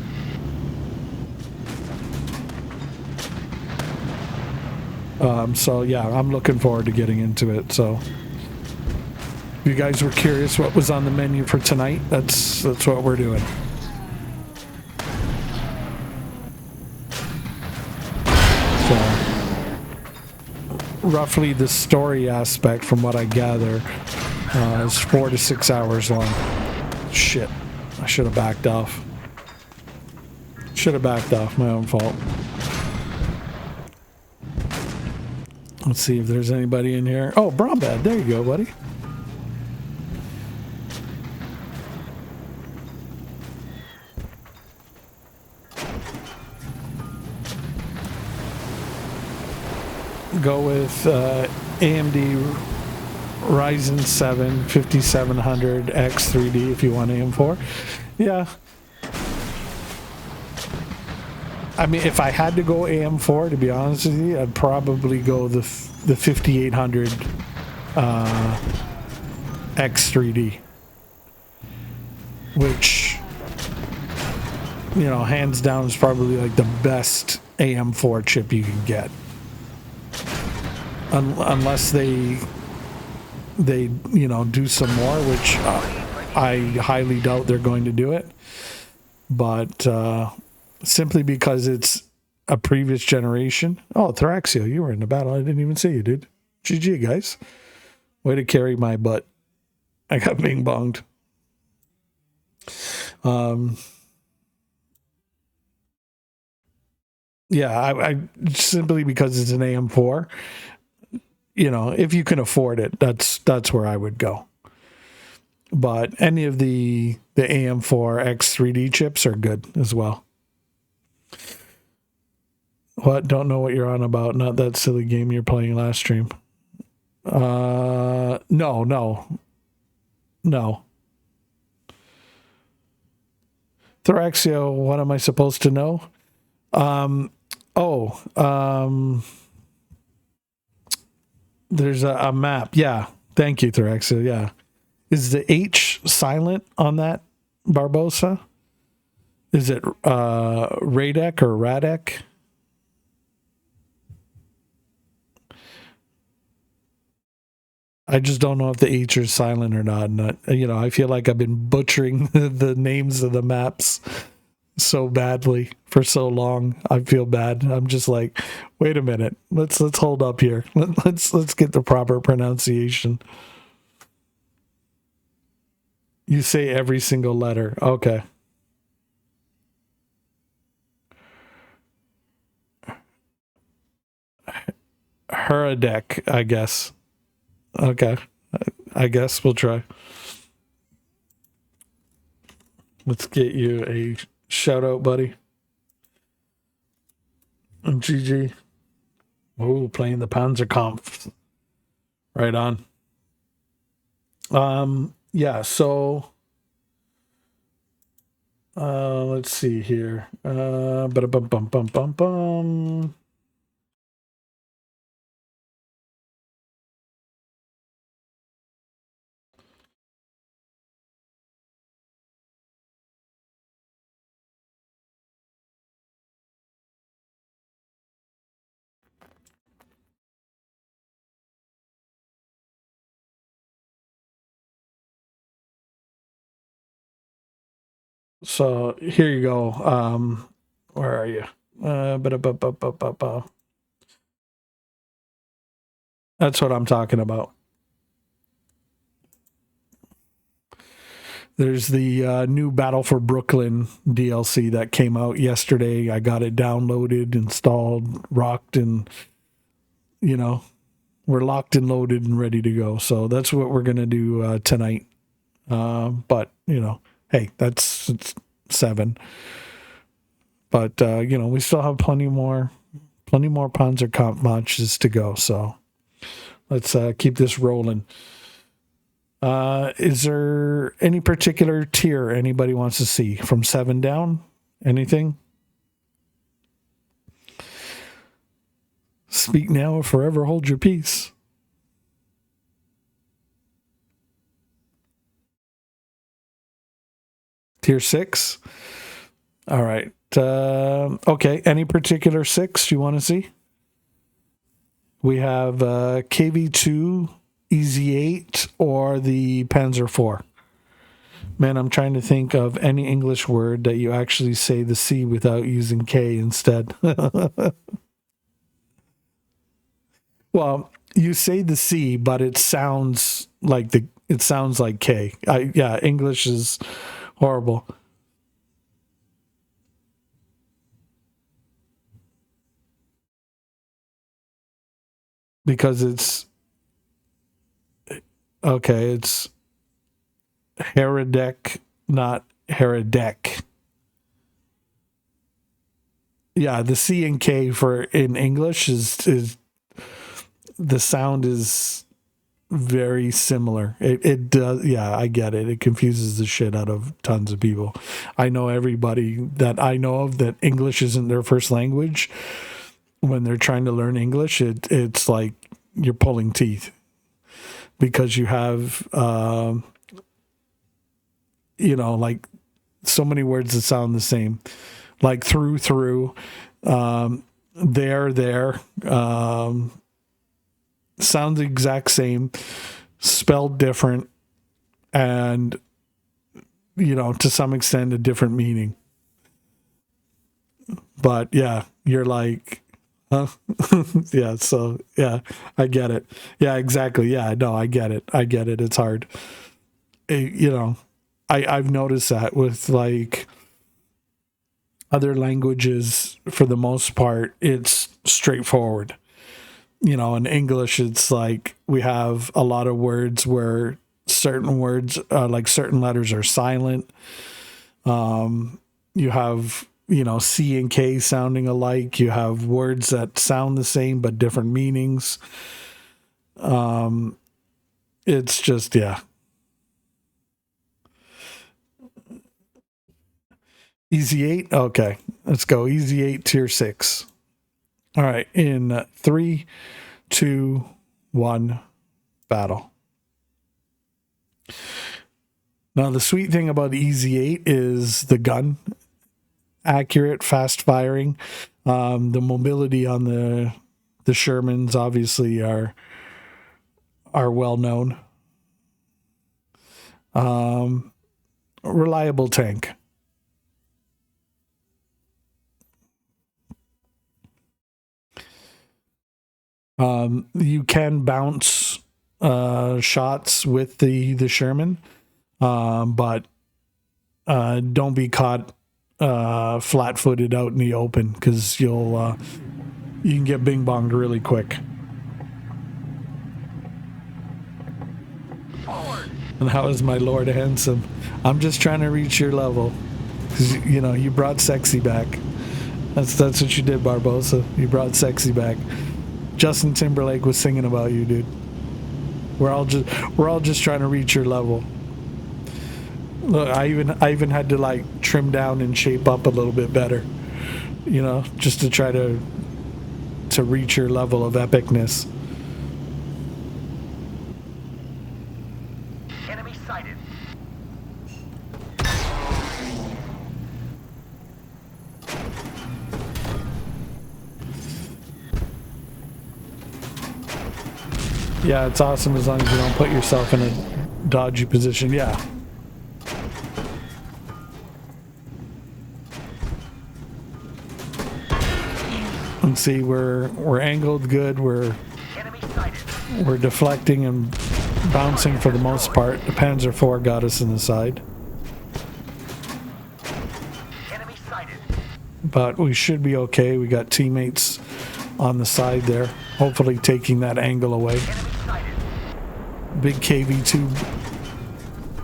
So yeah, I'm looking forward to getting into it. So, if you guys were curious what was on the menu for tonight, that's what we're doing. So, roughly the story aspect, from what I gather, is 4 to 6 hours long. Shit, I should have backed off. Should have backed off. My own fault. Let's see if there's anybody in here. Oh, Brombad, there you go, buddy. Go with AMD Ryzen 7 5700X 3D if you want AM4. Yeah. I mean, if I had to go AM4, to be honest with you, I'd probably go the 5800 X3D, which, you know, hands down is probably like the best AM4 chip you can get, unless they you know, do some more, which I highly doubt they're going to do it. But simply because it's a previous generation. Oh, Thraxio, you were in the battle. I didn't even see you, dude. GG, guys. Way to carry my butt. I got bing bonged. Yeah, I simply because it's an AM4. You know, if you can afford it, that's where I would go. But any of the AM4 X3D chips are good as well. What? Don't know what you're on about. Not that silly game you're playing last stream. No. Thraxio, what am I supposed to know? There's a map. Yeah. Thank you, Thraxio. Yeah. Is the H silent on that Barbosa? Is it Radek or Radek? I just don't know if the H is silent or not. And, you know, I feel like I've been butchering the names of the maps so badly for so long. I feel bad. I'm just like, wait a minute. Let's hold up here. Let's get the proper pronunciation. You say every single letter. Okay. Heradek, I guess. Okay. I guess we'll try. Let's get you a shout out, buddy. And GG. Oh, playing the Panzerkampf. Right on. Yeah, so Let's see here. Bum bum bum bum bum. So here you go. Where are you? That's what I'm talking about. There's the new Battle for Brooklyn DLC that came out yesterday. I got it downloaded, installed, rocked, and you know, we're locked and loaded and ready to go. So that's what we're gonna do tonight. But hey, it's 7. But we still have plenty more Panzer Comp matches to go. So let's keep this rolling. Is there any particular tier anybody wants to see from 7 down? Anything? Speak now or forever hold your peace. Tier 6? All right. Okay. Any particular 6 you want to see? We have KV2, Easy 8, or the Panzer 4. Man, I'm trying to think of any English word that you actually say the C without using K instead. Well, you say the C, but it sounds like K. Yeah, English is horrible. Because it's okay, it's Herodek, not Herodek. Yeah, the C and K for in English is the sound is very similar. It does, yeah, I get it. It confuses the shit out of tons of people. I know everybody that I know of that English isn't their first language. When they're trying to learn English, it's like you're pulling teeth because you have, like so many words that sound the same, like through, there, sounds the exact same, spelled different, and to some extent a different meaning. But yeah, you're like, huh? Yeah, so yeah, I get it. Yeah, exactly. Yeah, no, I get it. It's hard. I've noticed that with like other languages, for the most part, it's straightforward. In English, it's like we have a lot of words where certain words, like certain letters, are silent. You have, C and K sounding alike. You have words that sound the same but different meanings. It's just, yeah. Easy 8? Okay. Let's go. Easy 8, tier 6. All right. In 3, 2, 1, battle. Now, the sweet thing about the Easy 8 is the gun. Accurate, fast firing. The mobility on the Shermans obviously are well known. Reliable tank. You can bounce shots with the Sherman, but don't be caught flat-footed out in the open, because you can get bing-bonged really quick. And how is my Lord handsome? I'm just trying to reach your level, because you brought sexy back. That's what you did, Barbosa. You brought sexy back. Justin Timberlake was singing about you, dude. We're all just trying to reach your level. Look, I even had to like trim down and shape up a little bit better, you know, just to try to reach your level of epicness. Enemy sighted. Yeah, it's awesome as long as you don't put yourself in a dodgy position. Yeah. And see, we're angled good. Enemy sighted. We're deflecting and bouncing for the most part. The Panzer IV got us in the side, Enemy sighted. but we should be okay. We got teammates on the side there, hopefully taking that angle away. Enemy sighted. Big KV2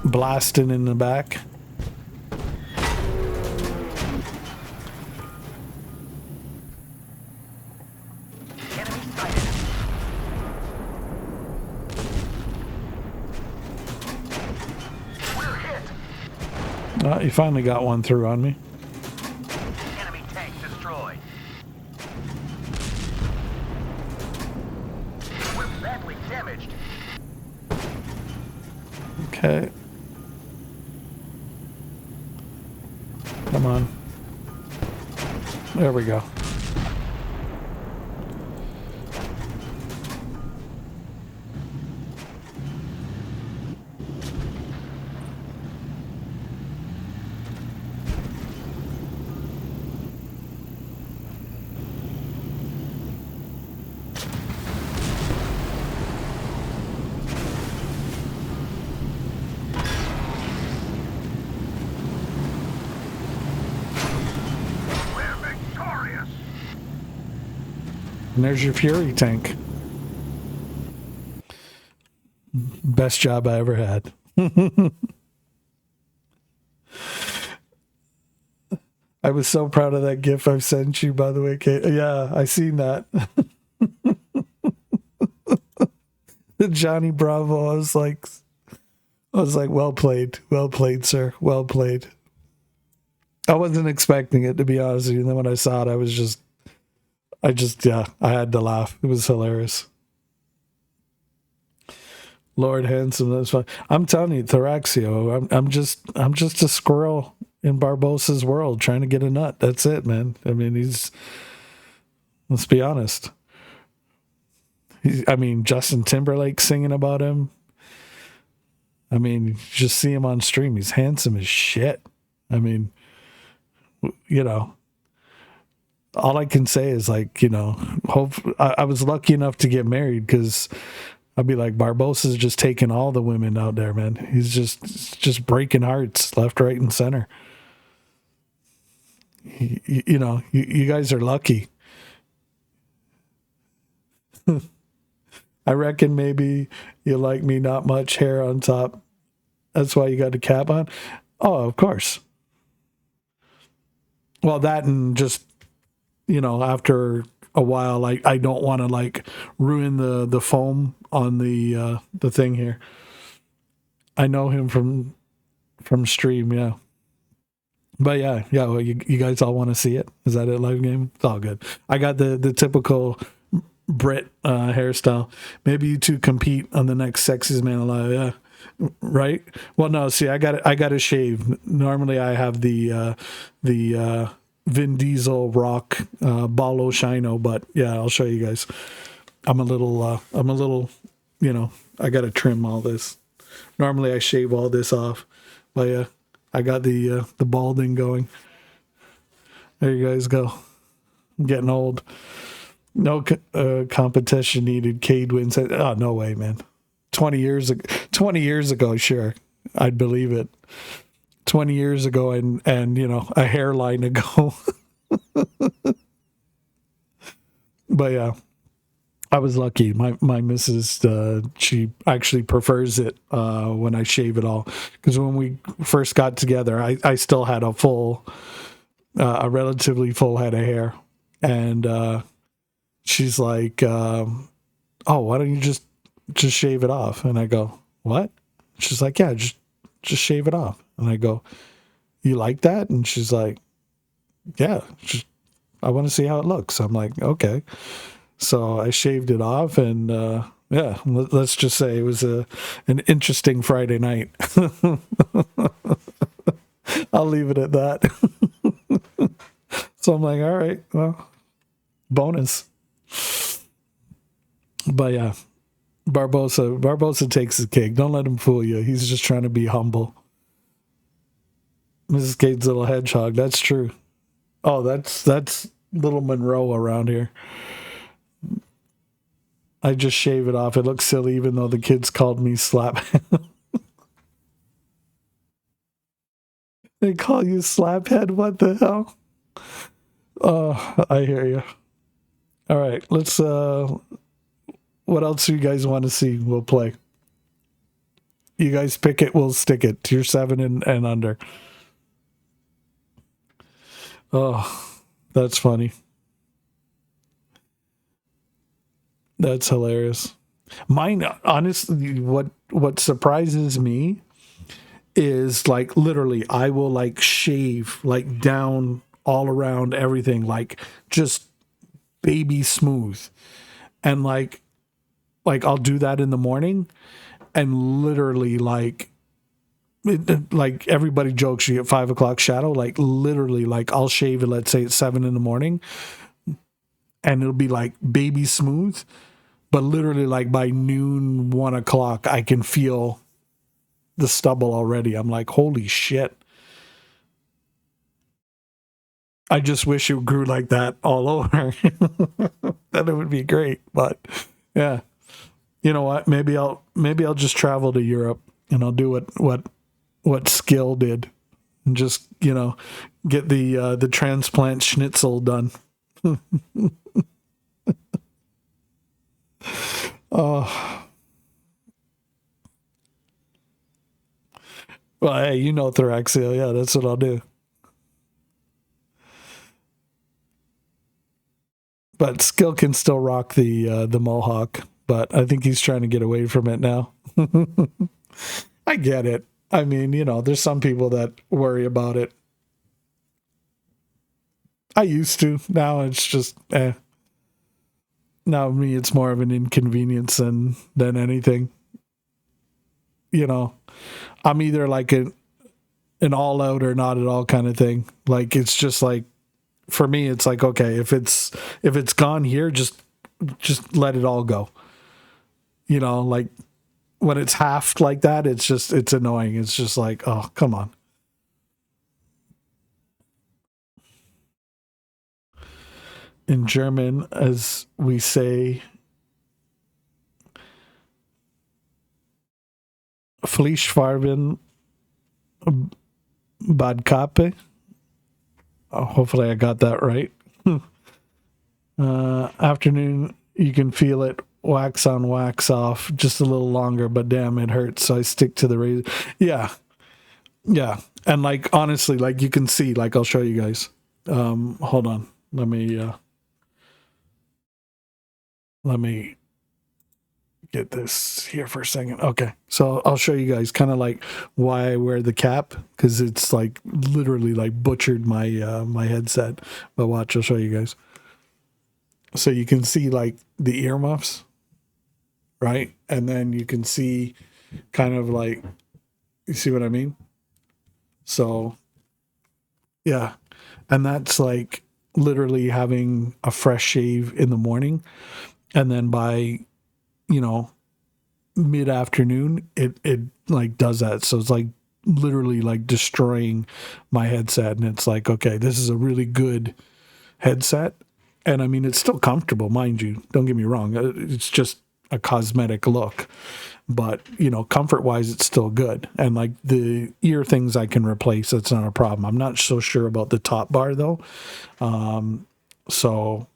blasting in the back. Enemy sighted. We're hit. You finally got one through on me. Enemy tank destroyed. We're badly damaged. Okay. Come on. There we go. We're victorious. And there's your Fury tank. Best job I ever had. I was so proud of that GIF I've sent you, by the way, Kate. Yeah, I seen that. Johnny Bravo. I was like, well played, sir, well played. I wasn't expecting it, to be honest with you. And then when I saw it, I had to laugh. It was hilarious. Lord Handsome, that's fine. I'm telling you, Thoraxio, I'm just a squirrel in Barbossa's world trying to get a nut. That's it, man. I mean, let's be honest. Justin Timberlake singing about him. I mean, just see him on stream. He's handsome as shit. I mean, you know, all I can say is like, you know, I was lucky enough to get married because I'd be like, Barbossa's just taking all the women out there, man. He's just breaking hearts left, right, and center. You guys are lucky. I reckon maybe you like me not much hair on top. That's why you got the cap on. Oh, of course. Well, that and just, you know, after a while, I don't want to like ruin the foam on the thing here. I know him from stream, yeah. But yeah. Well, you guys all want to see it? Is that it? Live game? It's all good. I got the typical Brit hairstyle. Maybe you two compete on the next Sexiest Man Alive. Yeah, right. Well, no. See, I got to shave. Normally, I have the Vin Diesel Rock Balo Shino, but yeah, I'll show you guys. I'm a little. You know, I got to trim all this. Normally, I shave all this off, but yeah, I got the balding going. There you guys go. I'm getting old. No competition needed. Cade wins. Oh, no way, man. 20 years ago, sure, I'd believe it. 20 years ago and you know, a hairline ago. But yeah, I was lucky. My missus, she actually prefers it when I shave it all. Because when we first got together, I still had a relatively full head of hair. And she's like, oh, why don't you just shave it off? And I go, what? She's like, yeah, just just shave it off. And I go, you like that? And she's like, yeah, I want to see how it looks. I'm like, okay. So I shaved it off, and yeah, let's just say it was an interesting Friday night. I'll leave it at that. So I'm like, all right, well, bonus. But yeah, Barbosa takes the cake. Don't let him fool you. He's just trying to be humble. Mrs. Cade's little hedgehog. That's true. Oh, that's little Monroe around here. I just shave it off. It looks silly, even though the kids called me slap. They call you slaphead. What the hell? Oh, I hear you. All right, let's. What else do you guys want to see? We'll play. You guys pick it. We'll stick it. Tier 7 and under. Oh, that's funny. That's hilarious. Mine, honestly, what surprises me is like literally I will like shave like down all around everything, like just baby smooth. And like I'll do that in the morning, and literally like like everybody jokes you get 5 o'clock shadow, like literally like I'll shave it, let's say it's 7 in the morning, and it'll be like baby smooth, but literally like by noon, 1 o'clock, I can feel the stubble already. I'm like, holy shit. I just wish it grew like that all over. Then it would be great. But yeah, you know what? Maybe I'll just travel to Europe and I'll do what Skill did, and just get the transplant schnitzel done. Oh, well, hey, Thoraxia. Yeah, that's what I'll do. But Skill can still rock the mohawk, but I think he's trying to get away from it now. I get it. I mean, there's some people that worry about it. I used to. Now it's just Now me, it's more of an inconvenience than anything. I'm either like an all out or not at all kind of thing. Like it's just like, for me, it's like, okay, if it's gone here, just let it all go. Like when it's half like that, it's annoying. It's just like, oh, come on. In German, as we say, Fleischfarben Badkappe. Oh, hopefully I got that right. Afternoon, you can feel it wax on, wax off, just a little longer, but damn, it hurts. So I stick to the razor. Yeah. Yeah. And like, honestly, like you can see, like I'll show you guys. Hold on. Let me get this here for a second. Okay. So I'll show you guys kind of like why I wear the cap, because it's like literally like butchered my my headset. But watch, I'll show you guys. So you can see like the earmuffs, right? And then you can see kind of like, you see what I mean? So yeah. And that's like literally having a fresh shave in the morning. And then by, mid-afternoon, it like does that. So it's like literally like destroying my headset. And it's like, okay, this is a really good headset. And I mean, it's still comfortable, mind you. Don't get me wrong. It's just a cosmetic look. But, comfort-wise, it's still good. And like the ear things I can replace, that's not a problem. I'm not so sure about the top bar though. So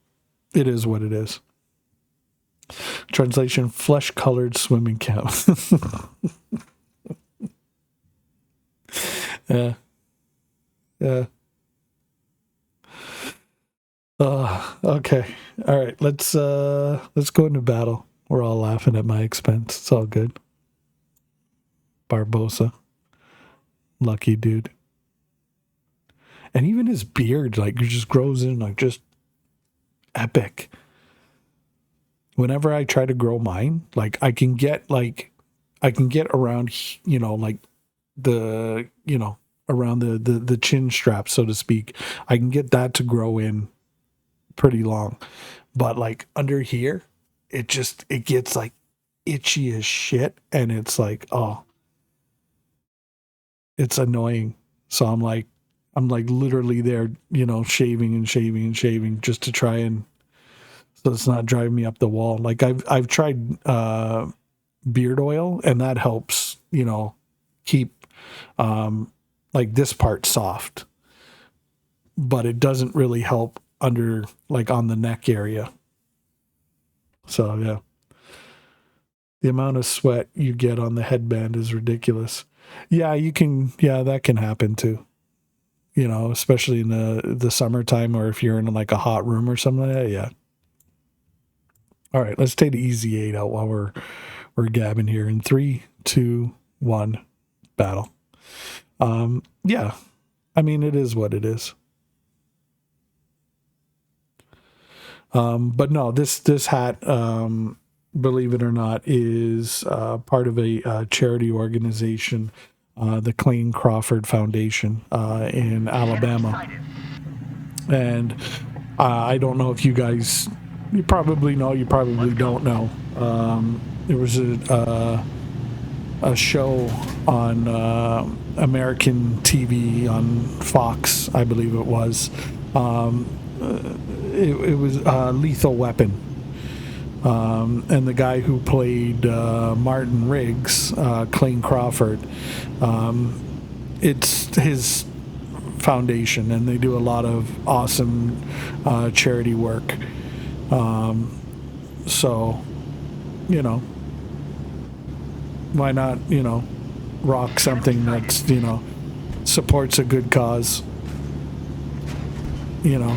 it is what it is. Translation: flesh-colored swimming cap. Yeah. Yeah. Okay. All right. Let's go into battle. We're all laughing at my expense. It's all good. Barbosa. Lucky dude. And even his beard, like, just grows in, like, just epic. Whenever I try to grow mine, like, I can get around, you know, like, the, you know, around the chin strap, so to speak. I can get that to grow in pretty long. But, like, under here, it gets, like, itchy as shit. And it's like, oh, it's annoying. So I'm like literally there, you know, shaving and shaving and shaving just to try and, so it's not driving me up the wall. Like I've tried beard oil, and that helps, you know, keep like this part soft, but it doesn't really help under, like, on the neck area. So yeah, the amount of sweat you get on the headband is ridiculous. Yeah, that can happen too. You know, especially in the summertime, or if you're in like a hot room or something like that. Yeah. All right, let's take the easy 8 out while we're gabbing here. In 3, 2, 1, battle. Yeah, I mean, it is what it is. But no, this hat, believe it or not, is part of a charity organization, the Clayne Crawford Foundation in Alabama. And I don't know if you guys, you probably know, you probably don't know. There was a show on American TV on Fox, I believe it was. It was Lethal Weapon. And the guy who played Martin Riggs, Clayne Crawford, it's his foundation, and they do a lot of awesome charity work. So, you know, why not, you know, rock something that's, you know, supports a good cause, you know,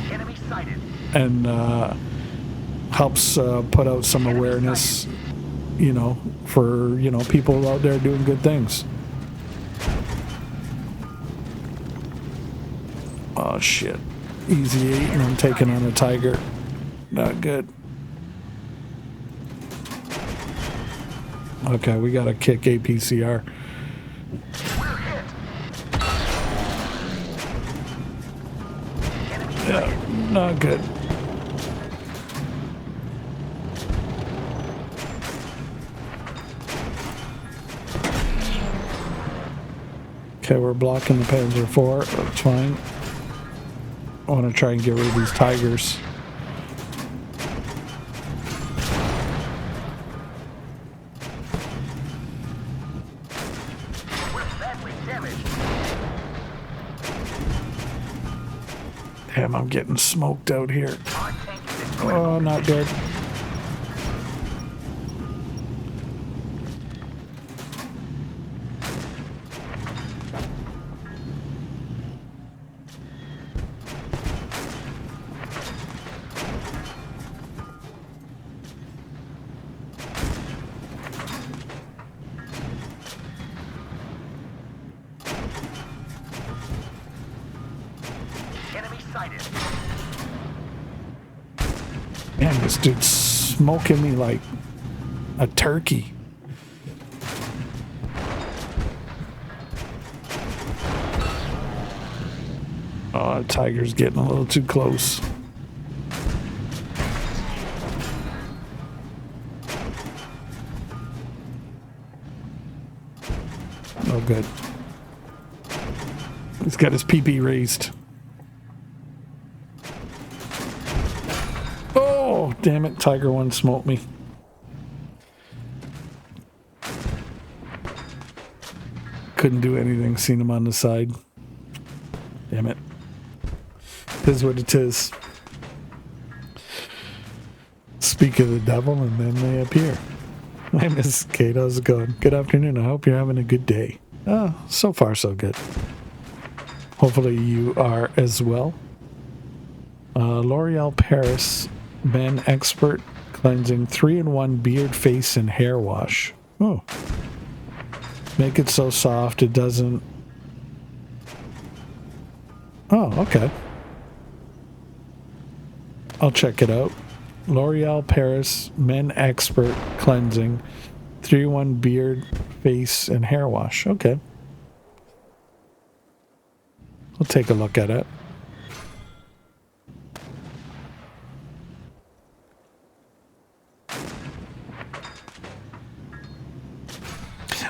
and helps put out some awareness, you know, for, you know, people out there doing good things. Oh shit, easy 8, and I'm taking on a tiger. Not good. Okay, we gotta kick APCR. Yeah, not good. Okay, we're blocking the Panzer IV. That's fine. I want to try and get rid of these tigers. Damn, I'm getting smoked out here. Oh, not good. Man, this dude's smoking me like a turkey. Oh, the tiger's getting a little too close. Oh, good. He's got his pee-pee raised. Oh, damn it. Tiger 1 smoked me. Couldn't do anything. Seen him on the side. Damn it. It is what it is. Speak of the devil, and then they appear. Hi, Miss Kate. How's it going? Good afternoon. I hope you're having a good day. Oh, so far, so good. Hopefully you are as well. L'Oreal Paris Ben Expert Cleansing 3-in-1 Beard, Face, and Hair Wash. Oh. Make it so soft it doesn't Oh, okay. I'll check it out. L'Oreal Paris Men Expert Cleansing 3-in-1 beard, face, and hair wash. Okay. I'll take a look at it.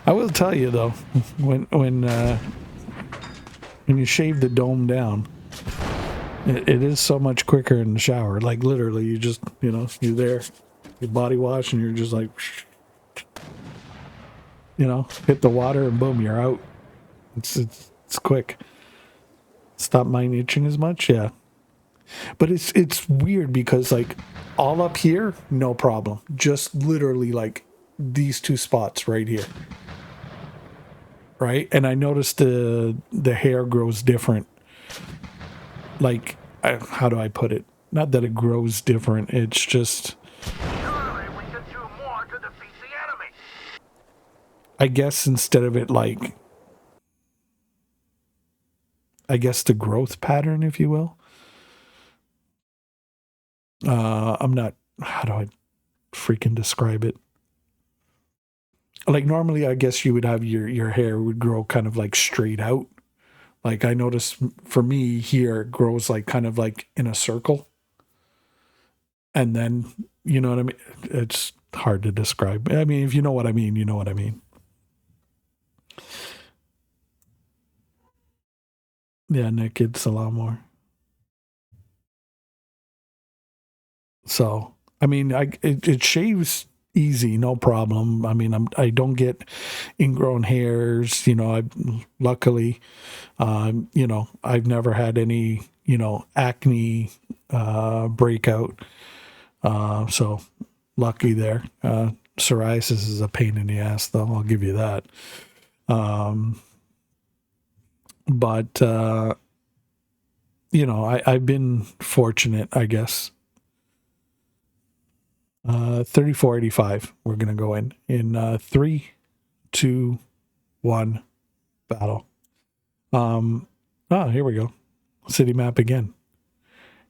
I will tell you though, when you shave the dome down, it is so much quicker in the shower. Like literally, you just you're there, you body wash, and you're just like, hit the water and boom, you're out. It's quick. Stop mine itching as much, yeah. But it's weird because like all up here, no problem. Just literally like these two spots right here. Right? And I noticed the hair grows different. Like how do I put it? Not that it grows different. It's just Surely we can do more to defeat the enemy. I guess instead of it like I guess the growth pattern, if you will. I'm not how do I freaking describe it? Like normally I guess you would have your hair would grow kind of like straight out. Like I notice for me here it grows like kind of like in a circle. And then you know what I mean? It's hard to describe. I mean, if you know what I mean, you know what I mean. Yeah, Nick, it's a lot more. So I mean it shaves easy, no problem. I mean I don't get ingrown hairs, I luckily I've never had any, acne breakout. So lucky there. Psoriasis is a pain in the ass though, I'll give you that. But I've been fortunate, I guess. 3485 we're gonna go in 3, 2, 1, battle. Here we go. City map again.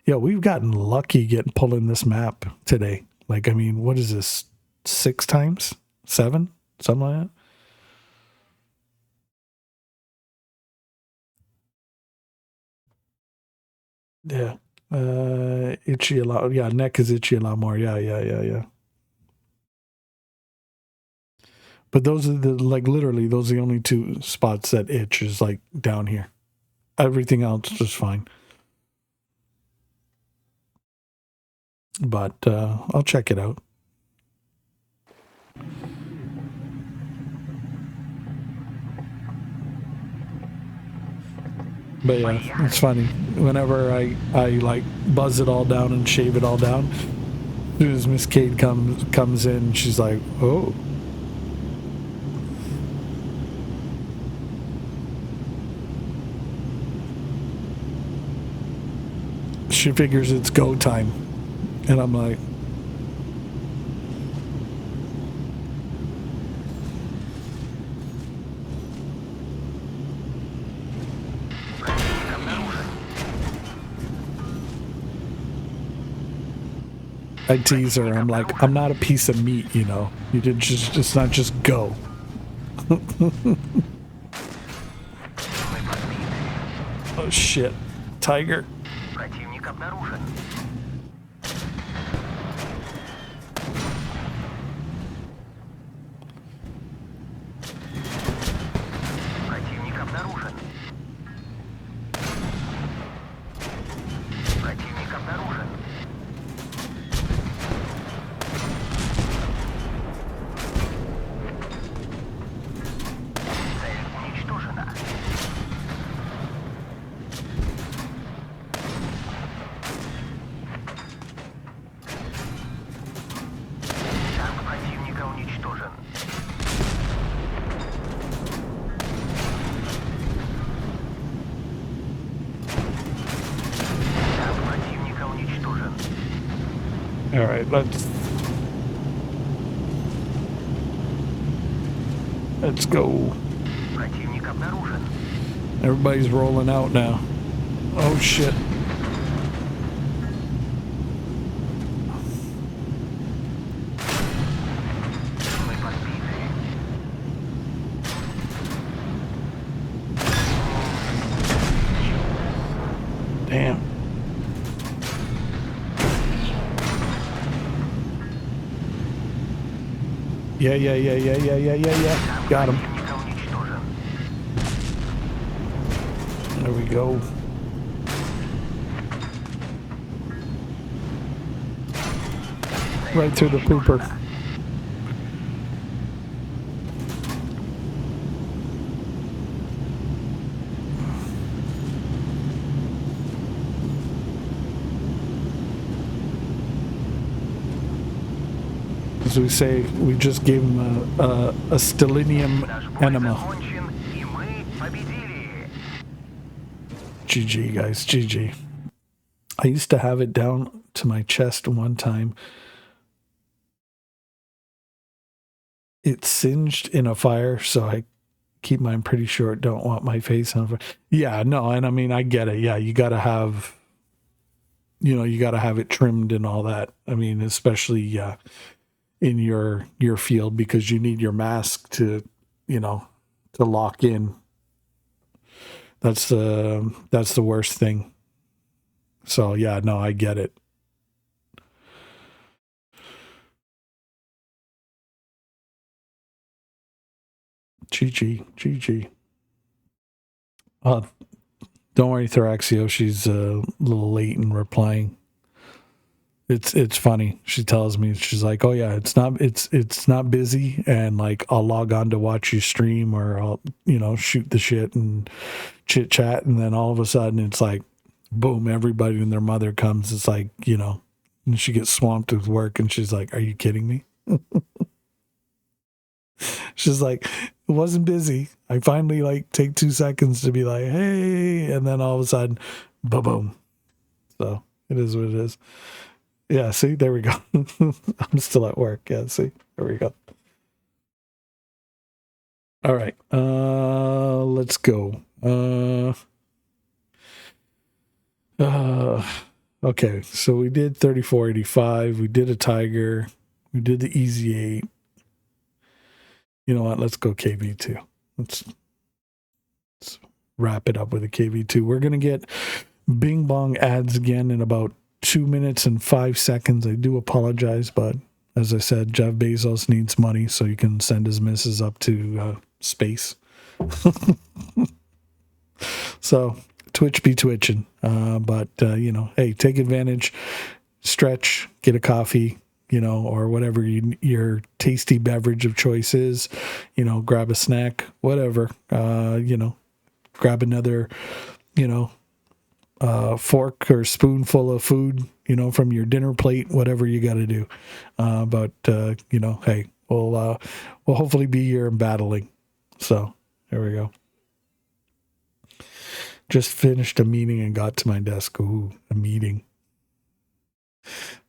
Yeah, we've gotten lucky pulling this map today. Like, I mean, what is this? 6 times? 7? Something like that? Yeah. Itchy a lot. Yeah, neck is itchy a lot more. Yeah. But those are like literally those are the only 2 spots that itch is like down here. Everything else is fine. But I'll check it out. But yeah, it's funny. Whenever I like buzz it all down and shave it all down, as soon as Miss Cade comes in, she's like, "Oh." She figures it's go time. And I'm like, I tease her. I'm like, I'm not a piece of meat, You did it's not just go. Oh shit. Tiger. Противник обнаружен. Противник обнаружен. Противник обнаружен. Цель уничтожена. Танк противника уничтожен. Танк противника уничтожен. All right, let's go. Противник обнаружен. Everybody's rolling out now. Oh shit. Мы подбиты. Damn. Yeah. Got him. Противника уничтожен. There we go. Right through the pooper. As we say, we just gave him a stellinium Наш бой enema. закончен, и мы победили. GG, guys. GG. I used to have it down to my chest one time. It singed in a fire, so I keep mine pretty short. Don't want my face on fire. Yeah, no, and I mean, I get it. Yeah, you got to have, you got to have it trimmed and all that. I mean, especially in your field, because you need your mask to, to lock in. That's the worst thing. So yeah, no, I get it. GG. Don't worry, Thoraxio. She's a little late in replying. It's funny. She tells me, she's like, "Oh yeah, it's not busy, and like I'll log on to watch you stream, or I'll shoot the shit and chit chat, and then all of a sudden it's like, boom, everybody and their mother comes. It's like and she gets swamped with work, and she's like, "Are you kidding me?" She's like, "It wasn't busy. I finally like take 2 seconds to be like, hey," and then all of a sudden, boom. So it is what it is. Yeah, see, there we go. I'm still at work. Yeah, see, there we go. All right, let's go. Okay, so we did 3485. We did a Tiger. We did the Easy 8. You know what? Let's go KV2. Let's wrap it up with a KV2. We're going to get Bing Bong ads again in about 2 minutes and 5 seconds. I do apologize, but as I said, Jeff Bezos needs money so he can send his missus up to space. So Twitch be twitching. But hey, take advantage, stretch, get a coffee, or whatever your tasty beverage of choice is, grab a snack, whatever, grab another, fork or spoonful of food, from your dinner plate, whatever you got to do. But hey, we'll hopefully be here and battling. So there we go. Just finished a meeting and got to my desk. Ooh, a meeting.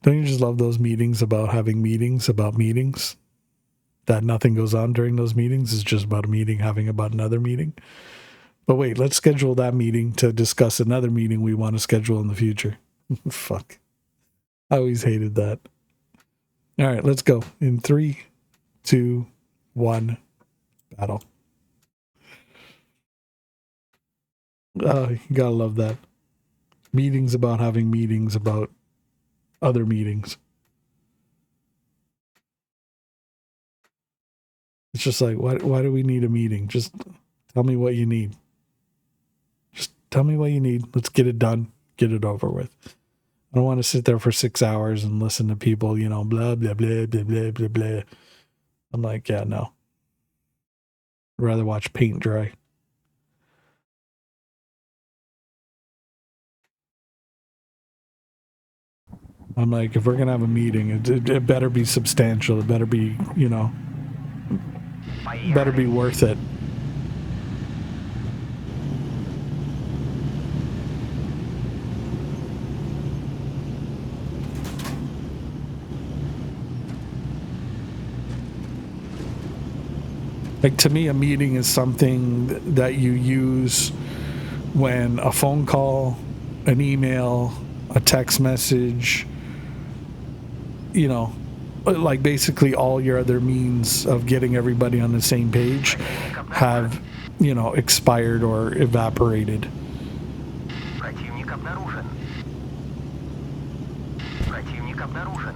Don't you just love those meetings about having meetings about meetings? That nothing goes on during those meetings. It's just about a meeting having about another meeting. But wait, let's schedule that meeting to discuss another meeting we want to schedule in the future. Fuck. I always hated that. All right, let's go. In 3, 2, 1, battle. You gotta love that. Meetings about having meetings about other meetings. It's just like, why do we need a meeting? Just tell me what you need. Just tell me what you need. Let's get it done. Get it over with. I don't want to sit there for 6 hours and listen to people, blah, blah, blah, blah, blah, blah, blah. I'm like, yeah, no. I'd rather watch paint dry. I'm like, if we're going to have a meeting, it better be substantial. It better be, better be worth it. Like, to me, a meeting is something that you use when a phone call an email, a text message, like basically all your other means of getting everybody on the same page have, expired or evaporated. Противник обнаружен. Противник обнаружен.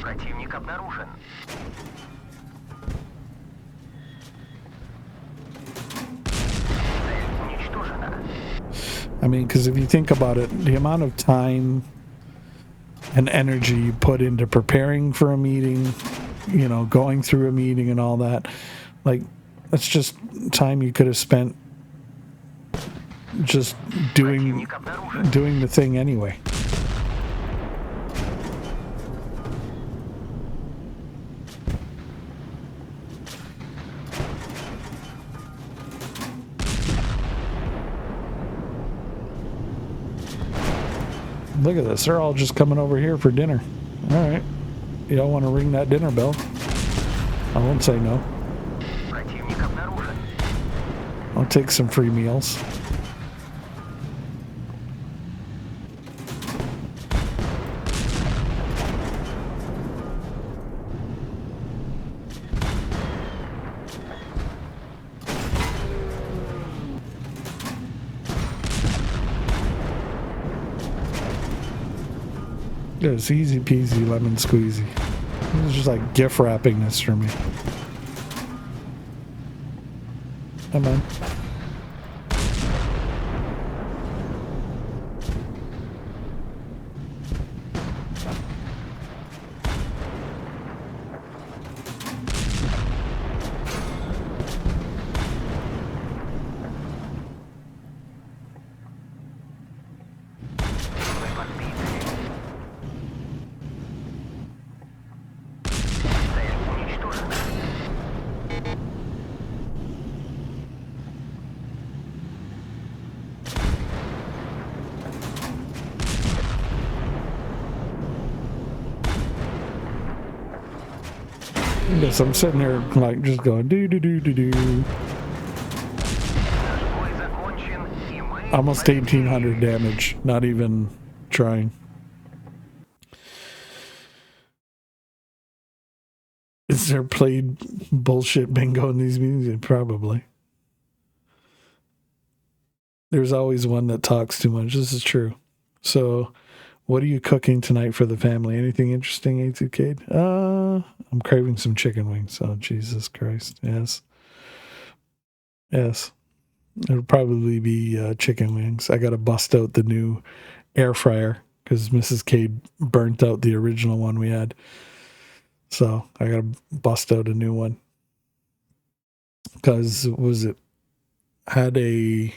Противник обнаружен. Цель уничтожена. I mean, because if you think about it, the amount of time and energy you put into preparing for a meeting, going through a meeting and all that, like, that's just time you could have spent just doing the thing anyway. Look at this. They're all just coming over here for dinner. All right. Y'all want to ring that dinner bell? I won't say no. Противник обнаружен. I'll take some free meals. It's easy peasy lemon squeezy. It's just like gift wrapping this for me. Come on. Мы подбиты. Цель уничтожена. Yes, I'm sitting there like just going do do do do do. Наш бой закончен, и мы Almost победили. 1,800 damage. Not even trying. Is there played bullshit bingo in these meetings? Yeah, probably. There's always one that talks too much. This is true. So, what are you cooking tonight for the family? Anything interesting, A2K? I'm craving some chicken wings. Oh, Jesus Christ. Yes. Yes. It'll probably be chicken wings. I got to bust out the new air fryer because Mrs. K burnt out the original one we had. So I got to bust out a new one. Because, had a,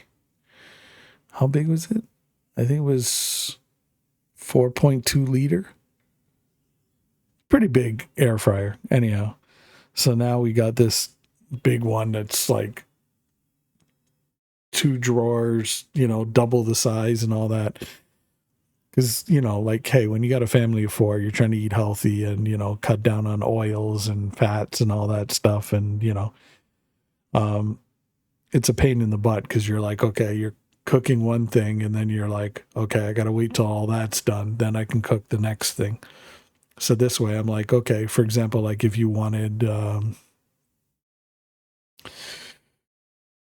how big was it? I think it was 4.2 liter. Pretty big air fryer, anyhow. So now we got this big one that's like 2 drawers, double the size and all that. Because, like, hey, when you got a family of 4, you're trying to eat healthy and, cut down on oils and fats and all that stuff. And, it's a pain in the butt because you're like, okay, you're cooking one thing and then you're like, okay, I got to wait till all that's done. Then I can cook the next thing. So this way I'm like, okay, for example, like if you wanted,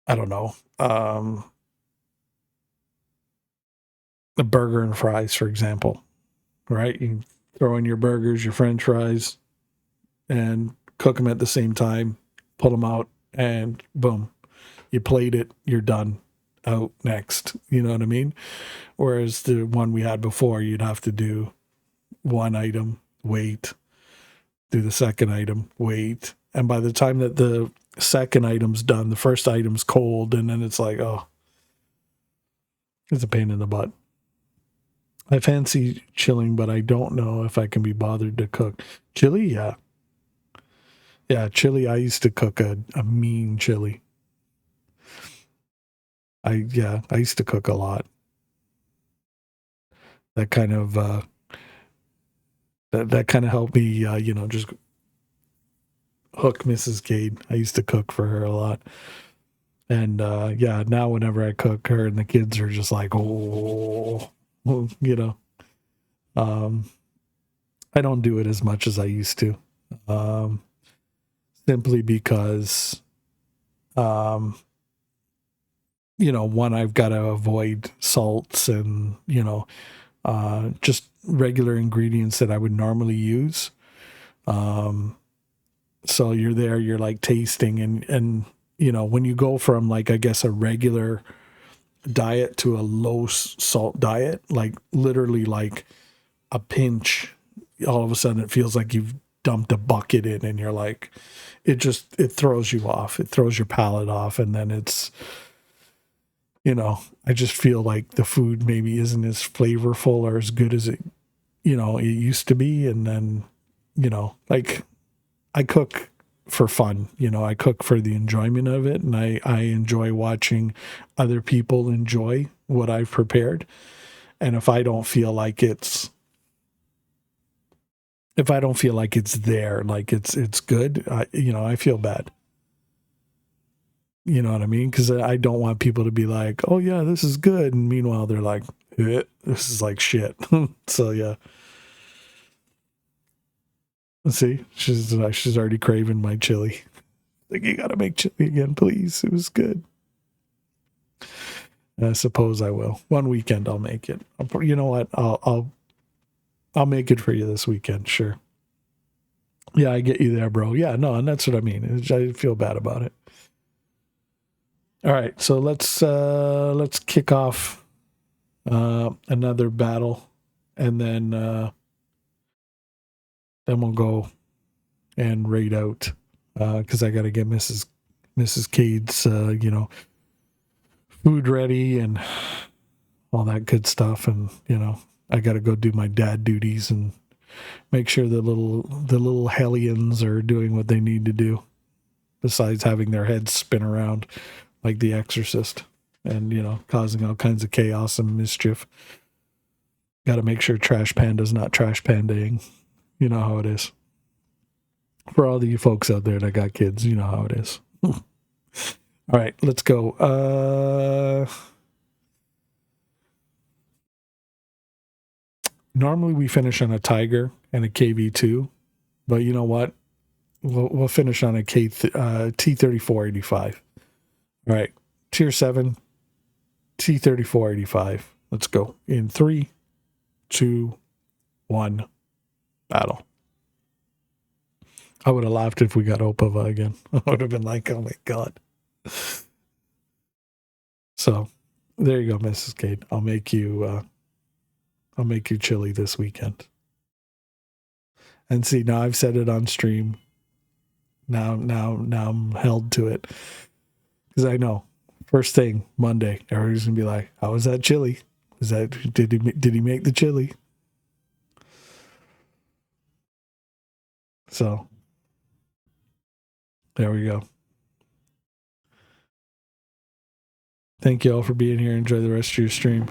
I don't know, a burger and fries, for example, right? You can throw in your burgers, your French fries, and cook them at the same time, pull them out, and boom, you plate it, you're done. Out next, you know what I mean? Whereas the one we had before, you'd have to do one item, wait, do the second item, wait. And by the time that the second item's done, the first item's cold, and then it's like, oh, it's a pain in the butt. I fancy chilling, but I don't know if I can be bothered to cook. Chili, yeah. Yeah, chili, I used to cook a mean chili. I used to cook a lot. That kind of that kind of helped me, just hook Mrs. Cade. I used to cook for her a lot. And yeah, now whenever I cook, her and the kids are just like, oh, you know. I don't do it as much as I used to, simply because, you know, one, I've got to avoid salts and, you know, just regular ingredients that I would normally use. So you're there, you're like tasting and, you know, when you go from like, I guess, a regular diet to a low salt diet, like literally like a pinch, all of a sudden it feels like you've dumped a bucket in and you're like, it throws you off. It throws your palate off. And then it's, you know, I just feel like the food maybe isn't as flavorful or as good as it, you know, it used to be. And then, you know, like I cook for fun, you know, I cook for the enjoyment of it. And I enjoy watching other people enjoy what I've prepared. And if I don't feel like it's there, like it's good, you know, I feel bad. You know what I mean? Because I don't want people to be like, oh yeah, this is good. And meanwhile, they're like, this is like shit. So yeah. See, she's already craving my chili. Like, you gotta make chili again, please. It was good. I suppose I will. One weekend I'll make it. You know what? I'll make it for you this weekend. Sure. Yeah, I get you there, bro. Yeah, no, and that's what I mean. I feel bad about it. All right, so let's kick off another battle, and then we'll go and raid out because I got to get Mrs. Cade's you know, food ready and all that good stuff, and you know, I got to go do my dad duties and make sure the little hellions are doing what they need to do, besides having their heads spin around like the Exorcist and, you know, causing all kinds of chaos and mischief. Got to make sure Trash Panda's not trash pandaing. You know how it is. For all of you folks out there that got kids, you know how it is. All right, let's go. Normally we finish on a Tiger and a KV2, but you know what? We'll finish on a T3485. All right, tier 7, T3485. Let's go in 3, 2, 1, battle. I would have laughed if we got Opava again. I would have been like, oh my God. So there you go, Mrs. Cade. I'll make you chili this weekend. And see, now I've said it on stream. Now I'm held to it. Because I know, first thing Monday, everybody's gonna be like, "How was that chili? Did he make the chili?" So there we go. Thank you all for being here. Enjoy the rest of your stream.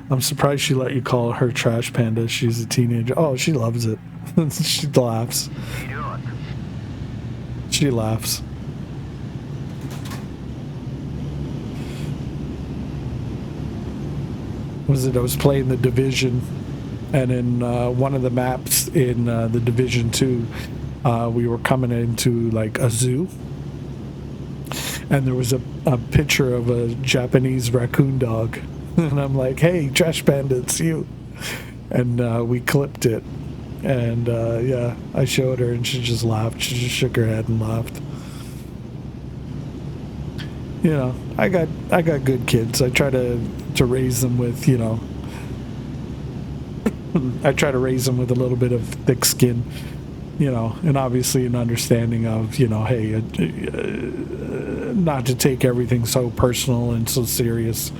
I'm surprised she let you call her Trash Panda. She's a teenager. Oh, she loves it. She laughs. She laughs. I was playing the Division, and in one of the maps in the Division 2, we were coming into like a zoo, and there was a picture of a Japanese raccoon dog, and I'm like, hey, Trash Panda, it's you. And we clipped it, and yeah, I showed her, and she just laughed. She just shook her head and laughed. You know, I got good kids. I try to raise them with, you know, I try to raise them with a little bit of thick skin, you know, and obviously an understanding of, you know, hey, not to take everything so personal and so serious,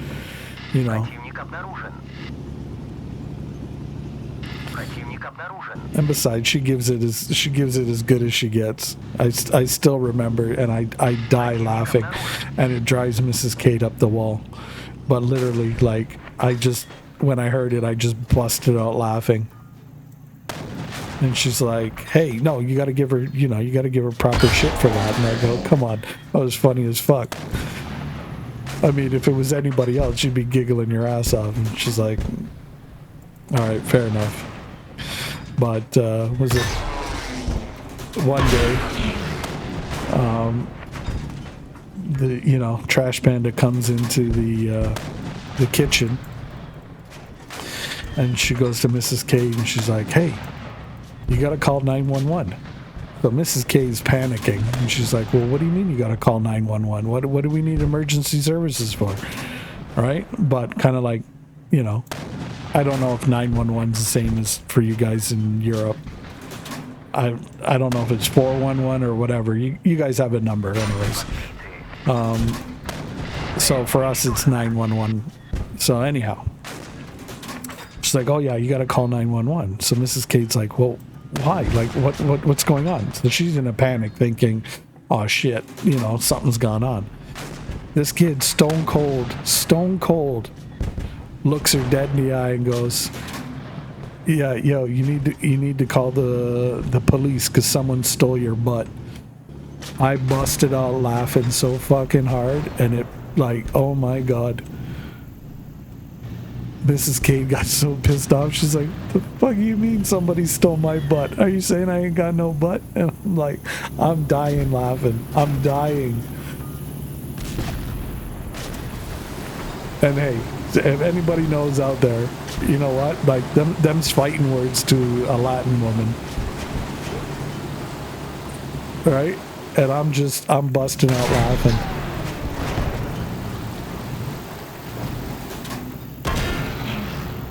you know. And besides, she gives it as good as she gets. I still remember, and I die laughing, and it drives Mrs. Cade up the wall. But literally, like, when I heard it, I just busted out laughing. And she's like, hey, no, you got to give her, you got to give her proper shit for that. And I go, come on, that was funny as fuck. I mean, if it was anybody else, you'd be giggling your ass off. And she's like, all right, fair enough. But was it one day, the Trash Panda comes into the kitchen, and she goes to Mrs. K and she's like, hey, you got to call 911. So Mrs. K is panicking, and she's like, well, what do you mean you got to call 911? What do we need emergency services for? Right? But kind of like, I don't know if 911 is the same as for you guys in Europe. I don't know if it's 411 or whatever. You guys have a number anyways. So for us, it's 911. So anyhow, she's like, oh yeah, you got to call 911. So Mrs. Kate's like, well, why? Like, what's going on? So she's in a panic thinking, oh shit, something's gone on. This kid, stone cold, looks her dead in the eye and goes, yeah, yo, you need to call the police because someone stole your butt. I busted out laughing so fucking hard, and it, like, oh my god. Mrs. Kate got so pissed off. She's like, the fuck you mean somebody stole my butt? Are you saying I ain't got no butt? And I'm like, I'm dying laughing. I'm dying. And hey, if anybody knows out there, you know what? Like, them's fighting words to a Latin woman. Right? And I'm busting out laughing.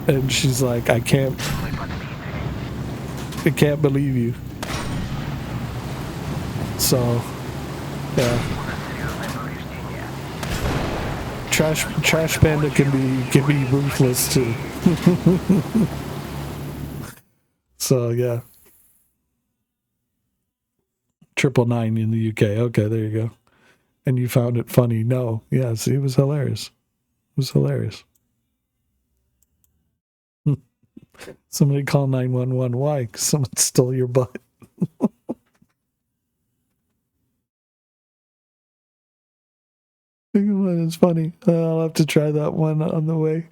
And she's like, I can't believe you. So, yeah. Trash Panda can be ruthless too. So yeah. 999 in the UK. Okay, there you go. And you found it funny. No, yeah, see, it was hilarious. It was hilarious. Somebody call 911. Why? 'Cause someone stole your butt. It's funny. I'll have to try that one on the way.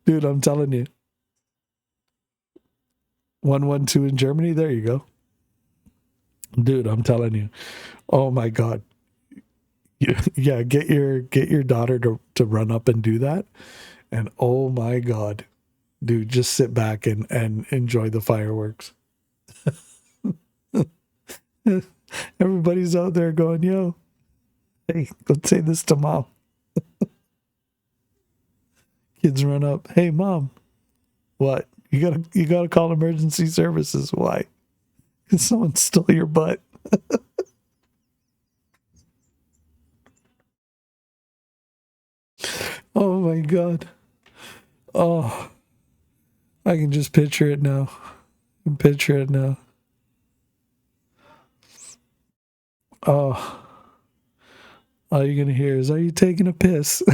Dude, I'm telling you. 112 in Germany? There you go. Dude, I'm telling you. Oh my God. Yeah, get your daughter to run up and do that. And oh my God. Dude, just sit back and enjoy the fireworks. Everybody's out there going, yo, hey, go say this to mom. Kids run up, hey mom, what? You gotta call emergency services. Why? Because someone stole your butt. Oh my God. Oh, I can just picture it now. Oh, all you're gonna hear is, "Are you taking a piss?"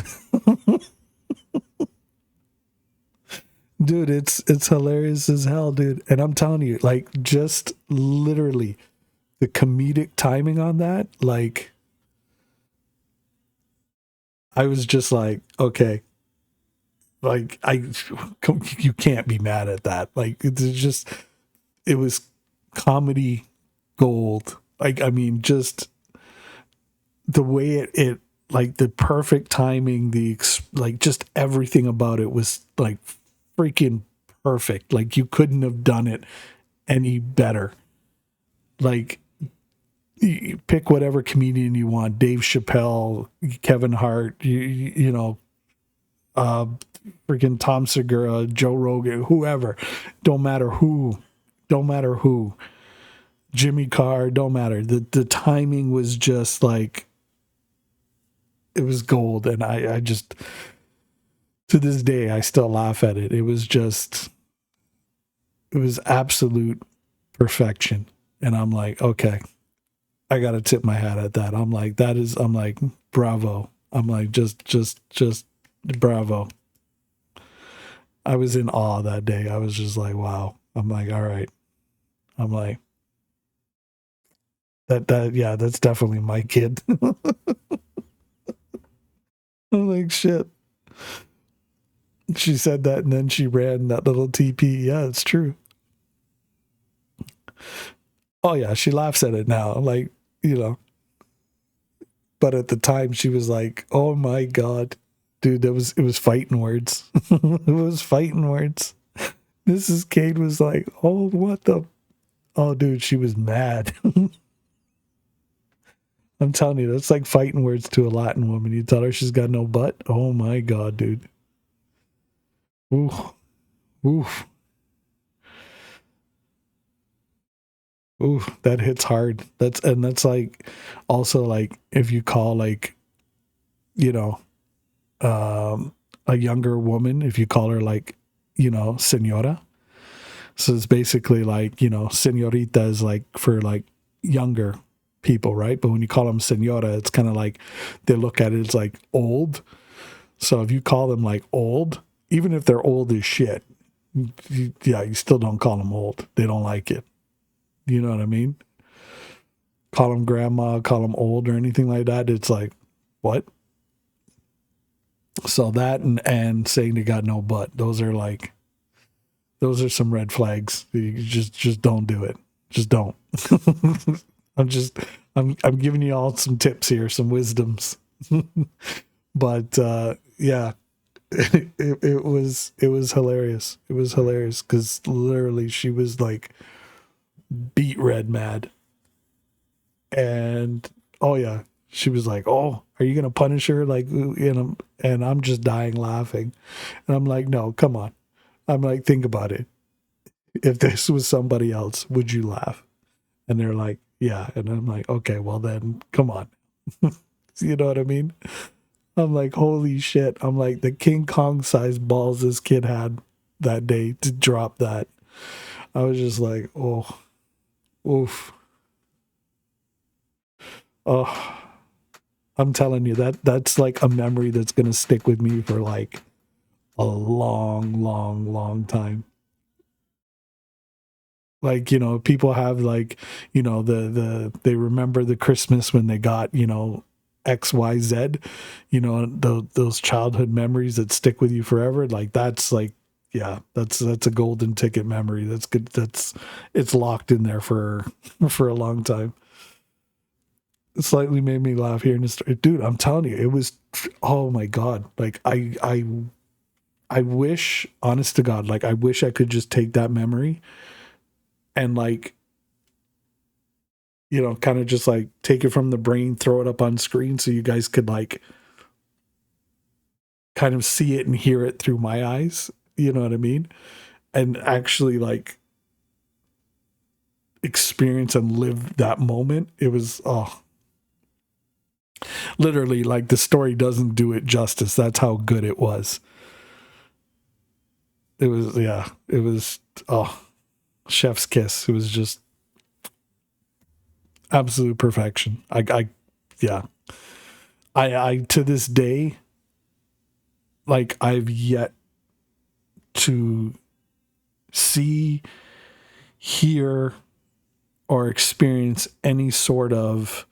Dude, it's hilarious as hell, dude. And I'm telling you, like, just literally the comedic timing on that, like, I was just like, okay, like, you can't be mad at that. Like, it was comedy gold. Like, I mean, just the way it like the perfect timing, like just everything about it was like freaking perfect. Like, you couldn't have done it any better. Like, you pick whatever comedian you want, Dave Chappelle, Kevin Hart, freaking Tom Segura, Joe Rogan, whoever, don't matter who, Jimmy Carr, don't matter. The timing was just like, it was gold. And I just, to this day, I still laugh at it. It was absolute perfection. And I'm like, okay, I got to tip my hat at that. I'm like, bravo. I'm like, just bravo. I was in awe that day. I was just like, wow. I'm like, all right. I'm like, yeah, that's definitely my kid. I'm like, shit. She said that, and then she ran that little TP. Yeah, it's true. Oh yeah, she laughs at it now, like, you know. But at the time, she was like, "Oh my god, dude, it was fighting words. It was fighting words." Mrs. Cade was like, "Oh, what the? Oh, dude, she was mad." I'm telling you, that's like fighting words to a Latin woman. You tell her she's got no butt. Oh my god, dude. Ooh, oof, ooh, that hits hard. That's like also like if you call like, you know, a younger woman, if you call her like, you know, senora. So it's basically like, you know, senorita is like for like younger people, right? But when you call them senora, it's kind of like they look at it as like old. So if you call them like old, even if they're old as shit, you still don't call them old. They don't like it. You know what I mean? Call them grandma, call them old or anything like that. It's like, what? So that and saying they got no butt, those are some red flags. You just don't do it. Just don't. I'm just I'm giving you all some tips here, some wisdoms. But yeah, it was hilarious. It was hilarious because literally she was like beat red mad, and oh yeah, she was like, "Oh, are you gonna punish her?" Like, you know, and I'm just dying laughing, and I'm like, "No, come on." I'm like, think about it. If this was somebody else, would you laugh? And they're like, yeah. And I'm like, okay, well then, come on. You know what I mean? I'm like, holy shit. I'm like, the King Kong sized balls this kid had that day to drop that. I was just like, oh, oof. Oh, I'm telling you, that's like a memory that's going to stick with me for like a long, long, long time. Like, you know, people have like, you know, they remember the Christmas when they got, you know, XYZ, you know, those childhood memories that stick with you forever. Like that's like, yeah, that's a golden ticket memory. That's good. It's locked in there for for a long time. It slightly made me laugh here in the story. Dude, I'm telling you, it was, oh my god. Like I wish, honest to God, like I wish I could just take that memory and like, you know, kind of just like take it from the brain, throw it up on screen so you guys could like kind of see it and hear it through my eyes. You know what I mean? And actually like experience and live that moment. It was, oh, literally like the story doesn't do it justice. That's how good it was. It was, yeah, it was, oh, chef's kiss. It was just absolute perfection. Yeah, I, to this day, like I've yet to see, hear, or experience any sort of,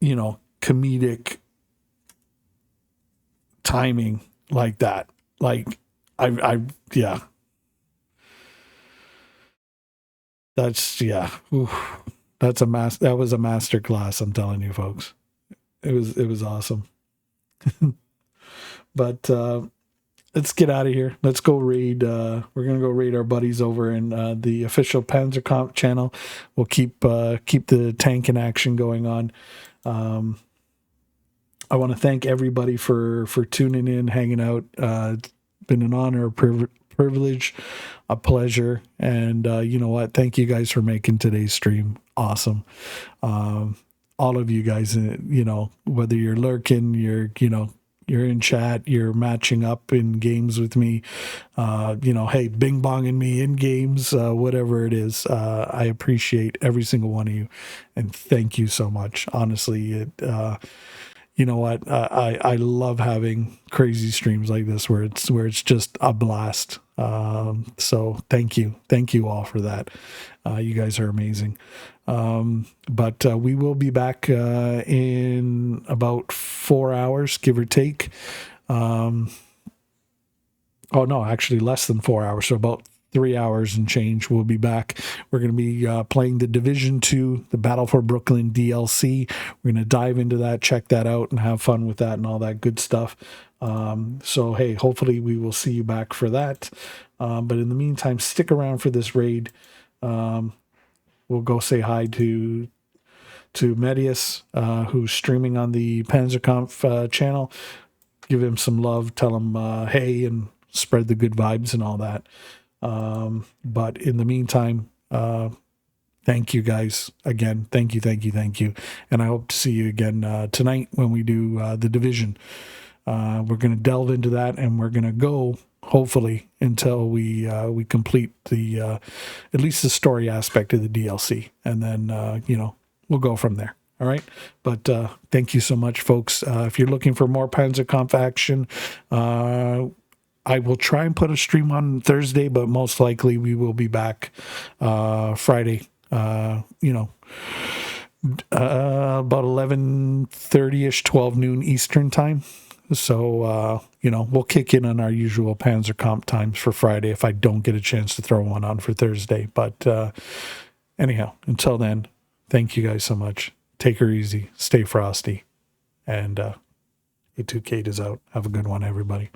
you know, comedic timing like that. Like, yeah, that's, yeah, oof, that was a master class. I'm telling you, folks, it was awesome. But, let's get out of here. Let's go raid. We're gonna go raid our buddies over in the official Panzerkampf channel. We'll keep the tank in action going on. I want to thank everybody for tuning in, hanging out. It's been an honor, a privilege, a pleasure, and you know what? Thank you guys for making today's stream awesome. All of you guys, you know, whether you're lurking, you're in chat, you're matching up in games with me, you know, hey, bing bonging me in games, whatever it is. I appreciate every single one of you, and thank you so much. Honestly, you know what? I love having crazy streams like this where it's just a blast. So thank you all for that. You guys are amazing. But we will be back in about 4 hours, give or take. Oh no, actually less than 4 hours. So about 3 hours and change. We'll be back. We're going to be playing the Division 2, the Battle for Brooklyn DLC. We're going to dive into that, check that out, and have fun with that and all that good stuff. So hey, hopefully we will see you back for that. But in the meantime, stick around for this raid. We'll go say hi to Medius, who's streaming on the Panzerkampf channel. Give him some love, tell him hey, and spread the good vibes and all that. But in the meantime, thank you guys again. Thank you. And I hope to see you again tonight when we do the Division. We're going to delve into that, and we're going to go hopefully until we complete the at least the story aspect of the DLC, and then we'll go from there. All right. But thank you so much, folks. If you're looking for more Panzerkampf action, I will try and put a stream on Thursday, but most likely we will be back Friday, about 11:30ish, 12 noon Eastern time. So, we'll kick in on our usual Panzerkampf times for Friday if I don't get a chance to throw one on for Thursday. But anyhow, until then, thank you guys so much. Take her easy. Stay frosty. And A2Kate is out. Have a good one, everybody.